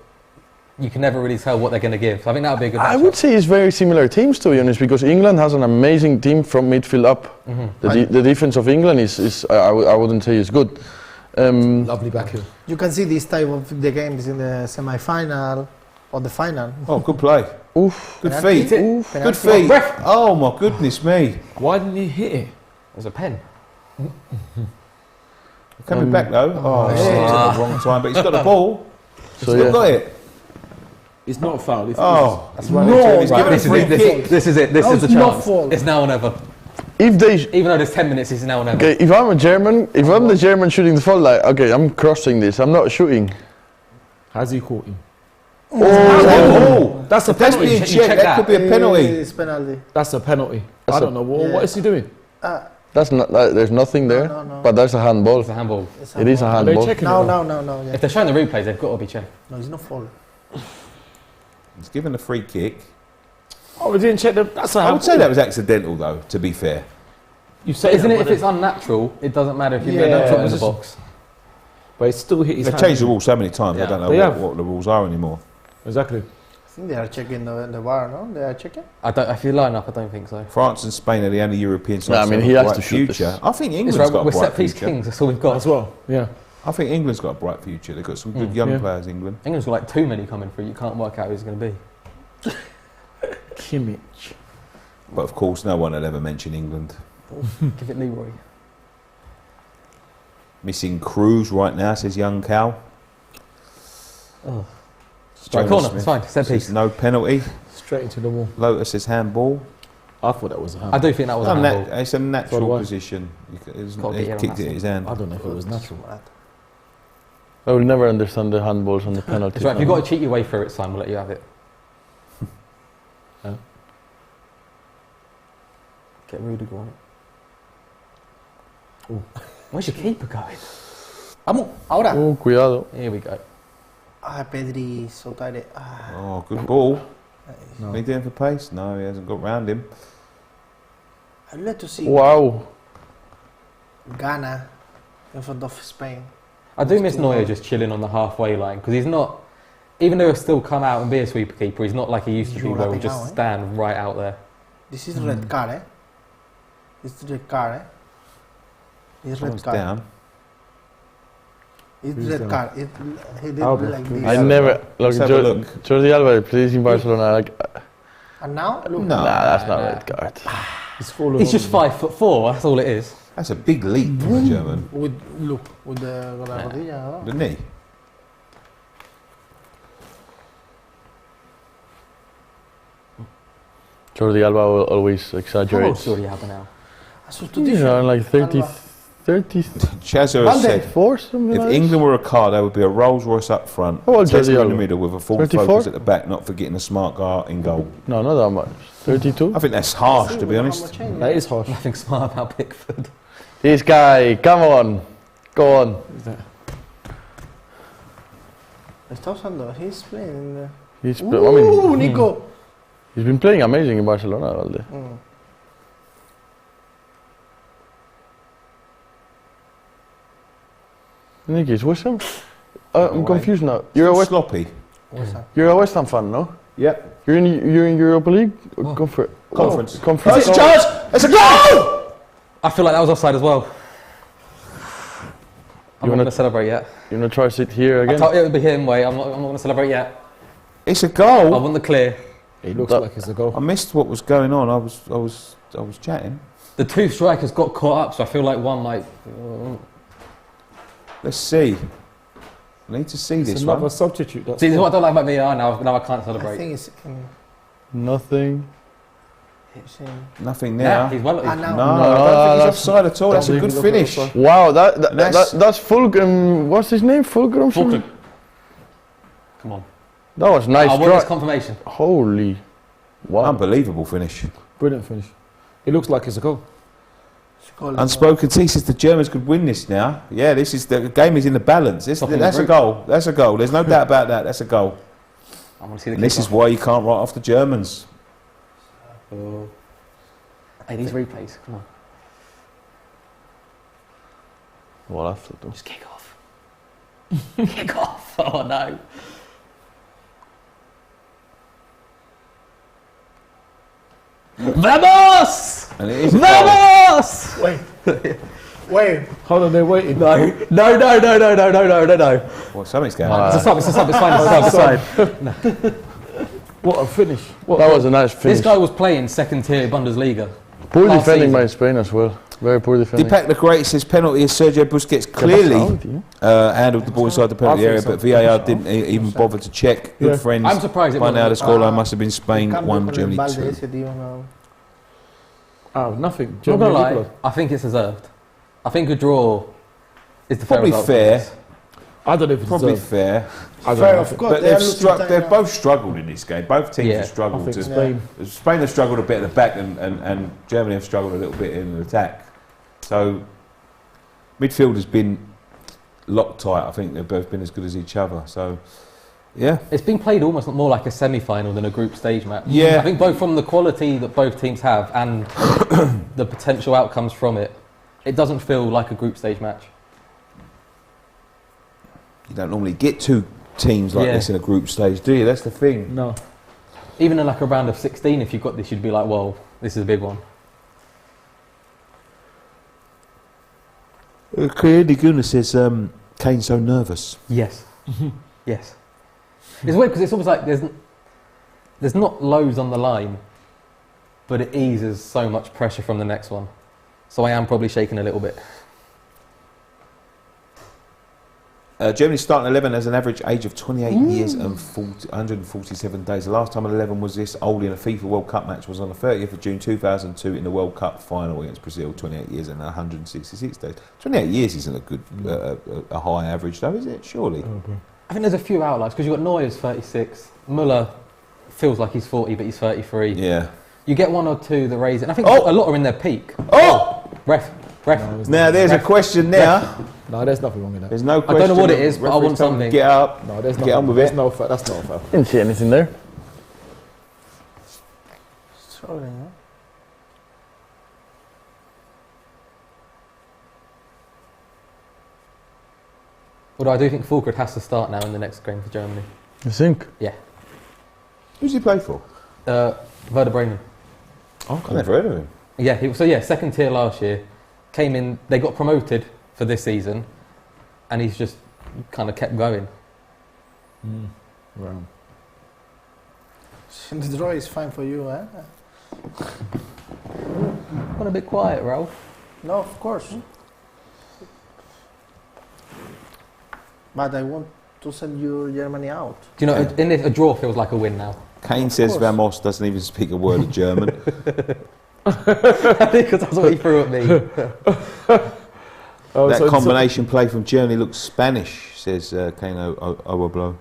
you can never really tell what they're going to give. So I think that would be a good matchup. I would say it's very similar teams, to be honest, because England has an amazing team from midfield up. The defense of England is I wouldn't say is good. Lovely back here. You can see this type of the games in the semi-final or the final. Oh, good play. Oof. Good Penalty. feet. Oof. Good Penalty. feet. Oh my goodness me. Why didn't he hit it? There's a pen. Coming back though. Oh, it's at the wrong time, but he's got the ball. He's So still yeah. got it. It's not a foul. It's Oh, that's right. right. He's Right, given a this, free is, kick. this is it. This That is the was not chance. fault. It's now or never. If they, Even though there's 10 minutes, it's now or never. okay, if I'm a German, if I'm the German shooting the foul, like, okay, I'm crossing this. I'm not shooting. Has he caught him? Oh, That's a that's penalty. being check checked. That could be a penalty. It's penalty. That's a penalty. That's I don't know. Yeah. What is he doing? That's not. There's nothing there. No. But there's a handball. It's a handball. It is a Are they handball. checking No, it? no. Yeah. If they're showing the replays, they've got to be checked. No, it's not fault. He's given a free kick. Oh, we didn't check the. That's a I would handball. say that was accidental though, to be fair. You say Isn't that, it? If but it's unnatural, it doesn't matter if you Yeah, don't put it in it's the just- box. But it still hit his They've hand. changed the rules so many times, I Yeah. don't They know have. what the rules are anymore. Exactly. I think they are checking the VAR, no? They are checking? If you line up, I don't think so. France and Spain are the only European sides No, I mean, that he have a has bright to shoot this. future. I think It's England's right, got we're a bright set piece future. kings. That's all we've got. As well. Yeah. I think England's got a bright future. They've got some good young Yeah. players, England. England's got like too many coming through. You can't work out who's going to be. Kimmich. But of course, no one will ever mention England. Give it Leroy. Missing Cruz right now, says young Cal. Oh. Jonas Right, corner. Smith It's fine. Set says piece. no penalty. Straight into the wall. Lotus says handball. I thought that was a I handball. do think that was a handball. It's a So natural do I. position. Gotta He get kicked on it that in his hand. I don't know if it was natural. I will never understand the handballs and the penalties. It's right. If you've got to cheat your way through it, Simon, we'll let you have it. Huh? Get Rudiger on it. Ooh. Where's your keeper going? Vamos, ahora. Oh, cuidado. Here we go. Pedri, so tired. Oh, good ball. No. He doing for pace? No, he hasn't got round him. I'd like to see Wow. Ghana in front of Spain. I do miss Neuer just chilling on the halfway line because he's not, even though he'll still come out and be a sweeper keeper, he's not like he used to be where he'll just stand right out there. This is red card, eh? It's red card, eh? It's red Someone's card. down. It's red card. He did like this. I never look. Let's have a look. Jordi Alba plays in Barcelona. Like, And now, look. No. nah, that's not red card. He's just 5'4", that's all it is. That's a big leap for a German. With the rodilla, no? The knee. Jordi Alba will always How exaggerate. old's Jordi Alba now? You know, like 30, 30, Chazzo has said, 34, something if like England were a car, there would be a Rolls Royce up front, How old Tesco Jordi in the Alba? middle with a full 34? focus at the back, not forgetting a smart car in goal. No, not that much. 32? I think that's harsh, to be honest. That is harsh. Nothing smart about Pickford. This guy, come on. Go on. Está usando. He's playing. He's, I mean, Nico. he's been playing amazing in Barcelona, Valde. Nicky, is West Ham? I'm confused now. You're a West, sloppy. you're a West Ham fan, no? Yep. You're in Europa League? Conference. Conference. It's a charge! It's a goal! I feel like that was offside as well. I'm not going to celebrate yet. You want to try to sit here again? I thought it would be him, wait, I'm not going to celebrate yet. It's a I goal. want the clear. It looks like it's a goal. I missed what was going on. I was chatting. The two strikers got caught up, so I feel like one might... Let's see. I need to see It's this another one. substitute. That's See, this is what I don't like about VAR now I can't I celebrate. think it's. Nothing. It's Nothing Yeah, now. he's well. No, and now. I don't think he's offside at all. That's a good finish. Wow, That's- that's Fulgrim. What's his name? Fulgrim? Fulgrim. Come on. That was nice. I want this Try. confirmation. Holy. Wow. Unbelievable finish. brilliant finish. It looks like it's a goal. Unspoken T says the Germans could win this now. Yeah, this is the game is in the balance. That's a goal. That's a goal. There's no doubt about that. That's a goal. I want to see the And this is why you can't write off the Germans. Hey, these replays, come on. Well, that's it. Just kick off. Kick off. Oh no. Vamos! And it is a Vamos! Wait. Hold on, they're waiting. No. Well, something's going on. It's a sub, it's fine, it's fine. What a finish. That was a nice finish. This guy was playing second tier Bundesliga. Poor last defending season. by Spain as well. Very poor defending. Deepak the Great says penalty as Sergio Busquets clearly handled the ball inside the penalty area, but VAR didn't even bother to check. Good friends. I'm surprised it By now the wasn't. scoreline must have been Spain 1, Germany 2. Oh, nothing. Not Germany gonna lie, equalised. I think it's deserved. I think a draw is the Probably result. fair. I don't know if it's Probably deserved. fair. I don't Fair, know. of course. But they've both struggled in this game. Both teams Yeah. have I struggled. think To, Spain. Spain have struggled a bit at the back, and Germany have struggled a little bit in the attack. So midfield has been Loctite. I think they've both been as good as each other. So yeah, It's been played almost more like a semi-final than a group stage match. Yeah. I think both from the quality that both teams have and the potential outcomes from it, it doesn't feel like a group stage match. you don't normally get two teams like Yeah. this in a group stage, do you? That's the thing. No. Even in like a round of 16, if you've got this, you'd be like, well, this is a big one. Andy Guna says Kane's so nervous. Yes. Yes. It's weird because it's almost like there's not loads on the line, but it eases so much pressure from the next one. So I am probably shaking a little bit. Germany's starting 11 has an average age of 28 years and 147 days. The last time an 11 was this old in a FIFA World Cup match was on the 30th of June 2002 in the World Cup final against Brazil. 28 years and 166 days. 28 years isn't a good, a high average though, is it? Surely. I think there's a few outliers because you've got Neuer's 36, Müller feels like he's 40 but he's 33. Yeah. You get one or two that raise it. And I think Oh! a lot are in their peak. Oh! Ref. Now there's a question there. No, there's nothing wrong with that. There's no I question. don't know what it is, but I want Referees tell them something. Get up. No, there's Get on with it. No, that's not a foul. Didn't see anything there. Struggling, huh? Although I do think Fulkert has to start now in the next game for Germany. You think? Yeah. Who's he play for? Werder Bremen. I've never heard of him. Yeah, second tier last year. Came in, they got promoted for this season, and he's just kind of kept going. Wow. The draw is fine for you, eh? Got a bit quiet, Raul. No, of course. But I want to send you Germany out. Do you know, in this, a draw feels like a win now. Kane says Ramos doesn't even speak a word of German. Because that's what he threw at me. That combination play from Germany looks Spanish, says Kane Overblow.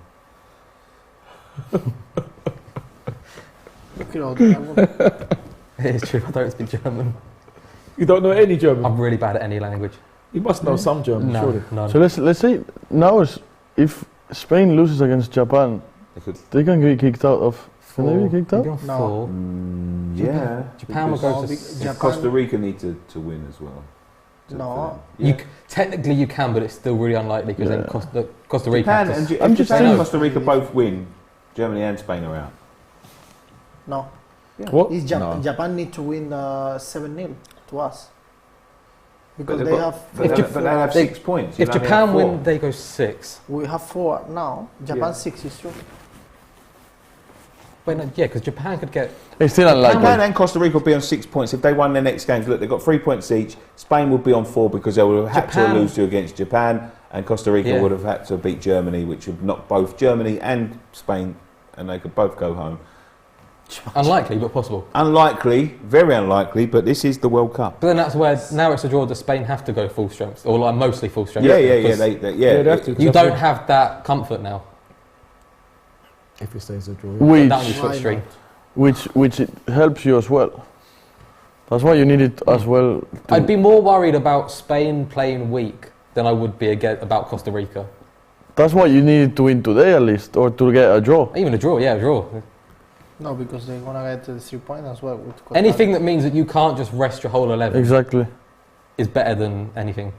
Look at all that. It is true, I don't speak German. You don't know any German? I'm really bad at any language. You must know some German, surely. No. So let's see. Now, if Spain loses against Japan, they can get kicked out of. Can they be kicked out? No. Yeah. Japan will go to. Costa Rica need to win as well. No. Technically you can, but it's still really unlikely because then Costa Rica. Japan has to- and Japan and Costa Rica both win, Germany and Spain are out. No. What? It's No. Japan need to win 7-0 to us. Because But they have. they have 6 points. If You'll only Japan have 4. win, they go 6. We have 4 now. Japan 6 is true. Wait, no, yeah, because Japan could get. It's still unlikely. Japan and Costa Rica will be on 6 points. If they won their next games, look, they've got 3 points each. Spain would be on 4 because they would have had to lose to against Japan, and Costa Rica would have had to beat Germany, which would knock both Germany and Spain, and they could both go home. Unlikely, but possible. Unlikely, very unlikely, but this is the World Cup. But then that's where now it's a draw. Does Spain have to go full strength, or like mostly full strength? Yeah. They have to. You don't have that comfort now. If it stays a draw. Down your Twitch stream. Which it helps you as well. That's why you need it as well. I'd be more worried about Spain playing weak than I would be about Costa Rica. That's why you need to win today at least, or to get a draw. Even a draw, yeah, a draw. No, because they're gonna get the 3 points as well. With Costa Anything Rica. that means that you can't just rest your whole 11 Exactly. is better than anything.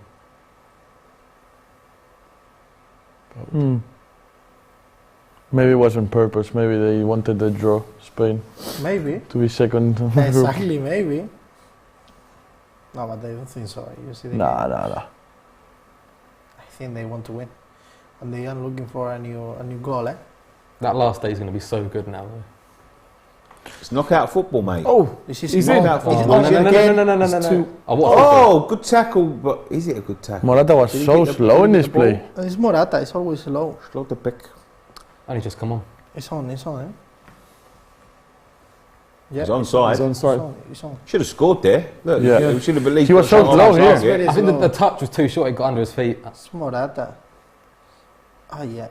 Maybe it was on purpose. Maybe they wanted the draw, Spain, Maybe. to be second. Exactly, maybe. No, but I don't think so. You see, Nah. I think they want to win, and they are looking for a new goal. That last day is going to be so good now. Though. It's knockout football, mate. Oh, This is he's more- in. Knockout Oh, football. no. Good tackle, but is it a good tackle? Morata was so slow in this play. It's Morata. It's always slow. Schlotterbeck. Only just come on. It's on. Eh? Yeah, He's onside. He's onside. It's on. Should have scored there. Look, Yeah. we should have at least. He was got so some slow on here. target. Very I think slow. the touch was too short. It got under his feet. It's Morata. Oh yeah.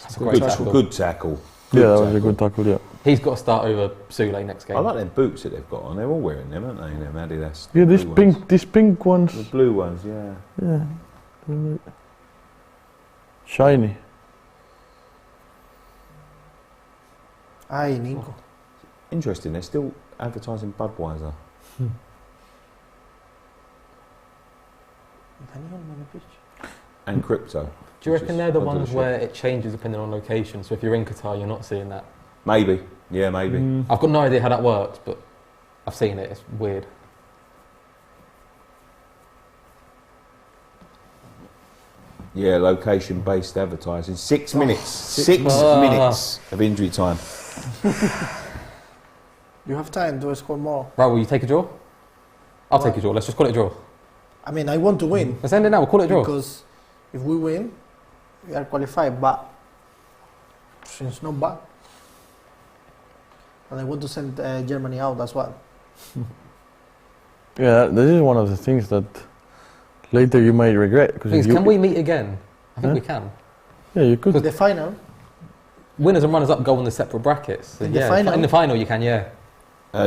That's a great tackle. Good tackle. Yeah, that was a good tackle. Yeah. He's got to start over Sule next game. I like them boots that they've got on. They're all wearing them, aren't they? Them Adidas. Yeah, these blue ones. these pink ones. The blue ones, yeah. Yeah. Shiny. Aye, Nico. Interesting. They're still advertising Budweiser and crypto. Do you which reckon is they're the onto ones shop. where it changes depending on location? So if you're in Qatar, you're not seeing that. Maybe. Yeah, maybe. I've got no idea how that works, but I've seen it. It's weird. Yeah, location-based advertising. 6 minutes. 6 minutes of injury time. You have time to score more. Right, will you take a draw? I'll take a draw. Let's just call it a draw. I mean, I want to win Let's end it now. We'll call it a draw. because if we win, we are qualified. But it's not bad, and I want to send Germany out as well. Yeah, this is one of the things that later you might regret. Because Please, can we meet again? I think Huh? we can. Yeah, you could. The final. Winners and runners up go in the separate brackets. So In the yeah, final? in the final you can, yeah.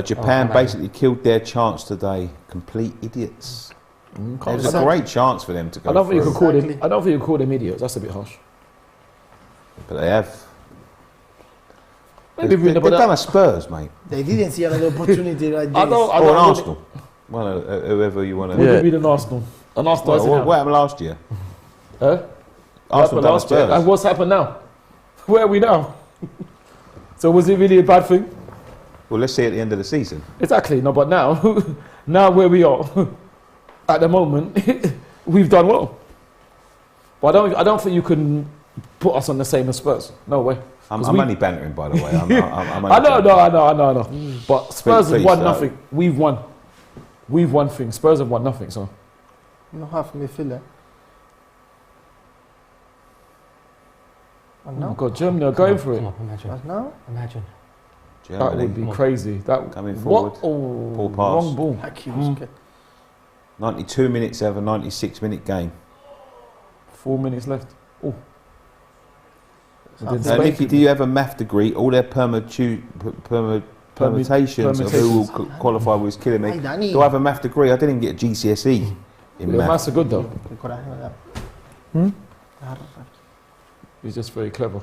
Japan Oh, basically killed their chance today. Complete idiots. There's a great chance for them to go. I don't think you through. could call them. I don't think you could call them idiots. That's a bit harsh. But they have. Maybe They've done a Spurs, mate. They didn't see another opportunity like this. I don't. Or an Arsenal. Well, whoever you want to. Would it be an Arsenal? An Arsenal. What happened last year? Huh? Arsenal done a last year. Spurs. And what's happened now? Where are we now? So was it really a bad thing? Well, let's see at the end of the season. Exactly. No, but now, now where we are, at the moment, we've done well. But I don't think you can put us on the same as Spurs. No way. I'm only bantering, by the way. I know. But Spurs have won nothing. We've won. We've won things. Spurs have won nothing. So. You don't have midfielder. Oh my God, Germany are going for it. Come on, imagine. No? Imagine. That would be crazy. That coming forward. Oh, Ball pass. wrong ball. 92 minutes out of a 96-minute game. 4 minutes left. Oh. Nicky, do you have a math degree? All their permutations of who will qualify was killing me. Hey, Do I have a math degree? I didn't even get a GCSE in math. Maths are good though. He's just very clever.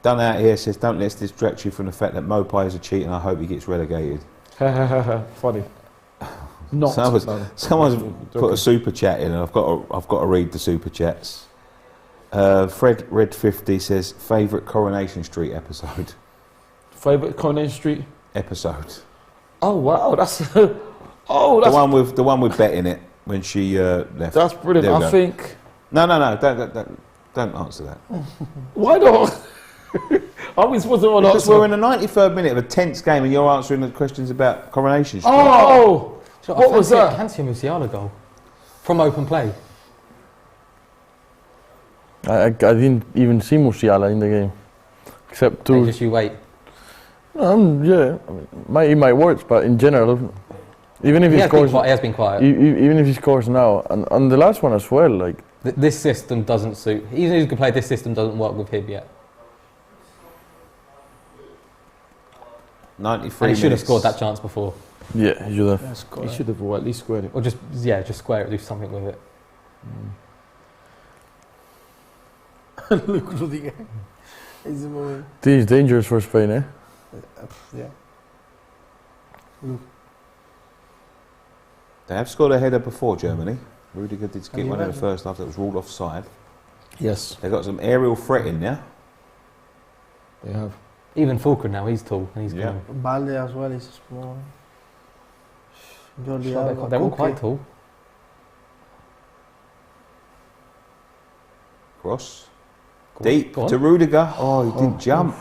Done out here says, don't let this distract you from the fact that Mopai is a cheat and I hope he gets relegated. Funny. Not. Someone's put a super chat in and I've got to read the super chats. Fred Red 50 says, favourite Coronation Street episode. Favourite Coronation Street episode. Oh wow, that's the one with Bet in it when she left. That's brilliant. I think. No, don't answer that. Why not? Are we supposed to answer? Because we're in the 93rd minute of a tense game and you're answering the questions about Coronation Street. Oh, what was that? Cancio Musiala goal from open play. I didn't even see Musiala in the game, except to. Just you wait. Yeah, I mean, he might work, but in general, even if he scores, he has been quiet. Even if he scores now, and on the last one as well, like this system doesn't suit. Even if he can play, this system doesn't work with him yet. 93 and he should have scored that chance before. Yeah, he should have. He should have at least squared it. Or just square it, do something with it. Look, Rudiger. He's moving. This is dangerous for Spain, eh? Yeah. They have scored a header before Germany. Rudiger did get one in the first half that was ruled offside. Yes. They've got some aerial threat in there. They have. Even Fulcrum now, he's tall and he's gone. Balde as well is small. They're all quite tall. Cross. Deep to Rudiger. Oh, he didn't jump.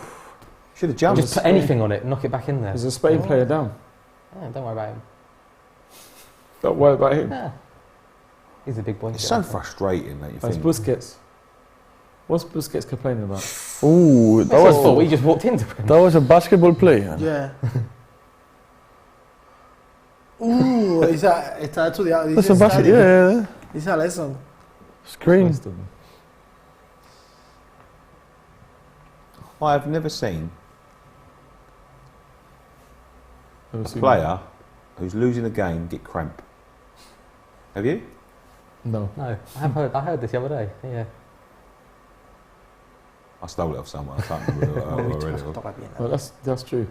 Should have jumped. Just put anything on it, knock it back in there. There's a Spain player down. Yeah, don't worry about him. Don't worry about him. Yeah. He's a big boy. It's so frustrating that you That's think. Busquets. What's Busquets complaining about? Ooh, that was fault. He just walked into him. That was a basketball play. Yeah. Ooh, está estudiado. That's a basket. Yeah. It's a lesson. Screen. I've never seen a player who's losing a game get cramp. Have you? No. No, I heard this the other day. Yeah. I stole it off someone. I can't remember who I read it off. Well, that's true.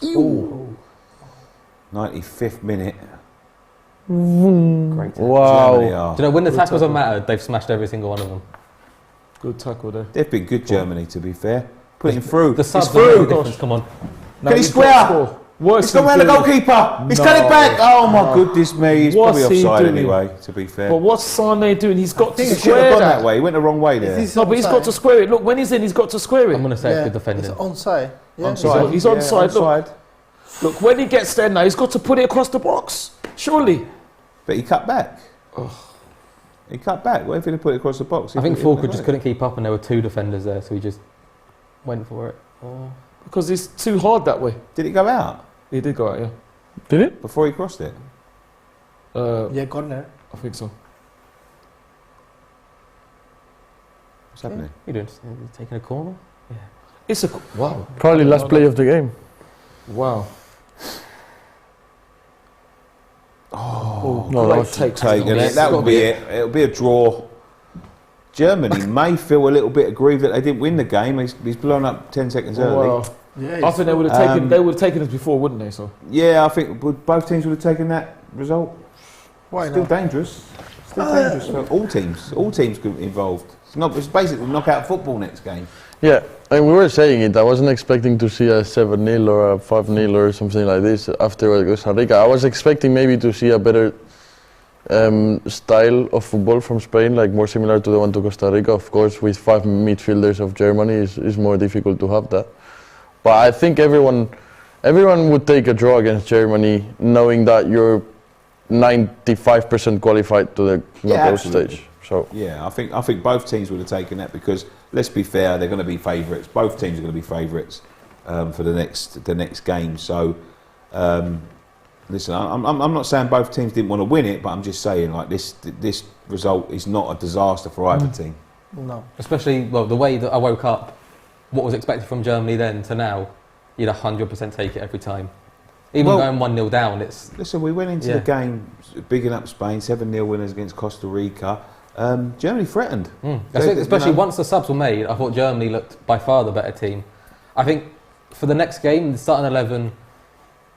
Ooh. 95th minute. Great. Wow. Do you know when the tackles have mattered, they've smashed every single one of them. Good tackle there. They've been good, Germany, to be fair. Put him through. The subs it's through. Difference. Come on. Can he square? He's gone round the goalkeeper. He's cut it back. Oh my goodness me. He's probably offside anyway, to be fair. But what's Sane doing? He's got to square square gone that way. He went the wrong way there. No, but he's got to square it. Look, when he's in, he's got to square it. I'm going to say it's good defending. It's onside. Yeah. Onside. He's onside. Look, when he gets there now, he's got to put it across the box. Surely. But he cut back. He cut back. What if he'd put it across the box? I think Fulcrum just couldn't keep up and there were two defenders there, so he just went for it. Because it's too hard that way. Did it go out? He did go out, yeah. Did it? Before he crossed it? Yeah, corner. I think so. What's happening? You doing? Taking a corner? Yeah. It's a... Wow. Probably last play of the game. Wow. great takes. That would be it. It'll be a draw. Germany may feel a little bit aggrieved that they didn't win the game. He's blown up 10 seconds early. Well, I think they would have taken us before, wouldn't they? So yeah, I think both teams would have taken that result. Why Still not? dangerous. Still dangerous for all teams. All teams involved. It's basically knockout football next game. Yeah, and we were saying it. I wasn't expecting to see a 7-0 or a 5-0 or something like this after Costa Rica. I was expecting maybe to see a better style of football from Spain, like more similar to the one to Costa Rica. Of course, with 5 midfielders of Germany, is more difficult to have that. But I think everyone would take a draw against Germany, knowing that you're 95% qualified to the knockout stage. So yeah, I think both teams would have taken that because let's be fair, they're going to be favourites. Both teams are going to be favourites for the next game. So listen, I'm not saying both teams didn't want to win it, but I'm just saying like this result is not a disaster for either team. No. Especially the way that I woke up, what was expected from Germany then to now, you'd 100% take it every time. Even going 1-0 down, it's... Listen, we went into the game bigging up Spain, 7-0 winners against Costa Rica. Germany threatened. Especially once the subs were made, I thought Germany looked by far the better team. I think for the next game, the starting 11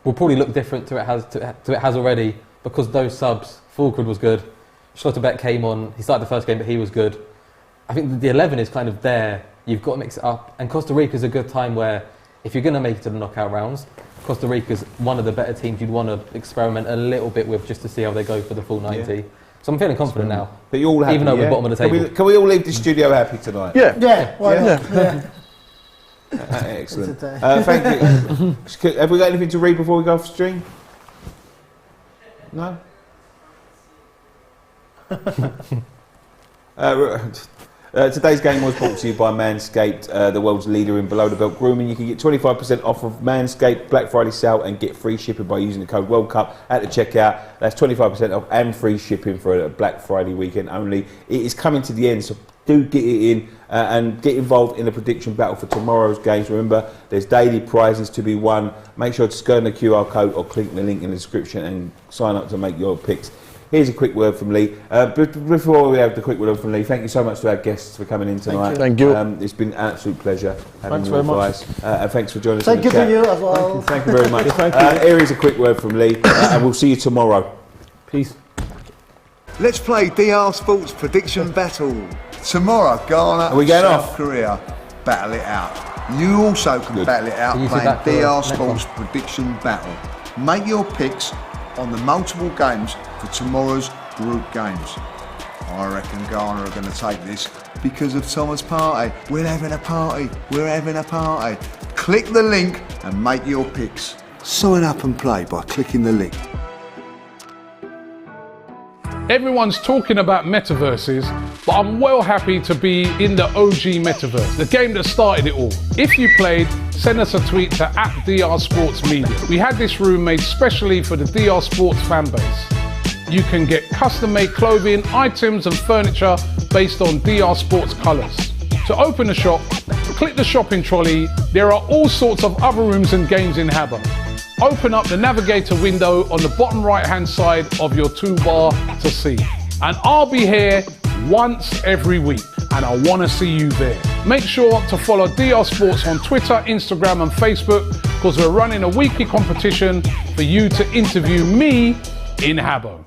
will probably look different to it has already because those subs, Fulkrug was good, Schlotterbeck came on, he started the first game but he was good. I think the 11 is kind of there, you've got to mix it up, and Costa Rica's a good time where if you're going to make it to the knockout rounds, Costa Rica's one of the better teams you'd want to experiment a little bit with just to see how they go for the full 90. Yeah. So I'm feeling confident now. But you all happy, even though we're bottom of the table. Can we all leave the studio happy tonight? Yeah. Why not? Excellent. Thank you. Have we got anything to read before we go off stream? No? Today's game was brought to you by Manscaped, the world's leader in below the belt grooming. You can get 25% off of Manscaped Black Friday sale and get free shipping by using the code World Cup at the checkout. That's 25% off and free shipping for a Black Friday weekend only. It is coming to the end, so do get it in and get involved in the prediction battle for tomorrow's games. Remember, there's daily prizes to be won. Make sure to scan the QR code or click the link in the description and sign up to make your picks. Here's a quick word from Lee. Before we have the quick word from Lee, thank you so much to our guests for coming in tonight. Thank you. It's been an absolute pleasure having Thanks you very guys. And thanks for joining us. Thank you to you as well. Thank you very much. Here is a quick word from Lee, and we'll see you tomorrow. Peace. Let's play DR Sports Prediction Battle. Tomorrow, Ghana and South Korea battle it out. You also can battle it out playing DR Sports Prediction Battle. Make your picks on the multiple games for tomorrow's group games. I reckon Ghana are going to take this because of Thomas' party. We're having a party. We're having a party. Click the link and make your picks. Sign up and play by clicking the link. Everyone's talking about metaverses, but I'm well happy to be in the OG metaverse, the game that started it all. If you played, send us a tweet to @DR Sports Media. We had this room made specially for the DR Sports fan base. You can get custom-made clothing, items and furniture based on DR Sports colours. To open the shop, click the shopping trolley. There are all sorts of other rooms and games in Habbo. Open up the navigator window on the bottom right-hand side of your toolbar to see. And I'll be here once every week, and I want to see you there. Make sure to follow DR Sports on Twitter, Instagram and Facebook, because we're running a weekly competition for you to interview me in Habbo.